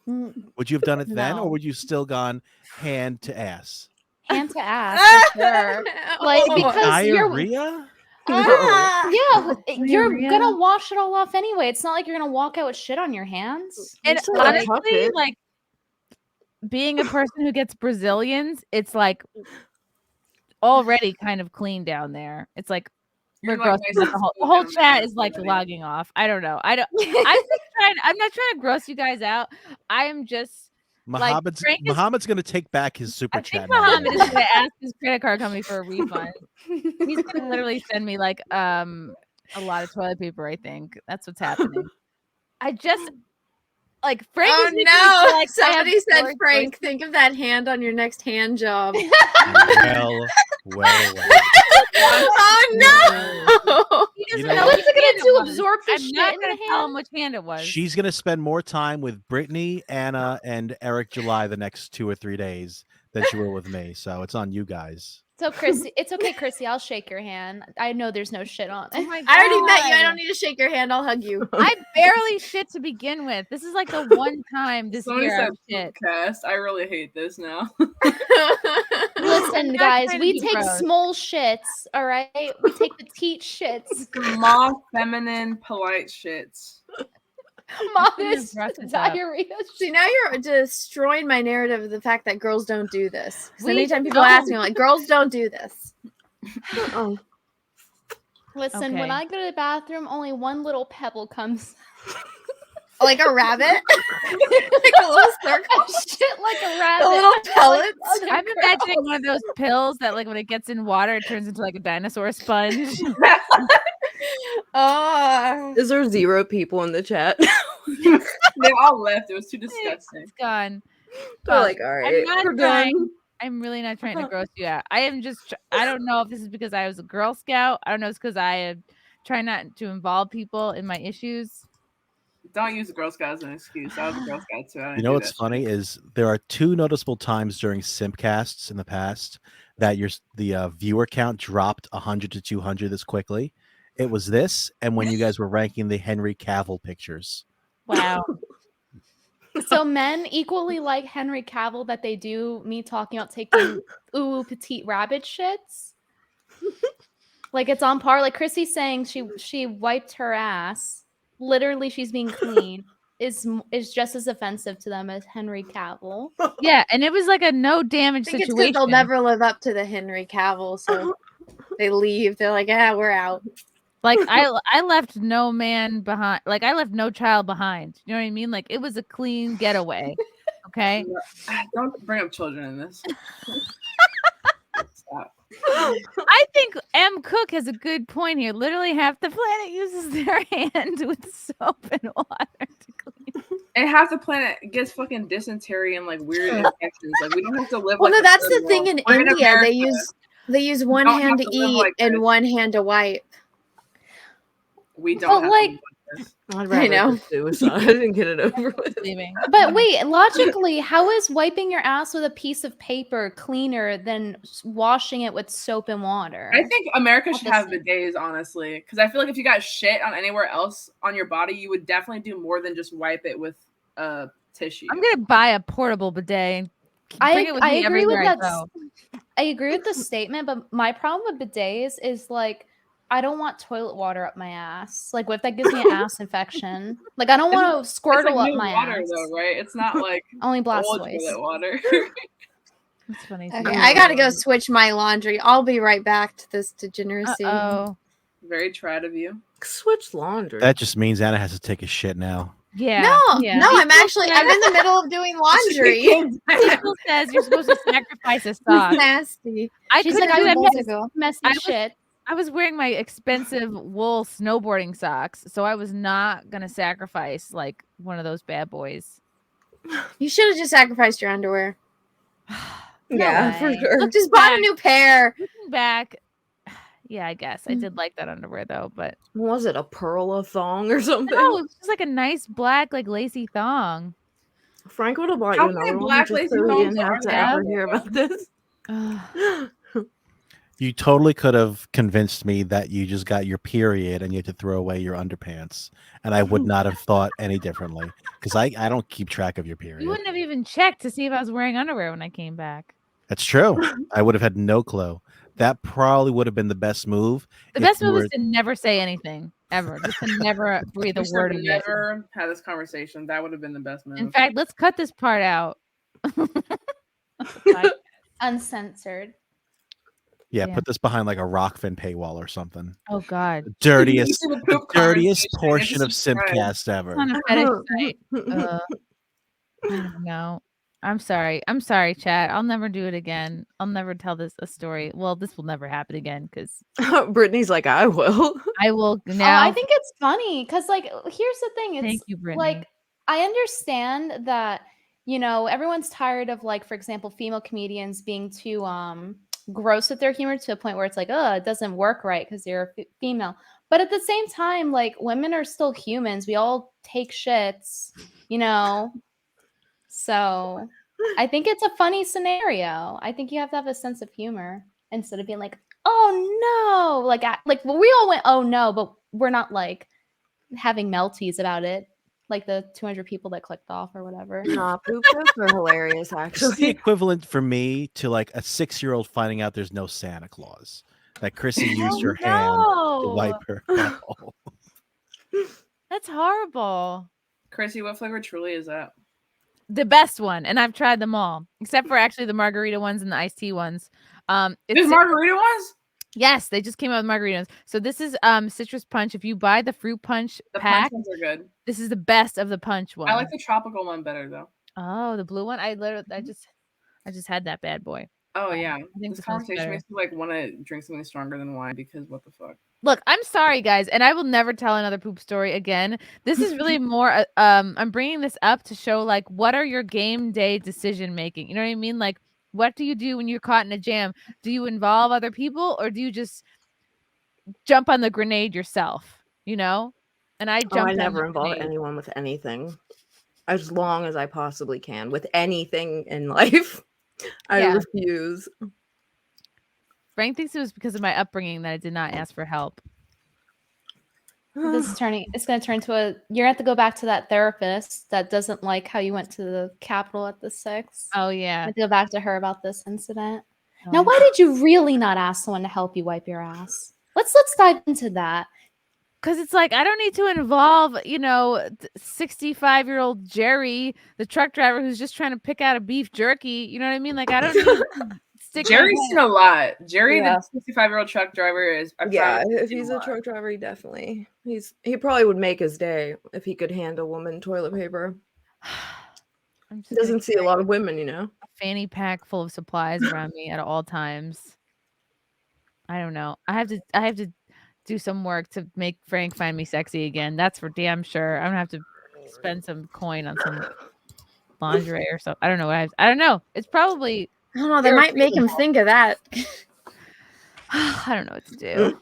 Would you have done it then, or No. would you still gone hand to ass? Hand to ass for sure. Like, because you're Diarrhea? yeah, you're Diarrhea? gonna wash it all off anyway. It's not like you're gonna walk out with shit on your hands. And It's like- honestly, like being a person who gets Brazilians, it's like already kind of clean down there. It's like we're You're like grossing nice out and the smooth whole down chat there, is like everybody. logging off. I don't know. I'm not trying to gross you guys out. I am just Muhammad's Frank is- Muhammad's gonna take back his super I chat. think now. Muhammad is gonna ask his credit card company for a refund. He's gonna literally send me like a lot of toilet paper. I think that's what's happening. I just like Frank. Oh is making me no! feel like I have Somebody said, more Frank, choices. think of that hand on your next hand job. well. Oh no! He You doesn't know know what? which What's it gonna hand do? it was. Absorb the I'm shit not in gonna the tell hand? him which hand it was. She's gonna spend more time with Brittany, Anna, and Eric July the next 2 or 3 days than she will with me. So it's on you guys. So, Chrissy, it's okay, Chrissy. I'll shake your hand. I know there's no shit on Oh it. my I already met you. I God. don't need to shake your hand. I'll hug you. I barely shit to begin with. This is like the one time this Somebody year said I've shit. SimpCast. I really hate this now. Listen, not guys, trying to we be take gross. small shits, all right? We take petite shits. Small, feminine, polite shits. Modest Dress this up. diarrhea. See, now you're destroying my narrative of the fact that girls don't do this. 'Cause We anytime people don't. ask me, I'm like, girls don't do this. Listen, when Okay. I go to the bathroom, only one little pebble comes. Like a rabbit? Like a little circle? Shit like a rabbit. The little pellets? Like I'm imagining one of those pills that, like, when it gets in water, it turns into like a dinosaur sponge. Oh. Is there 0 people in the chat? They all left. It was too disgusting. It's gone. They're But like, all right, I'm not we're trying. done. I'm really not trying to gross you out. I am just. I don't know if this is because I was a Girl Scout. I don't know. It's because I try not to involve people in my issues. Don't use the Girl Scout as an excuse. I was a Girl Scout too. I didn't You know do what's that funny is there are 2 noticeable times during SimpCasts in the past that the viewer count dropped 100 to 200 this quickly. It was this, and when you guys were ranking the Henry Cavill pictures. Wow. So men equally like Henry Cavill that they do me talking about taking petite rabbit shits. Like it's on par. Like Chrissy saying she wiped her ass. Literally, she's being clean. Is just as offensive to them as Henry Cavill. Yeah, and it was like a no damage I think it's because situation. they'll never live up to the Henry Cavill, so they leave. They're like, yeah, we're out. Like I left no man behind. Like I left no child behind. You know what I mean? Like it was a clean getaway. Okay. Don't bring up children in this. Stop. I think M. Cook has a good point here. Literally half the planet uses their hand with soap and water to clean. And half the planet gets fucking dysentery and like weird infections. Like we don't have to live. Well, like no, that's third the thing world. in We're India. America. They use one don't hand have to to live eat like and this. one hand to wipe. We don't But have like, to live like this. I'd I rather know. just suicide and get it over with. Leaving. But wait, logically, how is wiping your ass with a piece of paper cleaner than washing it with soap and water? I think America should have Obviously. bidets, honestly, because I feel like if you got shit on anywhere else on your body, you would definitely do more than just wipe it with tissue. I'm gonna buy a portable bidet. Bring it with I me agree with everywhere I that. go. I agree with the statement, but my problem with bidets is like I don't want toilet water up my ass. Like, what if that gives me an ass infection? Like, I don't want to squirtle like up new my water, ass. though, right? It's not like Only old Blastoise. toilet water. That's funny. Okay, I gotta go switch my laundry. I'll be right back to this degeneracy. Oh, Very proud of you. Switch laundry. That just means Anna has to take a shit now. yeah. No, yeah. no, I'm in the middle of doing laundry. People says you're supposed to sacrifice a sock. Nasty. I She's couldn't like, do I that want because messy I was- shit. I was wearing my expensive wool snowboarding socks, so I was not gonna sacrifice like one of those bad boys. You should have just sacrificed your underwear. Yeah, for sure. Look, just buy a new pair. Looking back, yeah, I guess I did like that underwear though. But was it a pearl of thong or something? no, it's just like a nice black, like lacy thong. Frank would have bought How you many another one black just lacy so he thongs didn't have are to there? ever hear about this. You totally could have convinced me that you just got your period and you had to throw away your underpants, and I would not have thought any differently because I don't keep track of your period. You wouldn't have even checked to see if I was wearing underwear when I came back. That's true. I would have had no clue. That probably would have been the best move. The best move is to never say anything ever. Just to never breathe a word of it. Never had this conversation. That would have been the best move. In fact, let's cut this part out. Uncensored. Yeah, put this behind like a Rockfin paywall or something. Oh God, dirtiest, The the poop dirtiest conversation portion of is described. SimpCast ever. It's on a fetish site. I don't know. I'm sorry. I'm sorry, chat. I'll never do it again. I'll never tell a story. Well, this will never happen again because Brittany's like, I will. I will now. I think it's funny because, like, here's the thing. It's Thank you, Brittany. like I understand that everyone's tired of, like, for example, female comedians being too gross with their humor to a point where it's like, oh, it doesn't work right because you're a female. But at the same time, like, women are still humans. We all take shits, So I think it's a funny scenario. I think you have to have a sense of humor instead of being like, oh no, like we all went, oh no, but we're not like having melties about it, like the 200 people that clicked off or whatever. Nah, poop jokes are hilarious, It's the actually. equivalent for me to like a 6-year-old finding out there's no Santa Claus. That Chrissie used her hand to wipe her butthole. That's horrible. Chrissie, what flavor truly is that? The best one, and I've tried them all, except for actually the margarita ones and the iced tea ones. There's margarita ones? Yes, they just came out with margaritas. So this is citrus punch. If you buy the fruit punch The pack, punch ones are good. this is the best of the punch one. I like the tropical one better though. Oh, the blue one. I just had that bad boy. Oh yeah. I think This this one's conversation better. makes me like want to drink something stronger than wine because what the fuck? Look, I'm sorry, guys, and I will never tell another poop story again. This is really more. I'm bringing this up to show like what are your game day decision making. You know what I mean? Like, what do you do when you're caught in a jam? Do you involve other people or do you just jump on the grenade yourself? And I jumped. I never involve anyone with anything, as long as I possibly can with anything in life. I refuse. Frank thinks it was because of my upbringing that I did not ask for help. It's going to turn to you're going to have to go back to that therapist that doesn't like how you went to the Capitol at the 6. Oh, yeah. I have to go back to her about this incident. Now, why did you really not ask someone to help you wipe your ass? Let's dive into that. Because it's like, I don't need to involve, 65-year-old Jerry, the truck driver who's just trying to pick out a beef jerky. You know what I mean? Like, I don't need to stick Jerry's seen a lot. Jerry, Yeah. the 65-year-old truck driver, is. If he's a truck driver, he definitely he probably would make his day if he could hand a woman toilet paper. He doesn't see a lot of women, A fanny pack full of supplies around me at all times. I don't know. I have to do some work to make Frank find me sexy again. That's for damn sure. I'm gonna have to spend some coin on some lingerie or something. I don't know what I don't know. It's probably. I don't know. They might make him think of that. I don't know what to do.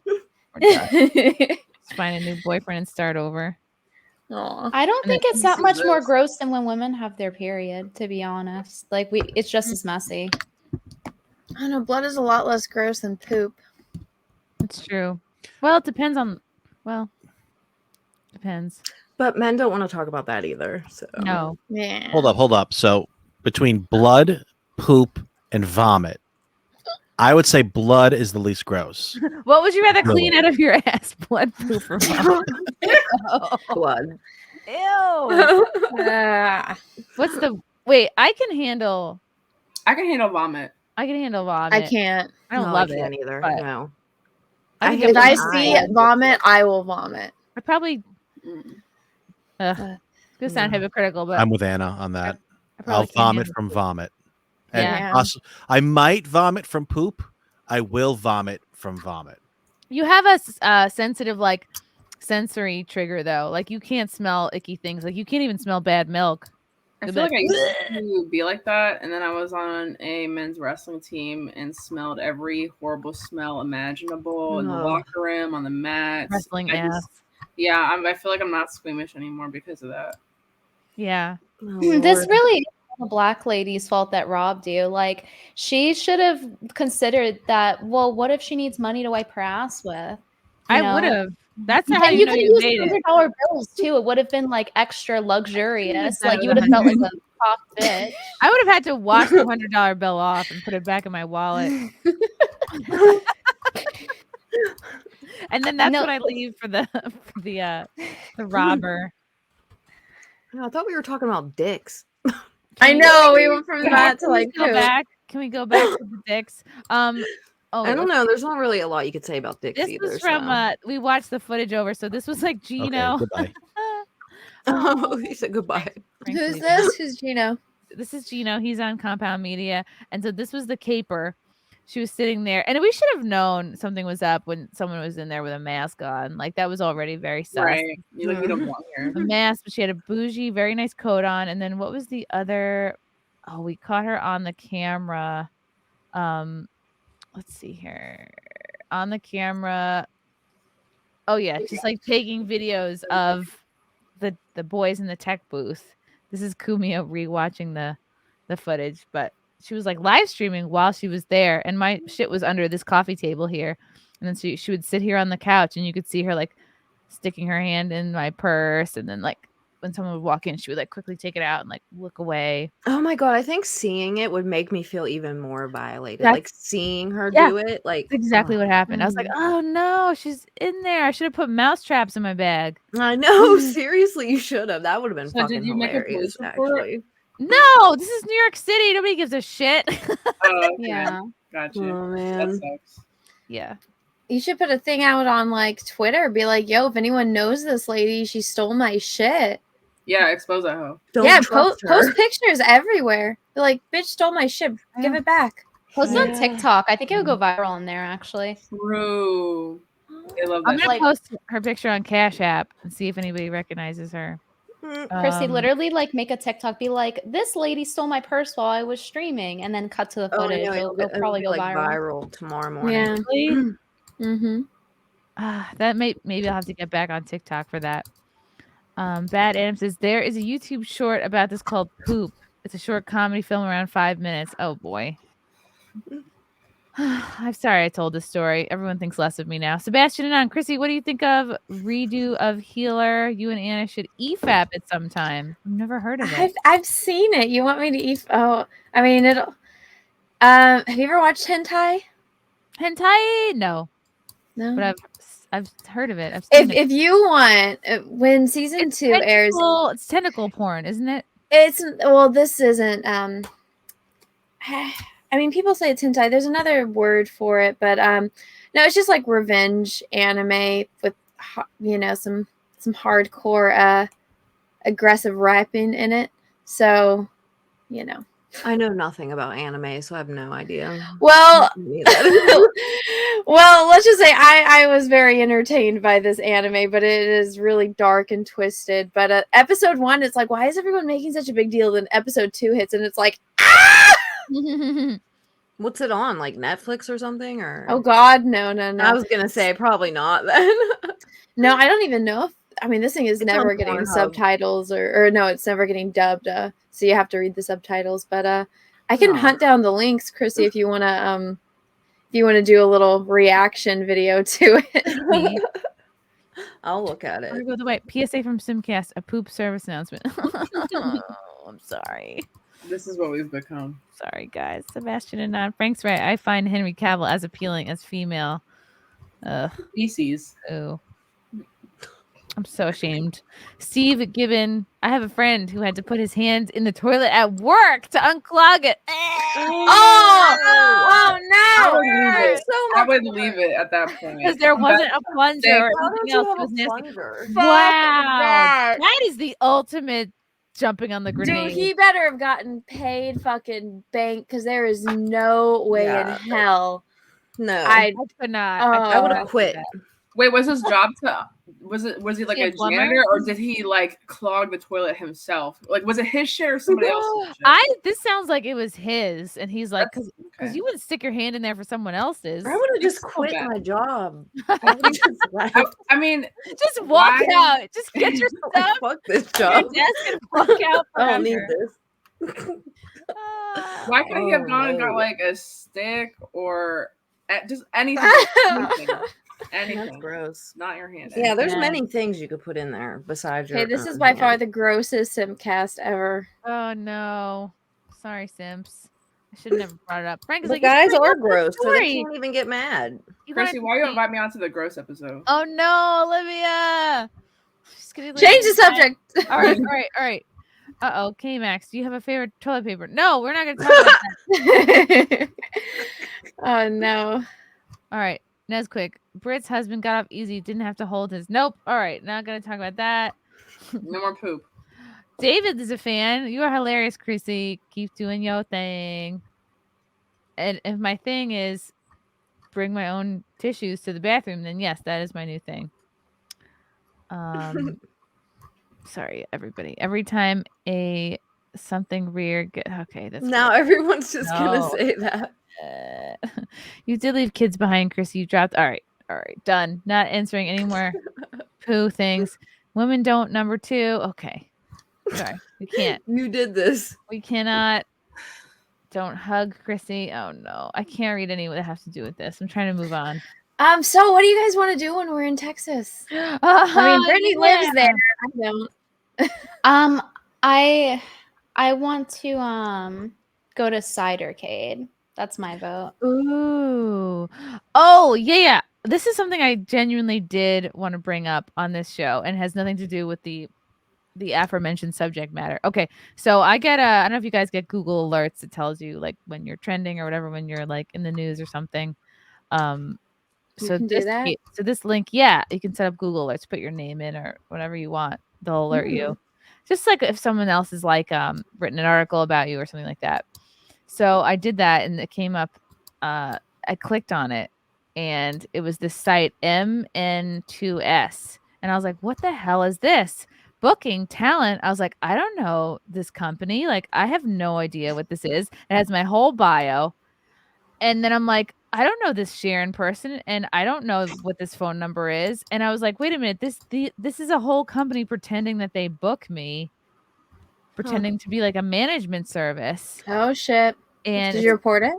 Just find a new boyfriend and start over. I don't think it's that much more gross than when women have their period, to be honest. Like it's just as messy. I don't know. Blood is a lot less gross than poop. It's true. Well, it depends on. Well, depends. But men don't want to talk about that either. So no. Yeah. Hold up. So between blood, poop, and vomit, I would say blood is the least gross. What would you rather clean out of your ass? Blood, poop, or vomit? Blood. Ew. What's the wait? I can handle vomit. I can handle vomit. I can't. I don't No, love I can't it either. but No. If I see vomit, I will vomit. I probably. It's gonna sound hypocritical, but I'm with Anna on that. I probably I'll can't vomit handle from vomit. And Yeah. I might vomit from poop. I will vomit from vomit. you have a sensitive like sensory trigger though. Like you can't smell icky things. Like you can't even smell bad milk. I feel like I used to be like that, and then I was on a men's wrestling team and smelled every horrible smell imaginable in the locker room, on the mats. Wrestling ass. I feel like I'm not squeamish anymore because of that. Yeah. This really is the black lady's fault that robbed you. Like, she should have considered that. Well, what if she needs money to wipe her ass with? I would have. That's how you you know could you use made it. $100 bills too. It would have been like extra luxurious. Like, you would have felt like a top bitch. I would have had to wash the $100 bill off and put it back in my wallet. And then that's what I leave for the robber. I thought we were talking about dicks. I know we went from that to like go back. Can we go back to the dicks? I don't know. There's not really a lot you could say about dicks This either. was from we watched the footage over, so this was like Gino. Okay, goodbye. He said goodbye. Who's this? Who's Gino? This is Gino. He's on Compound Media, and so this was the caper. She was sitting there, and we should have known something was up when someone was in there with a mask on. Like, that was already very sus. Right. You don't want her. A mask, but she had a bougie, very nice coat on. And then what was the other? Oh, we caught her on the camera. Let's see here. On the camera. Oh yeah, just like taking videos of the boys in the tech booth. This is Kumio rewatching the footage, but she was like live streaming while she was there, and my shit was under this coffee table here, and then she would sit here on the couch, and you could see her like sticking her hand in my purse, and then like when someone would walk in, she would like quickly take it out and like look away. Oh my god, I think seeing it would make me feel even more violated. Like seeing her do it, like that's exactly what happened. I was like, oh no, she's in there. I should have put mouse traps in my bag. I know, seriously, you should have. That would have been So fucking did you make a hilarious, police report? actually. No, this is New York City. Nobody gives a shit. Okay. Yeah. Gotcha. Oh, man. That sucks. Yeah. You should put a thing out on like Twitter. Be like, yo, if anyone knows this lady, she stole my shit. Yeah, expose that hoe. Post pictures everywhere. Be like, bitch stole my shit. Give it back. Post it on TikTok. I think it would go viral in there, actually. True. I love that. I'm gonna post her picture on Cash App and see if anybody recognizes her. Chrissy, literally, like, make a TikTok. Be like, this lady stole my purse while I was streaming, and then cut to the footage. It'll probably go viral tomorrow morning. Yeah. Really? Mm-hmm. That maybe I'll have to get back on TikTok for that. Bad Adam says there is a YouTube short about this called Poop. It's a short comedy film around 5 minutes. Oh boy. I'm sorry I told this story. Everyone thinks less of me now. Sebastian and Chrissy, what do you think of redo of Healer? You and Anna should EFAP it sometime. I've never heard of it. I've seen it. You want me to Oh, I mean it'll. Have you ever watched hentai? Hentai? No. But I've heard of it. I've seen it. If you want, when season 2 airs, it's tentacle porn, isn't it? This isn't. I mean, people say it's hentai. There's another word for it, but no, it's just like revenge anime with some hardcore aggressive rapping in it. So, I know nothing about anime, so I have no idea. Well, let's just say I was very entertained by this anime, but it is really dark and twisted. But episode 1, it's like, why is everyone making such a big deal? Then episode 2 hits, and it's like, ah! What's it on? Like Netflix or something? Or oh God, no. I was gonna say probably not then. No, I don't even know if. I mean, this thing is It's never on getting Pornhub. subtitles or no, it's never getting dubbed. So you have to read the subtitles. But I can hunt down the links, Chrissy, if you wanna do a little reaction video to it. I'll look at it. Go the way. PSA from SimpCast, a poop service announcement. Oh, I'm sorry. This is what we've become. Sorry, guys. Sebastian and Nan. Frank's right. I find Henry Cavill as appealing as female. Species. Oh. I'm so ashamed. Steve Gibbon. I have a friend who had to put his hands in the toilet at work to unclog it. Oh no! I would leave it at that point. Because there wasn't a plunger or anything else. It was nasty. Wow. That is the ultimate jumping on the grenade. Dude, he better have gotten paid fucking bank because there is no way in hell. No, I could not. I would have quit. Wait, was his job to? Was he like he a a plumber? janitor, or did he like clog the toilet himself? Like, was it his shit or somebody else's shit? This sounds like it was his, and he's like, because okay. you wouldn't stick your hand in there for someone else's. I would have just quit my job. I mean, just walk out. Just get your stuff. Fuck this your job. desk and walk out. I don't need forever. this. Why couldn't he have gone and got no. like a stick or just anything? Anything. That's gross. Not your hand. Yeah, there's many things you could put in there besides your. Okay, this is by far the grossest SimpCast ever. Oh no. Sorry, Simps. I should have never brought it up. Frank's The like, guys "You bring are up the gross, so they story." can't even get mad. Chrissie, why you invite me onto the gross episode? Oh no, Olivia. She's getting Change the subject. All right. Uh-oh, K-Max, do you have a favorite toilet paper? No, we're not going to talk about that. Oh, no. All right, Nesquick. Britt's husband got off easy, didn't have to hold his. Nope. All right, not going to talk about that. No more poop. David is a fan. You are hilarious, Chrissy. Keep doing your thing. And if my thing is bring my own tissues to the bathroom, then yes, that is my new thing. Sorry, everybody. Every time a something weird. Okay, that's now good. everyone's just gonna No. say that. You did leave kids behind, Chrissy. You dropped. All right, done. Not answering any more poo things. Women don't. Number 2. Okay, sorry, we can't. You did this. We cannot. Don't hug, Chrissy. Oh no, I can't read any that have to do with this. I'm trying to move on. So what do you guys want to do when we're in Texas? I mean, Brittany lives there. I don't. I want to go to Cidercade. That's my vote. Ooh. Oh, yeah. This is something I genuinely did want to bring up on this show and has nothing to do with the aforementioned subject matter. Okay. So I get I don't know if you guys get Google alerts. It tells you like when you're trending or whatever, when you're like in the news or something. You can do that? So this link, yeah, you can set up Google alerts, put your name in or whatever you want. They'll alert you. Just like if someone else is like written an article about you or something like that. So I did that and it came up. I clicked on it and it was this site MN2S. And I was like, what the hell is this? Booking talent. I was like, I don't know this company. Like, I have no idea what this is. It has my whole bio. And then I'm like, I don't know this Sharon person, and I don't know what this phone number is. And I was like, wait a minute, this is a whole company pretending that they book me, pretending to be like a management service. Oh shit! And did you report it?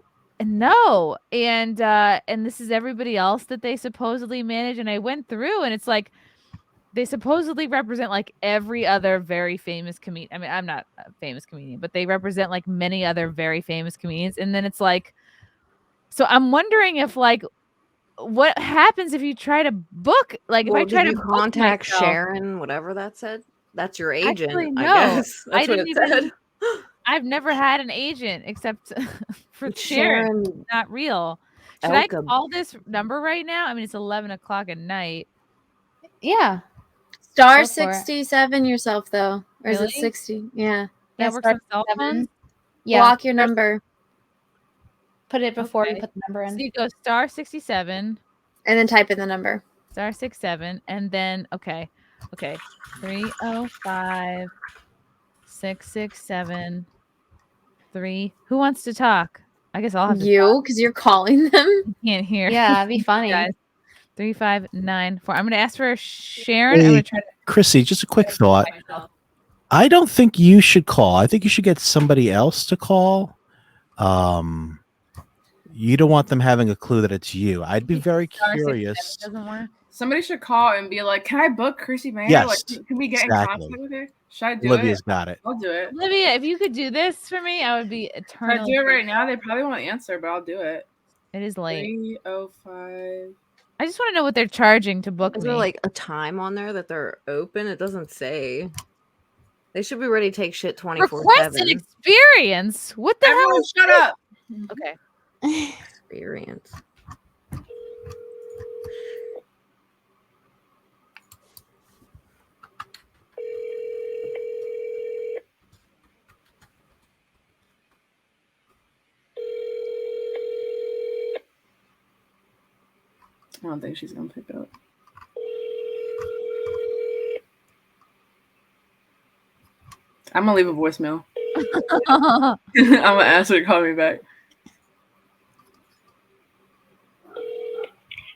No. And this is everybody else that they supposedly manage. And I went through, and it's like they supposedly represent like every other very famous comedian. I mean, I'm not a famous comedian, but they represent like many other very famous comedians. And then it's like. So I'm wondering if like what happens if you try to book if I try to contact book myself? Sharon, whatever that said. That's your agent, Actually, no. I guess. That's I what didn't it said. I've never had an agent except for Sharon. Not real. Should I call this number right now? I mean, it's 11 o'clock at night. Yeah. Star Go for it. 67 yourself though, or is Really? it 60? Yeah. That works on cell phones? Yeah. Block your number. Put it before Okay. you put the number in. So you go star 67. And then type in the number. Star 67. And then, okay. 305 667 3. Who wants to talk? I guess I'll have to You, because you're calling them. You can't hear. Yeah, it'd be funny. Guys. 3594. I'm going to ask for Sharon. I'm going to try to. Chrissy, just a quick thought. I don't think you should call. I think you should get somebody else to call. You don't want them having a clue that it's you. I'd be very curious. Doesn't work. Somebody should call and be like, "Can I book Chrissie Mayr? Yes, Like, can we get in exactly. contact with her? Should I do Olivia's it? got it. I'll do it. Olivia, if you could do this for me, I would be If I eternally. do it right now, they probably won't answer, but I'll do it. It is late. 305. I just want to know what they're charging to book Is me. there like a time on there that they're open? It doesn't say. They should be ready to take shit 24/7. Request an experience. What the Everyone hell? shut up. Okay. Experience. I don't think she's gonna pick up. I'm gonna leave a voicemail. I'm gonna ask her to call me back.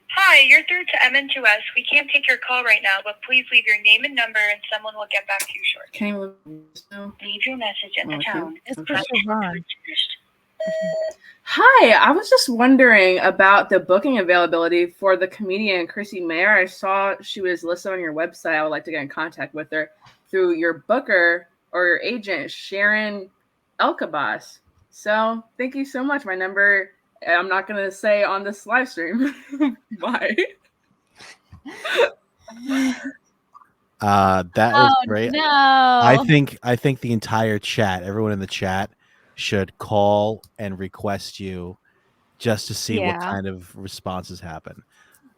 Hi, you're through to MN2S. We can't take your call right now, but please leave your name and number and someone will get back to you shortly. Can you leave your message at the tone. It's for Siobhan. Hi, I was just wondering about the booking availability for the comedian Chrissie Mayr. I saw she was listed on your website. I would like to get in contact with her through your booker or your agent, Sharon Elkabas. So thank you so much. My number, I'm not going to say on this live stream. Bye. That was great. No. I think the entire chat, everyone in the chat, should call and request you just to see what kind of responses happen.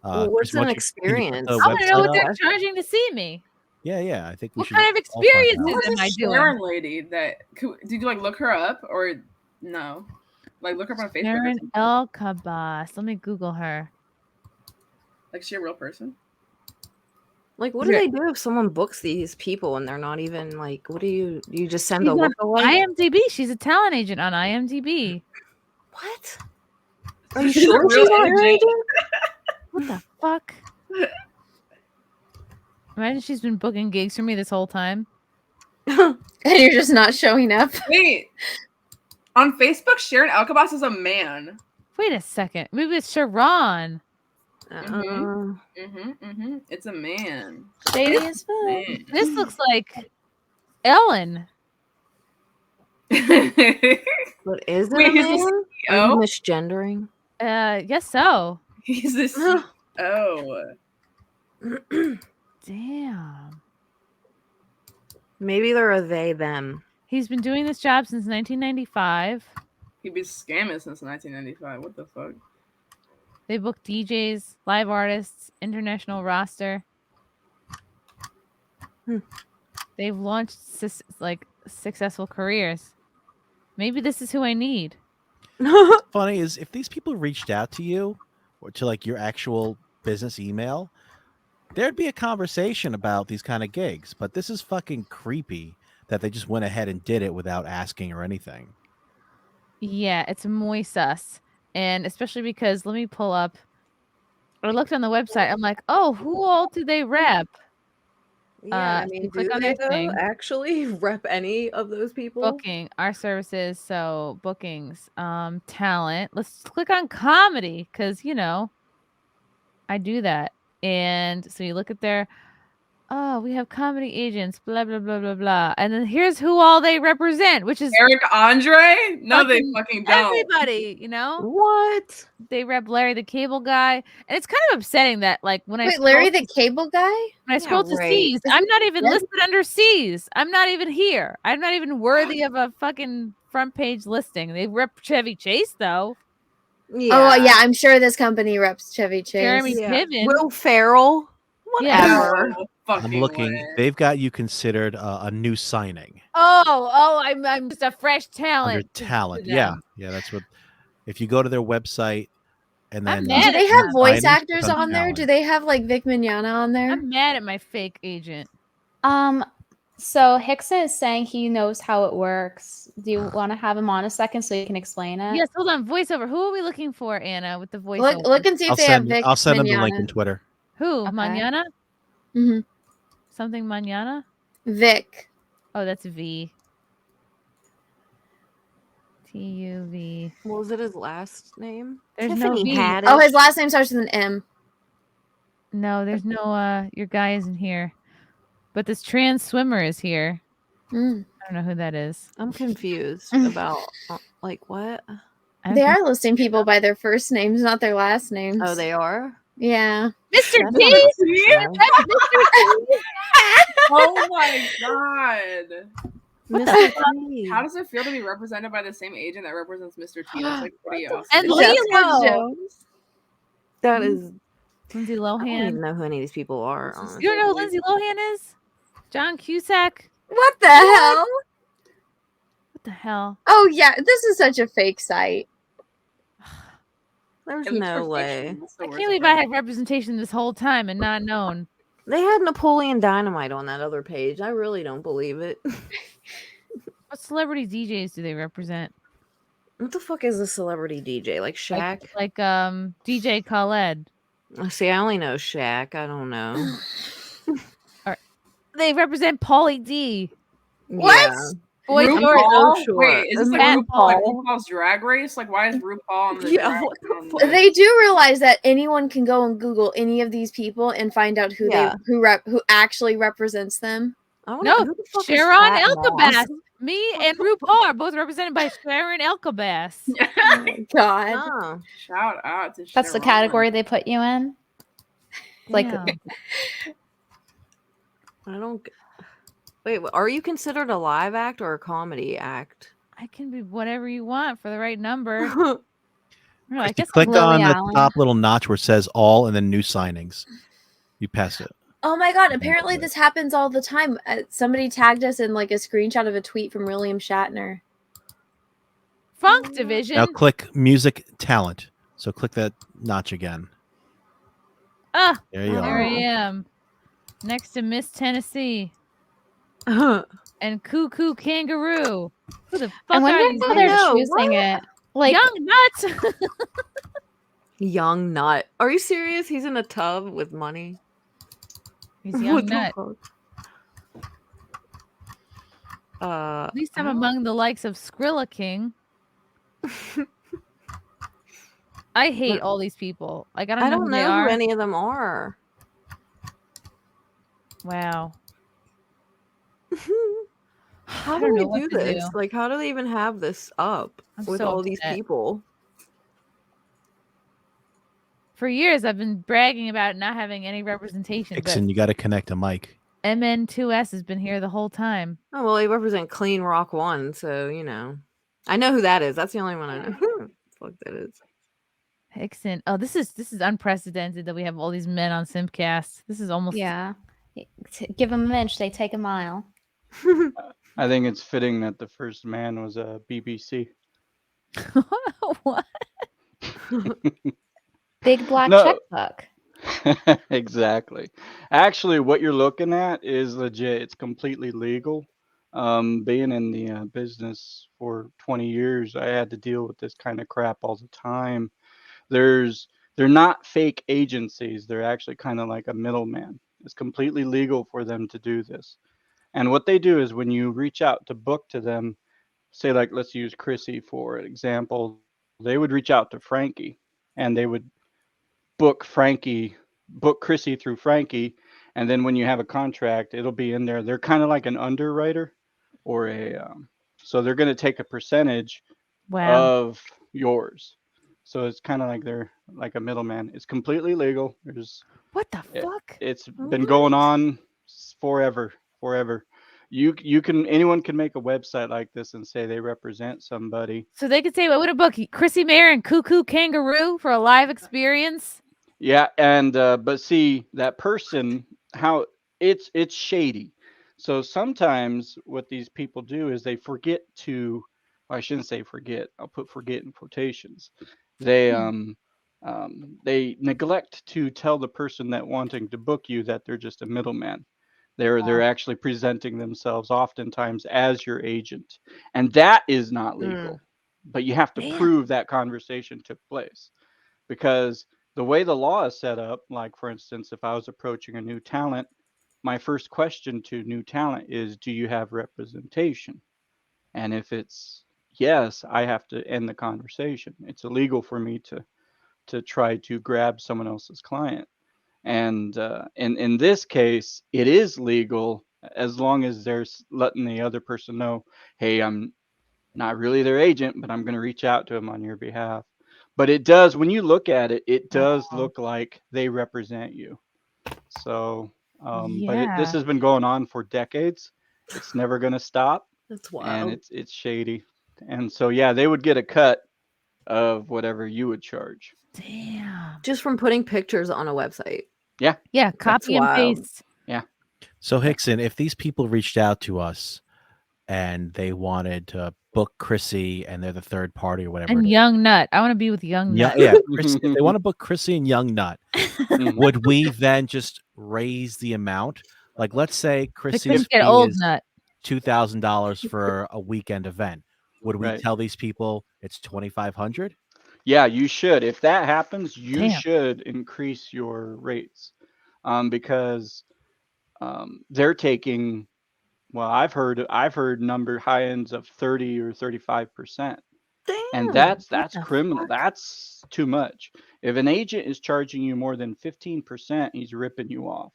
What's an experience? I want to know what they're charging to see me. Yeah. I think we what should. kind of experiences am I Sharon doing? lady that did you like look her up or no? Like look her up on Facebook. Sharon Elkabas. Let me Google her. Like, is she a real person? Like, what do they do if someone books these people and they're not even like? What do you just send a look away? IMDb. She's a talent agent on IMDb. What? Are you sure she's not your agent? What the fuck? Imagine she's been booking gigs for me this whole time. And you're just not showing up. Wait. On Facebook, Sharon Elkabas is a man. Wait a second. Maybe it's Sharon. It's a man. Shady as fuck. Man. This looks like Ellen. What is it? Wait, he's the Are you CEO? misgendering? Guess so. He's the CEO. Damn. Maybe they're a they them. He's been doing this job since 1995. He's been scamming since 1995. What the fuck? They book DJs, live artists, international roster. They've launched successful careers. Maybe this is who I need. Funny is if these people reached out to you or to like your actual business email, there'd be a conversation about these kind of gigs. But this is fucking creepy that they just went ahead and did it without asking or anything. Yeah, it's muy sus. And especially because let me pull up. I looked on the website. I'm like, oh, who all do they rep? Yeah, I mean, click do on they their thing. actually rep any of those people? Booking our services. So bookings, talent. Let's click on comedy because I do that. And so you look at their, we have comedy agents, blah blah blah blah blah. And then here's who all they represent, which is Eric Andre? No, they fucking don't. everybody. What? They rep Larry the Cable Guy, and it's kind of upsetting that when I scroll Larry the Cable Guy. When I scroll to C's, I'm not even listed under C's. I'm not even here. I'm not even worthy of a fucking front page listing. They rep Chevy Chase though. Yeah. Oh yeah, I'm sure this company reps Chevy Chase. Jeremy Piven. Will Ferrell. Whatever. I'm looking. They've got you considered a new signing. I'm just a fresh talent. Under talent. Yeah. That's what. If you go to their website and then do they have voice signing, actors under on there? talent. Do they have like Vic Mignogna on there? I'm mad at my fake agent. So Hickson is saying he knows how it works. Do you want to have him on a second so you can explain it? Yes, hold on. Voiceover. Who are we looking for, Anna, with the voiceover? Look and see if they have Vic. I'll send them the Mignogna. link in Twitter. Who? Okay. Mañana? Mm-hmm. Something Mañana? Vic. Oh, that's V. T-U-V. What was it his last name? There's no V. Oh, his last name starts with an M. No, there's no your guy isn't here. But this trans swimmer is here. I don't know who that is. I'm confused about like what? They are listing people by their first names, not their last names. Oh, they are? Yeah. Mr. T. Oh my god. What the fuck? How does it feel to be represented by the same agent that represents Mr. T? That's like pretty awesome. And Lilo. That is Lindsay I don't Lohan. even know who any of these people are. You don't know who Lindsay Lohan is? John Cusack. What the hell? What the hell? Oh yeah, this is such a fake site. There's no way. I can't believe I had representation this whole time and not known. They had Napoleon Dynamite on that other page. I really don't believe it. celebrity DJs do they represent? What the fuck is a celebrity DJ? Like Shaq? Like DJ Khaled. See, I only know Shaq. I don't know. They represent Pauly D. What? Yeah. Boy RuPaul? George. Oh, sure. Wait, is this like Fat RuPaul, like Paul. RuPaul's Drag Race? Like, why is RuPaul on the Yeah, drag what on the the- They do realize that anyone can go and Google any of these people and find out who who actually represents them. No, Sharon Elkabas. Me and RuPaul are both represented by Sharon Elkabas. Oh my God. Oh. Shout out to That's the Sharon. category they put you in. Like, Damn. I don't. Wait, are you considered a live act or a comedy act? I can be whatever you want for the right number. I You guess click Lily on the Allen. top little notch where it says all and then new signings. You pass it. Oh my God! Apparently, this happens all the time. Somebody tagged us in like a screenshot of a tweet from William Shatner. Funk Division. Now click music talent. So click that notch again. Ah, There you there are. I am. Next to Miss Tennessee. And Cuckoo Kangaroo. Who the fuck I wonder are these how they're people? choosing it. Like, Young Nuts. Young Nut. Are you serious? He's in a tub with money. He's Young What the Nut. fuck? At least I'm among the likes of Skrilla King. I hate all these people. Like, I don't know who they are. who any of them are. Wow. How I do don't we know what do to this? do. Like, how do they even have this up I'm with so all these upset. people? For years, I've been bragging about not having any representation. Dixon, you got to connect a mic. But MN2S has been here the whole time. Oh, well, they represent Clean Rock 1, so, you know. I know who that is. That's the only one I know. Who the fuck that is. Hickson. Oh, this is unprecedented that we have all these men on SimpCast. This is almost yeah. Give them an inch, they take a mile. I think it's fitting that the first man was a BBC. What? Big black No. checkbook. Exactly. Actually, what you're looking at is legit. It's completely legal. Being in the business for 20 years, I had to deal with this kind of crap all the time. They're not fake agencies. They're actually kind of like a middleman. It's completely legal for them to do this. And what they do is when you reach out to book to them, say like, let's use Chrissie for example, they would reach out to Frankie and they would book Chrissie through Frankie. And then when you have a contract, it'll be in there. They're kind of like an underwriter or so they're going to take a percentage of yours. So it's kind of like they're like a middleman. It's completely legal. What the fuck? It's been going on forever. Anyone can make a website like this and say they represent somebody. So they could say, "What would a book? Chrissie, Mayr, and Cuckoo Kangaroo for a live experience." Yeah, and but see that person, how it's shady. So sometimes what these people do is they forget to. Well, I shouldn't say forget. I'll put forget in quotations. They neglect to tell the person that wanting to book you that they're just a middleman. They're actually presenting themselves oftentimes as your agent, and that is not legal. But you have to prove that conversation took place, because the way the law is set up, like for instance, if I was approaching a new talent, my first question to new talent is, do you have representation? And if it's yes, I have to end the conversation. It's illegal for me to try to grab someone else's client. And in this case, it is legal as long as they're letting the other person know, hey, I'm not really their agent, but I'm going to reach out to them on your behalf. But it does, when you look at it, it does look like they represent you. So, but this has been going on for decades. It's never going to stop. That's wild. And it's shady. And so, yeah, they would get a cut of whatever you would charge. Damn. Just from putting pictures on a website. Yeah. Yeah, copy and paste. Yeah. So Hickson, if these people reached out to us and they wanted to book Chrissie and they're the third party or whatever, And Young Nut. I want to be with Young Nut. yeah, Chrissie, if they want to book Chrissie and Young Nut, would we then just raise the amount? Like, let's say Chrissie's get fee Old is, Nut. $2,000 for a weekend event. Would we Right. tell these people it's 2,500? Yeah, you should. If that happens, you Damn. should increase your rates, because they're taking. Well, I've heard number high ends of 30 or 35%, and that's criminal. That's too much. If an agent is charging you more than 15%, he's ripping you off.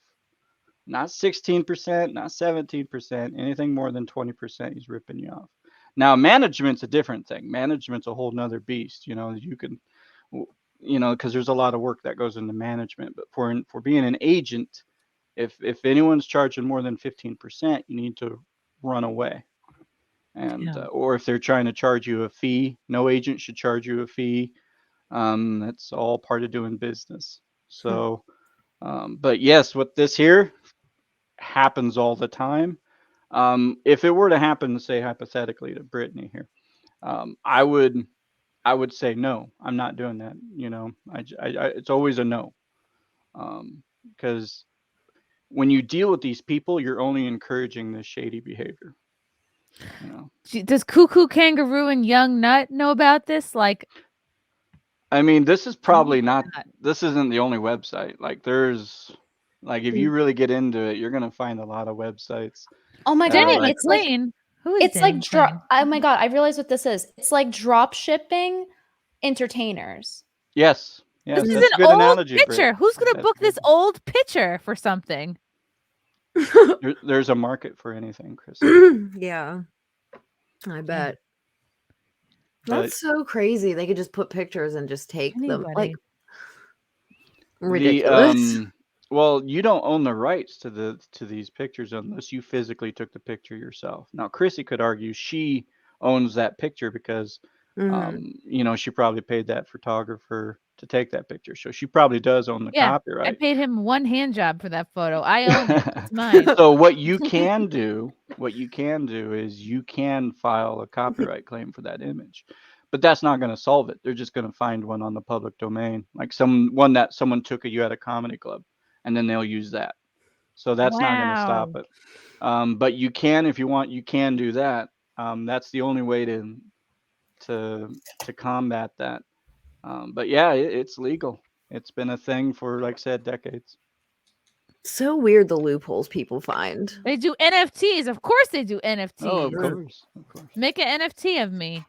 Not 16%, not 17%. Anything more than 20%, he's ripping you off. Now, management's a different thing. Management's a whole nother beast. You can, because there's a lot of work that goes into management. But for being an agent, if anyone's charging more than 15%, you need to run away. And or if they're trying to charge you a fee, no agent should charge you a fee. That's all part of doing business. So, but yes, with this here happens all the time. If it were to happen, say hypothetically to Brittany here, I would say no. I'm not doing that. It's always a no, because when you deal with these people, you're only encouraging this shady behavior. Does Cuckoo Kangaroo and Young Nut know about this? Like, I mean, this is probably not. This isn't the only website. Like, there's, like, if you really get into it, you're gonna find a lot of websites. Oh my that are god, like it's like it's like drop. Oh my god, I realize what this is. It's like drop shipping entertainers. Yes. Yes, this is that's a an good old analogy, picture. Britt. Who's gonna That's book this old picture for something? There's a market for anything, Chris. Yeah, I bet. But- That's so crazy. They could just put pictures and just take them. Like, The, ridiculous. well, you don't own the rights to these pictures unless you physically took the picture yourself. Now, Chrissie could argue she owns that picture because, she probably paid that photographer to take that picture, so she probably does own the Yeah, I copyright. paid him one hand job for that photo. I own it. It's mine. So what you can do is you can file a copyright claim for that image, but that's not going to solve it. They're just going to find one on the public domain, like one that someone took of you at a comedy club, and then they'll use that. So that's not going to stop it. But you can, if you want, you can do that. That's the only way to combat that. But yeah, it's legal. It's been a thing for, like I said, decades. So weird the loopholes people find. They do NFTs. Of course they do NFTs. Oh, of course. Make an NFT of me.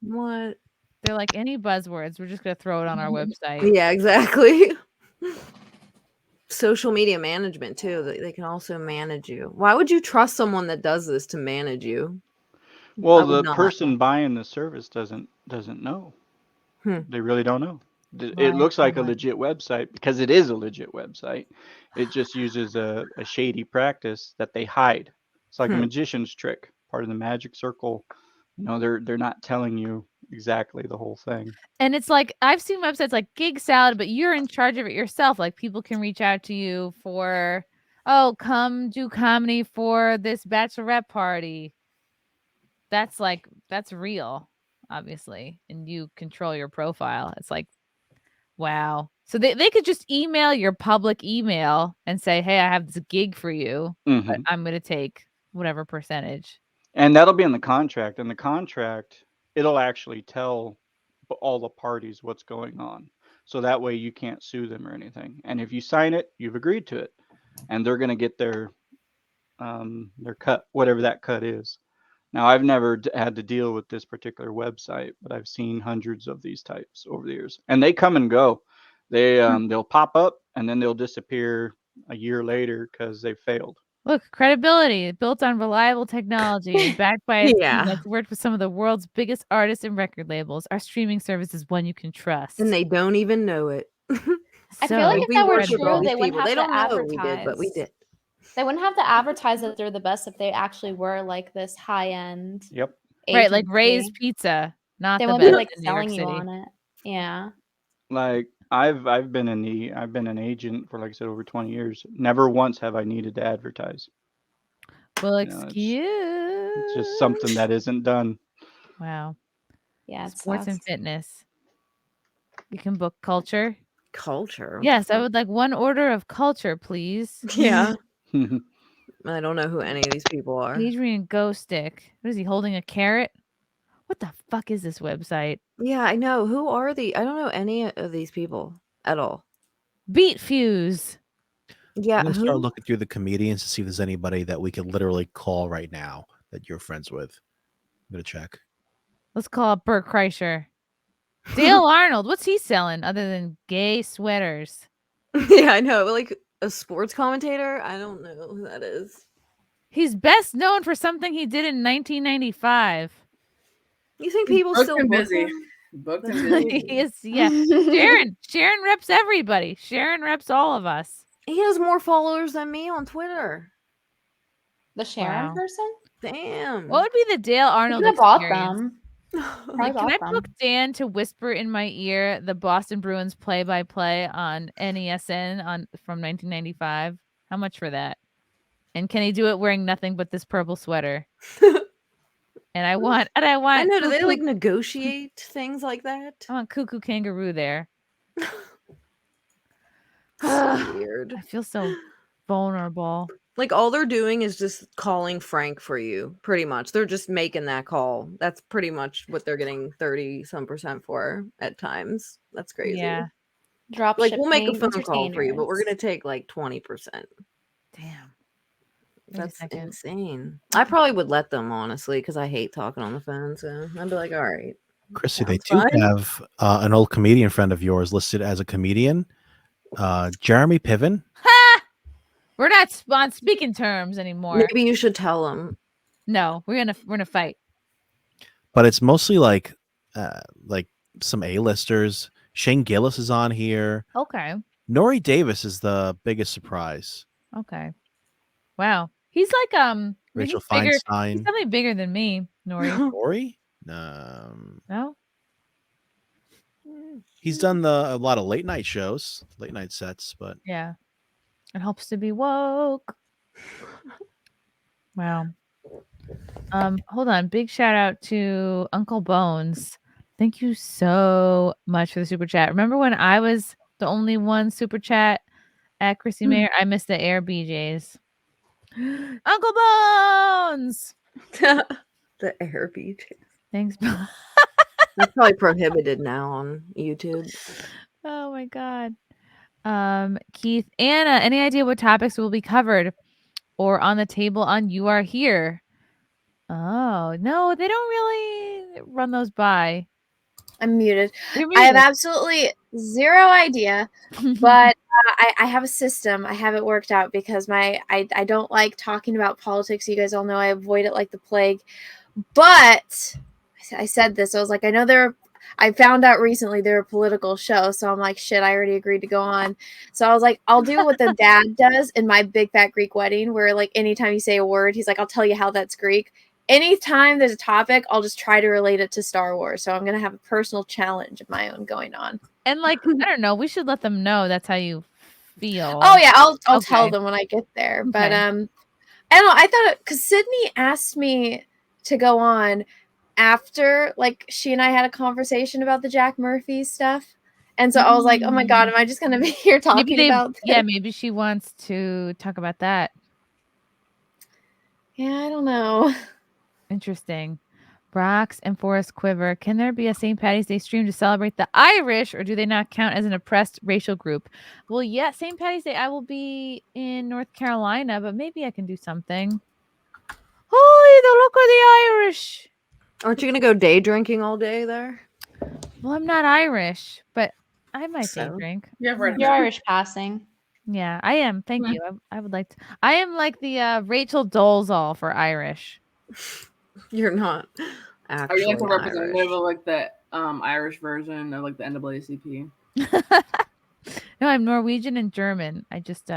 What? They're like, any buzzwords, we're just gonna throw it on our website. Yeah, exactly. Social media management too. They can also manage you. Why would you trust someone that does this to manage you? Well, I would the not. person buying the service doesn't know. They really don't know. It Right, looks like a right. legit website because it is a legit website. It just uses a shady practice that they hide. It's like a magician's trick, part of the magic circle. They're not telling you exactly the whole thing. And it's like, I've seen websites like Gig Salad, but you're in charge of it yourself. Like, people can reach out to you for, come do comedy for this bachelorette party. That's real, obviously. And you control your profile. It's like, wow. So they could just email your public email and say, hey, I have this gig for you, but I'm going to take whatever percentage. And that'll be in the contract. In the contract, it'll actually tell all the parties what's going on. So that way you can't sue them or anything. And if you sign it, you've agreed to it. And they're going to get their cut, whatever that cut is. Now, I've never had to deal with this particular website, but I've seen hundreds of these types over the years. And they come and go. They'll pop up and then they'll disappear a year later because they failed. Look, credibility built on reliable technology and backed by a team that's worked with some of the world's biggest artists and record labels. Our streaming service is one you can trust. And they don't even know it. I feel like if that were true, they wouldn't have They to don't know advertise. we did, but we did. They wouldn't have to advertise that they're the best if they actually were like this high end. Yep. Right, like Ray's Pizza, not They the wouldn't best be like in New York selling you City. on it. Yeah. Like I've been an agent for, like I said, over 20 years. Never once have I needed to advertise. Well, excuse. It's just something that isn't done. Wow. Yeah, it sports and sucks. fitness. You can book culture. Culture. Yes, I would like one order of culture, please. Yeah. I don't know who any of these people are. Adrian Ghostic. What is he holding? A carrot? What the fuck is this website? Yeah, I know. Who are the? I don't know any of these people at all. Beat Fuse. Yeah, I'm gonna who? start looking through the comedians to see if there's anybody that we could literally call right now that you're friends with. I'm gonna check. Let's call up Bert Kreischer. Dale Arnold. What's he selling other than gay sweaters? Yeah, I know. Like a sports commentator. I don't know who that is. He's best known for something he did in 1995. You think people Booked still and book busy. him? Booked and busy. He is, yeah. Sharon reps everybody. Sharon reps all of us. He has more followers than me on Twitter. The Sharon Wow. person? Damn. What would be the Dale Arnold I bought experience? them. Like, can I bought them. book Dan to whisper in my ear the Boston Bruins play-by-play on NESN from 1995? How much for that? And can he do it wearing nothing but this purple sweater? I want. I know. Do they Cuckoo- like negotiate things like that? I want Cuckoo Kangaroo there. So weird. I feel so vulnerable. Like all they're doing is just calling Frank for you, pretty much. They're just making that call. That's pretty much what they're getting 30% for at times. That's crazy. Yeah. Drop Like we'll make a shipping phone call for you, but we're entertainers. gonna take like 20%. Damn. That's second. insane. I probably would let them, honestly, because I hate talking on the phone. So I'd be like, all right. Chrissy, they Sounds do fine. have an old comedian friend of yours listed as a comedian, Jeremy Piven. Ha! We're not on speaking terms anymore. Maybe you should tell them. No, we're gonna fight. But it's mostly like some A-listers. Shane Gillis is on here. Okay. Nori Davis is the biggest surprise. Okay. Wow. He's like Rachel he's bigger. Feinstein. He's something bigger than me, Nori. Nori? No. He's done a lot of late night shows, late night sets, but Yeah. It helps to be woke. Wow. Hold on. Big shout out to Uncle Bones. Thank you so much for the super chat. Remember when I was the only one super chat at Chrissy Mayr? I missed the Air BJs. Uncle Bones. The Air BJ. Thanks. That's probably prohibited now on YouTube. Oh my god. Keith, Anna, any idea what topics will be covered or on the table on You Are Here? Oh, no, they don't really run those by. I'm muted. You're I have muted. absolutely zero idea, but I have a system. I have it worked out because I don't like talking about politics. You guys all know I avoid it like the plague. But I said this. I was like, I found out recently they're a political show. So I'm like, shit, I already agreed to go on. So I was like, I'll do what the dad does in My Big Fat Greek Wedding, where like anytime you say a word, he's like, I'll tell you how that's Greek. Anytime there's a topic, I'll just try to relate it to Star Wars. So I'm going to have a personal challenge of my own going on. And like, I don't know, we should let them know that's how you feel. Oh yeah, I'll tell Okay. them when I get there. But Okay. I don't know. I thought because Sydney asked me to go on after like she and I had a conversation about the Jack Murphy stuff, and so I was like, oh my god, am I just gonna be here talking about this? Yeah, maybe she wants to talk about that. Yeah, I don't know. Interesting. Brox and Forrest Quiver. Can there be a St. Patty's Day stream to celebrate the Irish, or do they not count as an oppressed racial group? Well, yeah, St. Patty's Day, I will be in North Carolina, but maybe I can do something. Holy, the look of the Irish. Aren't you gonna go day drinking all day there? Well, I'm not Irish, but I might day drink. You're Irish passing. Yeah, I am. Thank you. I would like to. I am like the Rachel Dolezal for Irish. You're not. Are you like the actually representative of like the Irish version of like the NAACP? No, I'm Norwegian and German. I just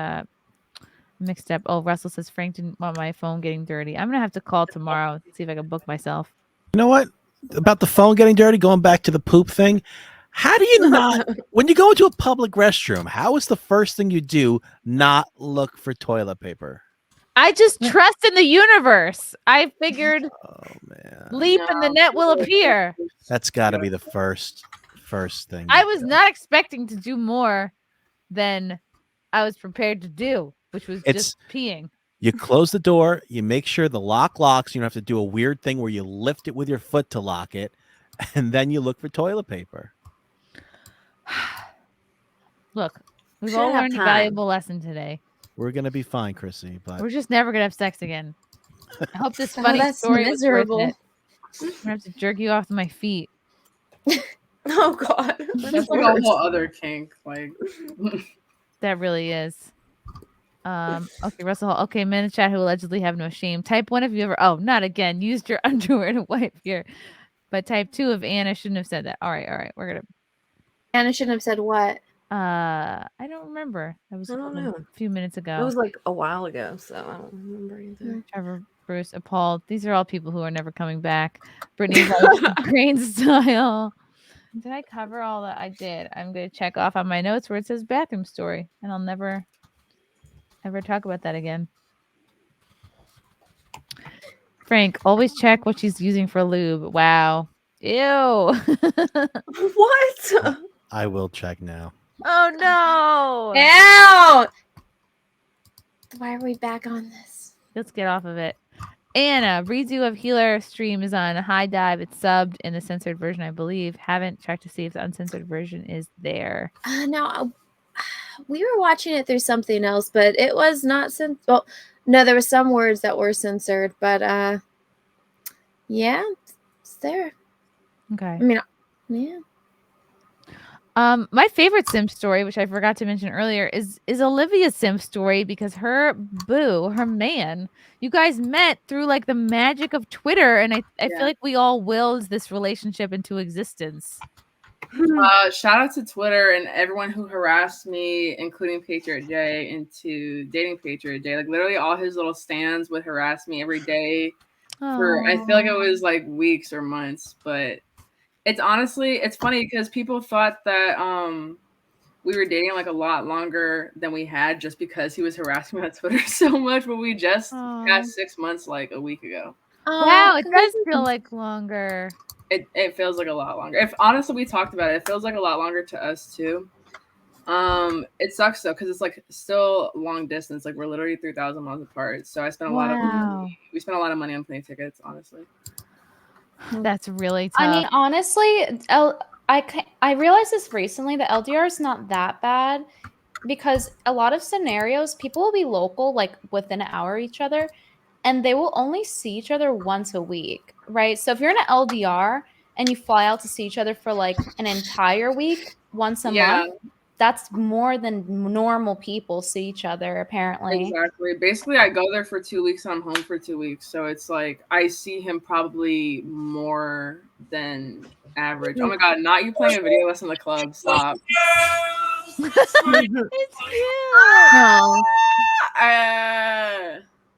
mixed up. Oh, Russell says Frank didn't want my phone getting dirty. I'm gonna have to call tomorrow and see if I can book myself. you know what? About the phone getting dirty, going back to the poop thing. How do you not, when you go into a public restroom, how is the first thing you do not look for toilet paper? I just trust in the universe. I figured leap and the net will appear. That's got to be the first thing. I was not expecting to do more than I was prepared to do, which was just peeing. You close the door. You make sure the lock locks. You don't have to do a weird thing where you lift it with your foot to lock it, and then you look for toilet paper. Look, we've Should all have learned a time. valuable lesson today. We're gonna be fine, Chrissy. But We're just never gonna have sex again. I hope this Oh, funny that's story was worth miserable. it. I'm gonna have to jerk you off to my feet. Oh God, That's like a whole other kink. Like That really is. Okay, Russell Hall. Okay, men in chat who allegedly have no shame. Type 1 if you ever. Oh, not again. Used your underwear to wipe your. But type 2 if Anna shouldn't have said that. All right. We're gonna. Anna shouldn't have said what. I don't remember. That was I don't a know. few minutes ago. It was like a while ago, so I don't remember anything. Trevor, Bruce, appalled. These are all people who are never coming back. Brittany, like, grain style. Did I cover all that? I did. I'm going to check off on my notes where it says bathroom story, and I'll never ever talk about that again. Frank, always check what she's using for lube. Wow. Ew. What? I will check now. Oh no. Ew. Why are we back on this? Let's get off of it. Anna, redo of Healer stream is on High Dive. It's subbed in the censored version, I believe. Haven't checked to see if the uncensored version is there. No, we were watching it through something else, but it was not censored. Well, no, there were some words that were censored, but yeah, it's there. Okay. I mean, yeah. My favorite Simp story, which I forgot to mention earlier, is Olivia's Simp story because her boo, her man, you guys met through like the magic of Twitter, and I feel like we all willed this relationship into existence. Shout out to Twitter and everyone who harassed me, including Patriot J, into dating Patriot J. Like literally all his little stands would harass me every day for I feel like it was like weeks or months, but it's funny because people thought that we were dating like a lot longer than we had just because he was harassing me on Twitter so much, but we just got 6 months like a week ago. Wow, it does feel like longer. It feels like a lot longer. If honestly we talked about it, it feels like a lot longer to us too. It sucks though because it's like still long distance. Like we're literally 3,000 miles apart. So I spent a lot of money. We spent a lot of money on plane tickets, honestly. That's really tough. I mean, honestly, I realized this recently that LDR is not that bad because a lot of scenarios, people will be local, like within an hour of each other, and they will only see each other once a week, right? So if you're in an LDR and you fly out to see each other for like an entire week, once a month, that's more than normal people see each other, apparently. Exactly. Basically, I go there for 2 weeks and I'm home for 2 weeks. So it's like I see him probably more than average. Oh my God, not you playing a video lesson in the club. Stop. It's cute.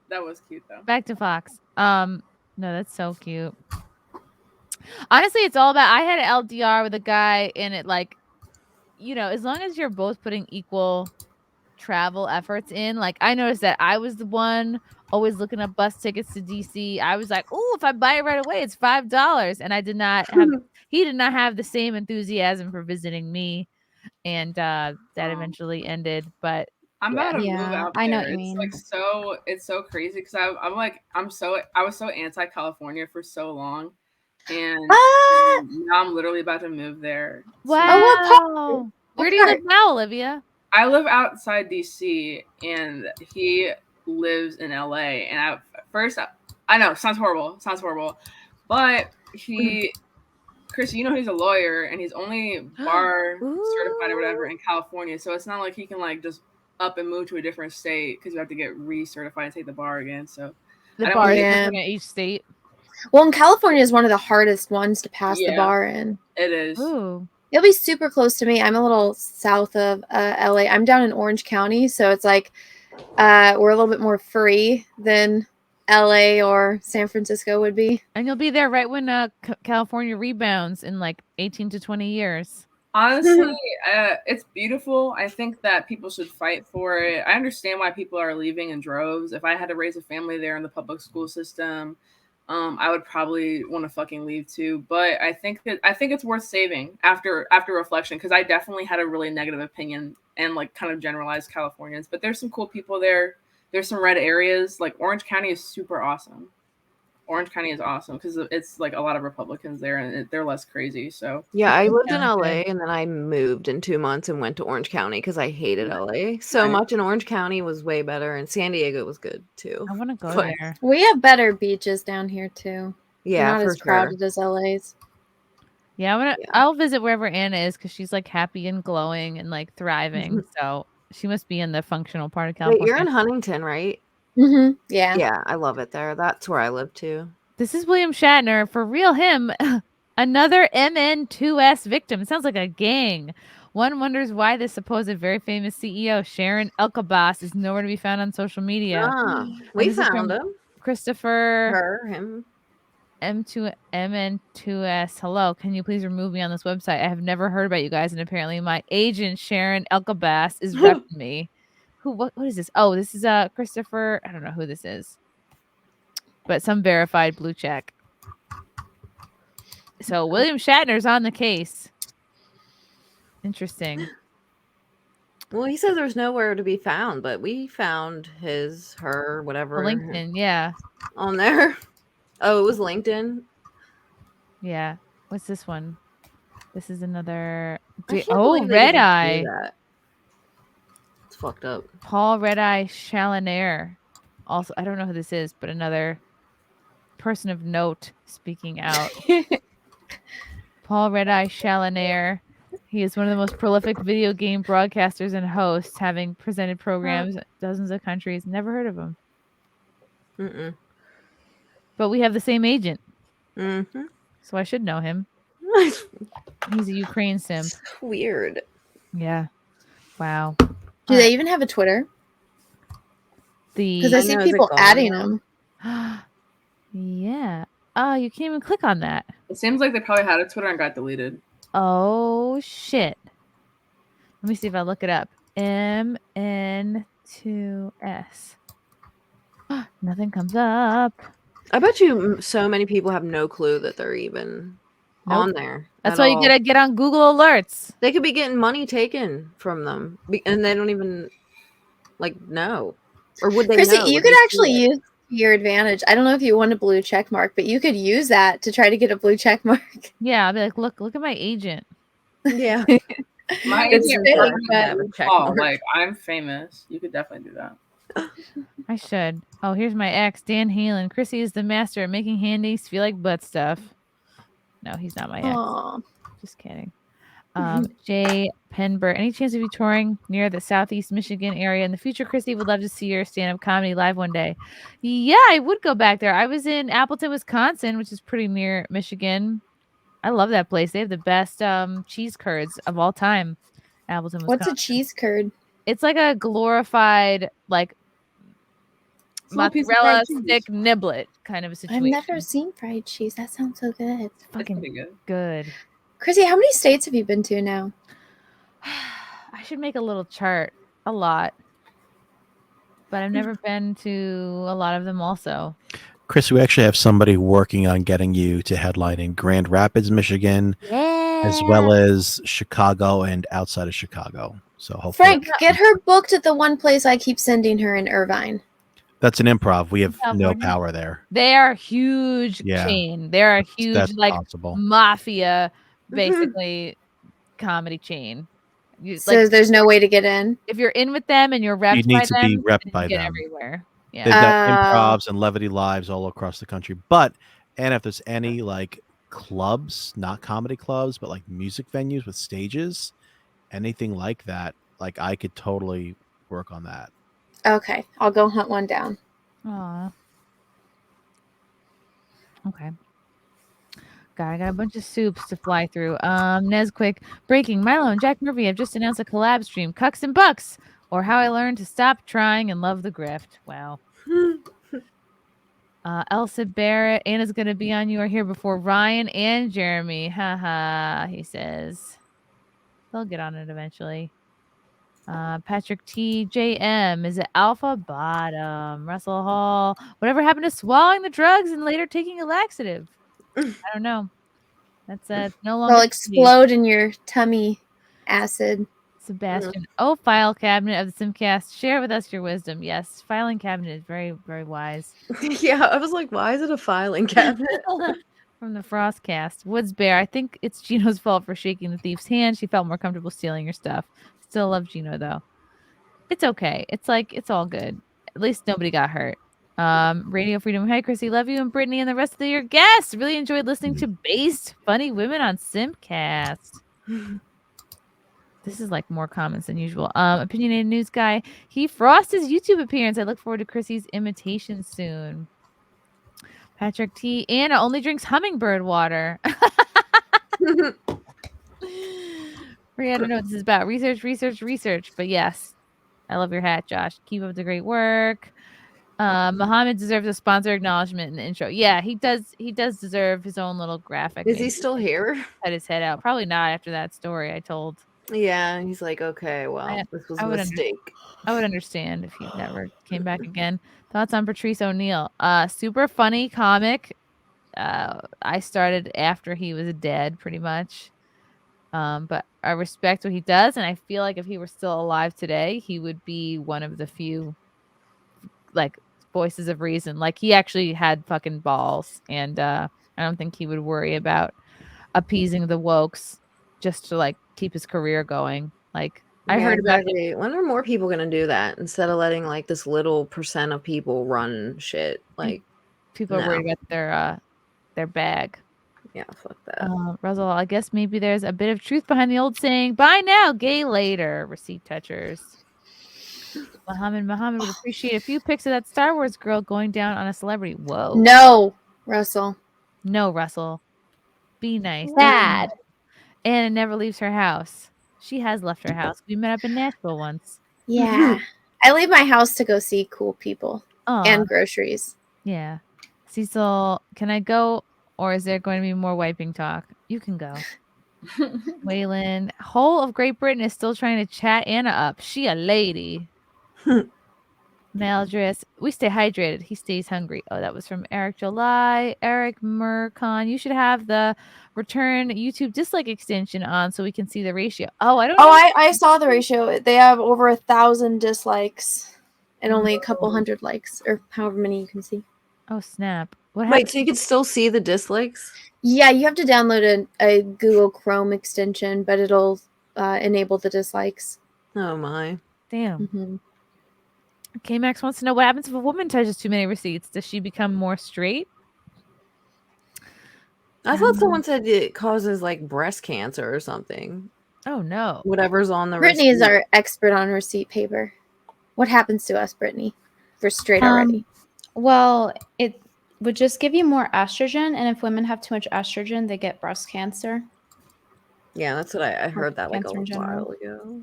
That was cute though. Back to Fox. No, that's so cute. Honestly, it's all about I had an LDR with a guy and it like, you know, as long as you're both putting equal travel efforts in, like I noticed that I was the one always looking up bus tickets to DC. I was like, oh, if I buy it right away, it's $5. And I did not have he did not have the same enthusiasm for visiting me. And that eventually ended. But I'm about to move out there. I know what you it's mean. like it's so crazy because I was so anti-California for so long. And now I'm literally about to move there. wow. Where do you live now, Olivia? I live outside DC and he lives in LA. And at first, I know, sounds horrible. But Chrissie, you know he's a lawyer and he's only bar certified or whatever in California. So it's not like he can like just up and move to a different state because you have to get recertified and take the bar again. So the bar is different at each state. Well, in California is one of the hardest ones to pass the bar in. It is. Ooh. It'll be super close to me. I'm a little south of LA. I'm down in Orange County, so it's like we're a little bit more free than LA or San Francisco would be. And you'll be there right when California rebounds in like 18 to 20 years. Honestly, it's beautiful. I think that people should fight for it. I understand why people are leaving in droves. If I had to raise a family there in the public school system, I would probably want to fucking leave too. But I think it's worth saving after reflection because I definitely had a really negative opinion and like kind of generalized Californians. But there's some cool people there. there's some red areas. Like Orange County is super awesome. Orange County is awesome because it's like a lot of Republicans there, and they're less crazy. So yeah, I lived in LA and then I moved in 2 months and went to Orange County because I hated LA so much. And Orange County was way better, and San Diego was good too. I want to go there. We have better beaches down here too. Yeah, not for as crowded as LA's. Yeah, I'll visit wherever Anna is because she's like happy and glowing and like thriving. So she must be in the functional part of California. Wait, you're in Huntington, right? Yeah. Yeah, I love it there. That's where I live too. This is William Shatner. For real, him. Another MN2S victim. It sounds like a gang. One wonders why this supposed very famous CEO, Sharon Elkabas, is nowhere to be found on social media. We found him. Christopher. Him. MN2S. Hello, can you please remove me on this website? I have never heard about you guys, and apparently my agent Sharon Elkabas is repping me. What is this? Oh, this is Christopher. I don't know who this is, but some verified blue check. So William Shatner's on the case. Interesting. Well, he said there's nowhere to be found, but we found her, whatever. LinkedIn, yeah. On there. Oh, it was LinkedIn? Yeah. What's this one? This is another... Oh, Red Eye. It's fucked up. Paul Red Eye Chalanair. Also, I don't know who this is, but another person of note speaking out. Paul Red Eye Chalanair. He is one of the most prolific video game broadcasters and hosts, having presented programs in dozens of countries. Never heard of him. But we have the same agent. So I should know him. He's a Ukraine simp. Weird. Yeah. Wow. Do they even have a Twitter? Because I see people adding them. Yeah. Oh, you can't even click on that. it seems like they probably had a Twitter and got deleted. Oh, shit. Let me see if I look it up. MN2S. Nothing comes up. I bet you so many people have no clue that they're even on there. That's why you gotta get on Google Alerts. They could be getting money taken from them, and they don't even know. Or would they Chrissie, know? you could actually use your advantage. I don't know if you want a blue check mark, but you could use that to try to get a blue check mark. Yeah, I'll be like, look at my agent. Yeah. My It's agent big, works but- with Paul, like I'm famous. You could definitely do that. I should. Oh, here's my ex, Dan Halen. Chrissie is the master at making handies feel like butt stuff. No, he's not my ex. Aw. Just kidding. Jay Penber. Any chance of you touring near the Southeast Michigan area in the future? Chrissie would love to see your stand-up comedy live one day. Yeah, I would go back there. I was in Appleton, Wisconsin, which is pretty near Michigan. I love that place. They have the best cheese curds of all time. Appleton, Wisconsin. What's a cheese curd? It's like a glorified Small piece of mozzarella fried cheese. stick niblet kind of a situation. I've never seen fried cheese. That sounds so good. It's fucking good. Chrissie, how many states have you been to now? I should make a little chart. A lot. But I've never been to a lot of them also. Chris, we actually have somebody working on getting you to headline in Grand Rapids, Michigan, as well as Chicago and outside of Chicago. So hopefully, Frank, get her booked at the one place I keep sending her in Irvine. that's an improv. We have no California. power there. They are a huge Yeah. chain. They're a huge That's like possible. mafia, basically comedy chain. So there's no way to get in. If you're in with them and you're repped You need by to them, be repped then by you get them. everywhere. Yeah. They've got improvs and levity lives all across the country. And if there's any clubs, not comedy clubs, but music venues with stages, anything like that, I could totally work on that. Okay, I'll go hunt one down. Aw. Okay. I got a bunch of soups to fly through. Nesquick, breaking. Milo and Jack Murphy have just announced a collab stream, Cucks and Bucks, or how I learned to stop trying and love the grift. Wow. Elsa Barrett, Anna's going to be on You Are Here before Ryan and Jeremy. Haha, he says. They'll get on it eventually. Patrick T. JM, is it Alpha Bottom? Russell Hall, whatever happened to swallowing the drugs and later taking a laxative? I don't know. That's no longer. They'll explode in your tummy acid. Sebastian. Oh, file cabinet of the SimpCast. Share with us your wisdom. Yes, filing cabinet is very, very wise. Yeah, I was like, why is it a filing cabinet? From the Frostcast. Woods Bear. I think it's Gino's fault for shaking the thief's hand. She felt more comfortable stealing your stuff. Still love Gino though. It's okay. It's like it's all good. At least nobody got hurt. Radio Freedom. Hey, Chrissy, love you and Brittany and the rest of your guests. Really enjoyed listening to based funny women on SimpCast. This is like more comments than usual. Opinionated news guy. He frost his YouTube appearance. I look forward to Chrissy's imitation soon. Patrick T. Anna only drinks hummingbird water. I don't know what this is about. Research. But yes, I love your hat, Josh. Keep up the great work. Muhammad deserves a sponsor acknowledgement in the intro. Yeah, he does. He does deserve his own little graphic. Is he still here? Cut his head out. Probably not after that story I told. Yeah, he's like, okay, well, this was a mistake. I would understand if he never came back again. Thoughts on Patrice O'Neill? Super funny comic. I started after he was dead, pretty much. But I respect what he does, and I feel like if he were still alive today, he would be one of the few, like, voices of reason. Like, he actually had fucking balls, and I don't think he would worry about appeasing the wokes just to like keep his career going. Like, I heard about it. When are more people gonna do that instead of letting like this little percent of people run shit? Like, people are worried about their bag. Yeah, fuck that. Russell, I guess maybe there's a bit of truth behind the old saying, "Buy now, gay later." Receipt touchers. Muhammad would appreciate a few pics of that Star Wars girl going down on a celebrity. Whoa. No, Russell. No, Russell. Be nice. Bad. Anna never leaves her house. She has left her house. We met up in Nashville once. Yeah. I leave my house to go see cool people and groceries. Yeah. Cecil, can I go, or is there going to be more wiping talk? You can go. Waylon, whole of Great Britain is still trying to chat Anna up. She a lady. Maldris, we stay hydrated. He stays hungry. Oh, that was from Eric July. Eric Mercon, you should have the return YouTube dislike extension on so we can see the ratio. Oh, I don't know. I saw the ratio. They have over 1,000 dislikes and only a couple hundred likes, or however many you can see. Oh, snap. Wait, so you can still see the dislikes? Yeah, you have to download a Google Chrome extension, but it'll enable the dislikes. Oh, my. Damn. Mm-hmm. K-Max wants to know what happens if a woman touches too many receipts. Does she become more straight? I thought someone said it causes like breast cancer or something. Oh, no. Whatever's on the Brittany is receipt. our expert on receipt paper. What happens to us, Brittany? If we're straight already. Well, it would just give you more estrogen, and if women have too much estrogen, they get breast cancer. Yeah, that's what I heard that like a Cancer in general. while ago.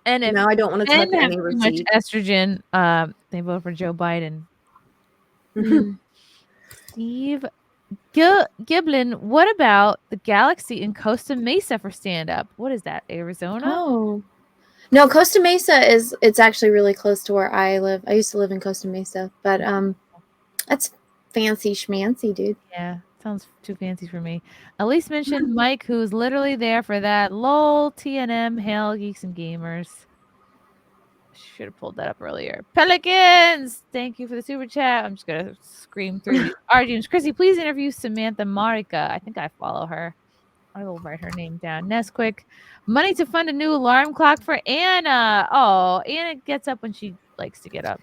And if now I don't want to touch men have any too much receipt. estrogen, they vote for Joe Biden. Steve Giblin, what about the Galaxy in Costa Mesa for stand-up? What is that, Arizona? Oh. No, Costa Mesa it's actually really close to where I live. I used to live in Costa Mesa, but that's fancy schmancy, dude. Yeah, sounds too fancy for me. Elise mentioned Mike, who's literally there for that. LOL, TNM, Hail, Geeks and Gamers. Should have pulled that up earlier. Pelicans, thank you for the super chat. I'm just gonna scream through these arguments. Chrissy, please interview Samantha Marika. I think I follow her. I will write her name down. Nesquick, money to fund a new alarm clock for Anna. Oh, Anna gets up when she likes to get up.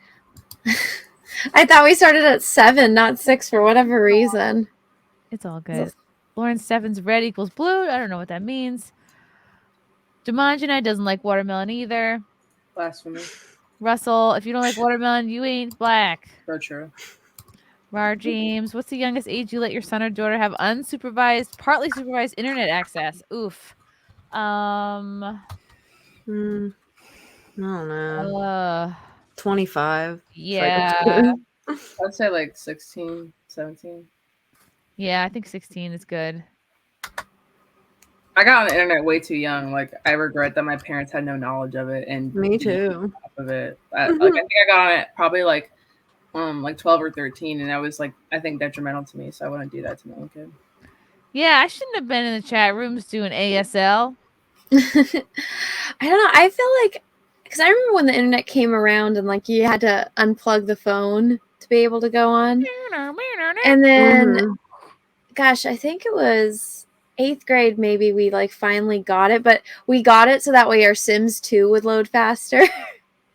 I thought we started at 7, not 6 for whatever reason. It's all good. Lauren Steffens, red equals blue. I don't know what that means. Demongenite doesn't like watermelon either. Blasphemy. Russell, if you don't like watermelon, you ain't black. So true. Rar James, what's the youngest age you let your son or daughter have unsupervised, partly supervised internet access? Oof. I don't know. 25. Yeah. I'd say like 16, 17. Yeah, I think 16 is good. I got on the internet way too young. Like, I regret that my parents had no knowledge of it. And Me too. Of it. I think I got on it probably like 12 or 13, and that was like, I think, detrimental to me. So I wouldn't do that to my own kid. Yeah, I shouldn't have been in the chat rooms doing ASL. I don't know. I feel like, because I remember when the internet came around and like you had to unplug the phone to be able to go on. And then, gosh, I think it was 8th grade maybe we like finally got it, but we got it so that way our Sims 2 would load faster.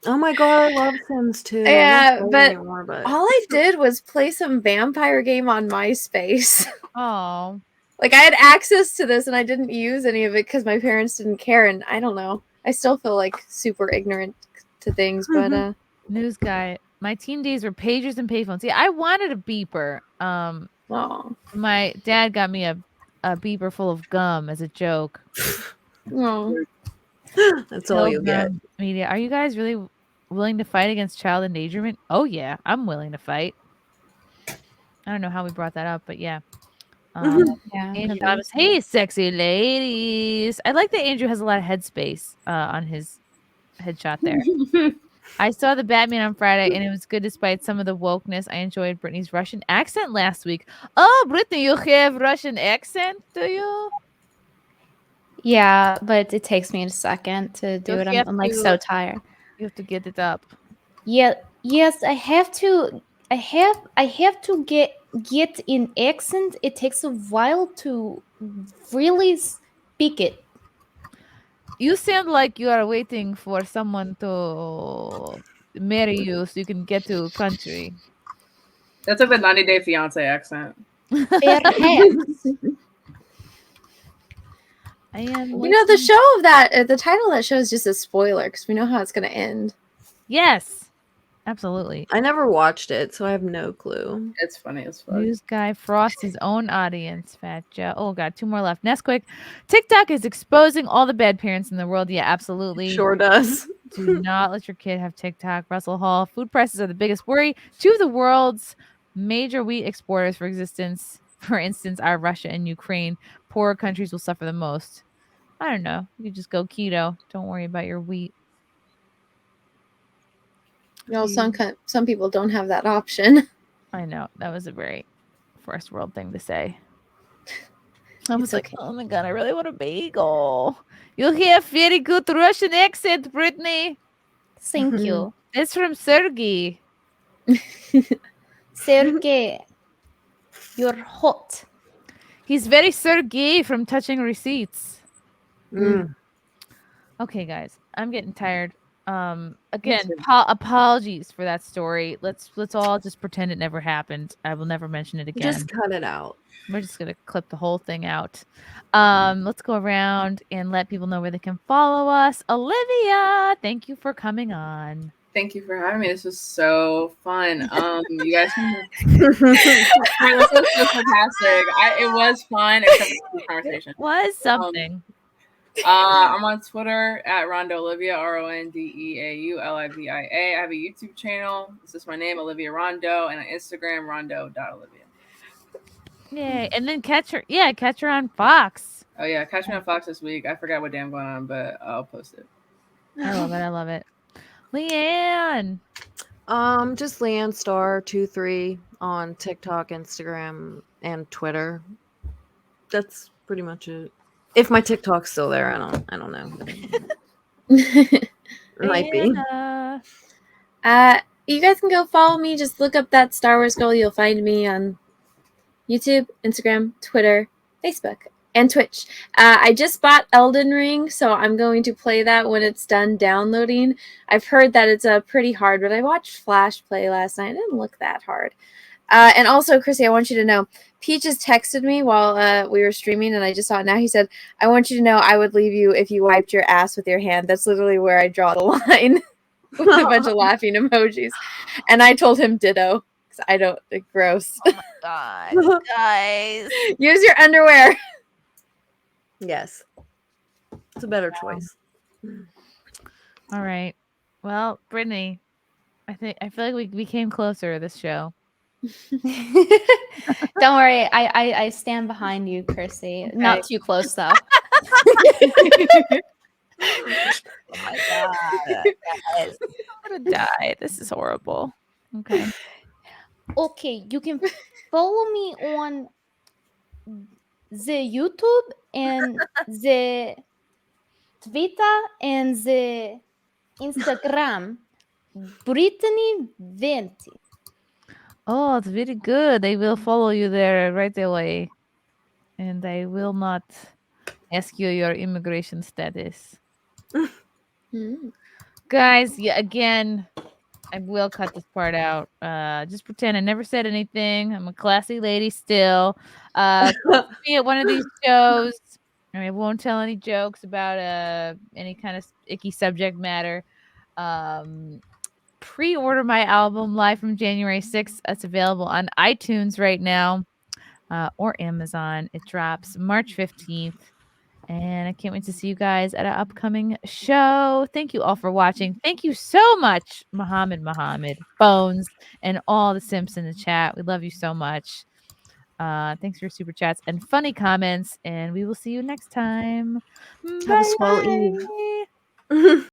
Oh my god, I love Sims 2. Yeah, but all I did was play some vampire game on MySpace. Oh. Like I had access to this and I didn't use any of it because my parents didn't care, and I don't know. I still feel like super ignorant to things, but News guy. My teen days were pagers and payphones. Yeah, I wanted a beeper. My dad got me a beeper full of gum as a joke. That's all you get. Media. Are you guys really willing to fight against child endangerment? Oh yeah, I'm willing to fight. I don't know how we brought that up, but yeah. Andrew Thomas, hey, sexy ladies. I like that Andrew has a lot of headspace on his headshot there. I saw the Batman on Friday, and it was good despite some of the wokeness. I enjoyed Brittany's Russian accent last week. Oh, Brittany, you have Russian accent, do you? Yeah, but it takes me a second to do it. I'm like so tired. You have to get it up. Yeah, yes, I have to. I have to get in accent. It takes a while to really speak it. You sound like you are waiting for someone to marry you so you can get to country. That's like the 90 Day Fiance accent. Perhaps. You know, the show of that, the title of that show is just a spoiler because we know how it's going to end. Yes, absolutely. I never watched it, so I have no clue. It's funny as fuck. News guy frosts his own audience. Fat Joe. Oh god, 2 more left. Nesquik. TikTok is exposing all the bad parents in the world. Yeah, absolutely. Sure does. Do not let your kid have TikTok. Russell Hall. Food prices are the biggest worry. 2 of the world's major wheat exporters, for instance, are Russia and Ukraine. Poorer countries will suffer the most. I don't know. You could just go keto. Don't worry about your wheat. You know, some people don't have that option. I know. That was a very first world thing to say. I was like, oh my god, I really want a bagel. You have very good Russian accent, Brittany. Thank you. It's from Sergey. Sergey, you're hot. He's very Sergey from touching receipts. Okay, guys, I'm getting tired. Again, apologies for that story. Let's all just pretend it never happened. I will never mention it again. Just cut it out. We're just gonna clip the whole thing out. Let's go around and let people know where they can follow us. Olivia, thank you for coming on. Thank you for having me. This was so fun. You guys can this was so fantastic. It was fun except for the conversation. It was something. I'm on Twitter at Rondeau Olivia, RondeauLivia. I have a YouTube channel. This is my name, Olivia Rondeau, and on Instagram, rondo.olivia. Yay. And then catch her on Fox. Oh yeah, catch me on Fox this week. I forgot what day I'm going on, but I'll post it. I love it. LeeAnn. Just LeeAnn Star 23 on TikTok, Instagram, and Twitter. That's pretty much it. If my TikTok's still there, I don't know. It might be. You guys can go follow me. Just look up that Star Wars girl. You'll find me on YouTube, Instagram, Twitter, Facebook, and Twitch. I just bought Elden Ring, so I'm going to play that when it's done downloading. I've heard that it's pretty hard, but I watched Flash play last night. It didn't look that hard. And also, Chrissy, I want you to know, Peaches texted me while we were streaming, and I just saw it now. He said, I want you to know I would leave you if you wiped your ass with your hand. That's literally where I draw the line. With a bunch of laughing emojis. And I told him ditto. Because I don't, gross. Oh my god, guys. Use your underwear. Yes. It's a better choice. All right. Well, Brittany, I feel like we came closer this show. Don't worry, I stand behind you, Chrissy. Okay. Not too close though. Oh my god, guys. I'm gonna die. This is horrible. Okay. Okay, you can follow me on the YouTube and the Twitter and the Instagram, Brittany Venti. Oh, it's very good. I will follow you there right away. And I will not ask you your immigration status. Guys, yeah, again, I will cut this part out. Just pretend I never said anything. I'm a classy lady still. Come see me at one of these shows. I won't tell any jokes about any kind of icky subject matter. Pre-order my album live from January 6th. It's available on iTunes right now, or Amazon. It drops March 15th. And I can't wait to see you guys at an upcoming show. Thank you all for watching. Thank you so much, Muhammad, Bones, and all the Simps in the chat. We love you so much. Thanks for your super chats and funny comments. And we will see you next time. Have a swell eve.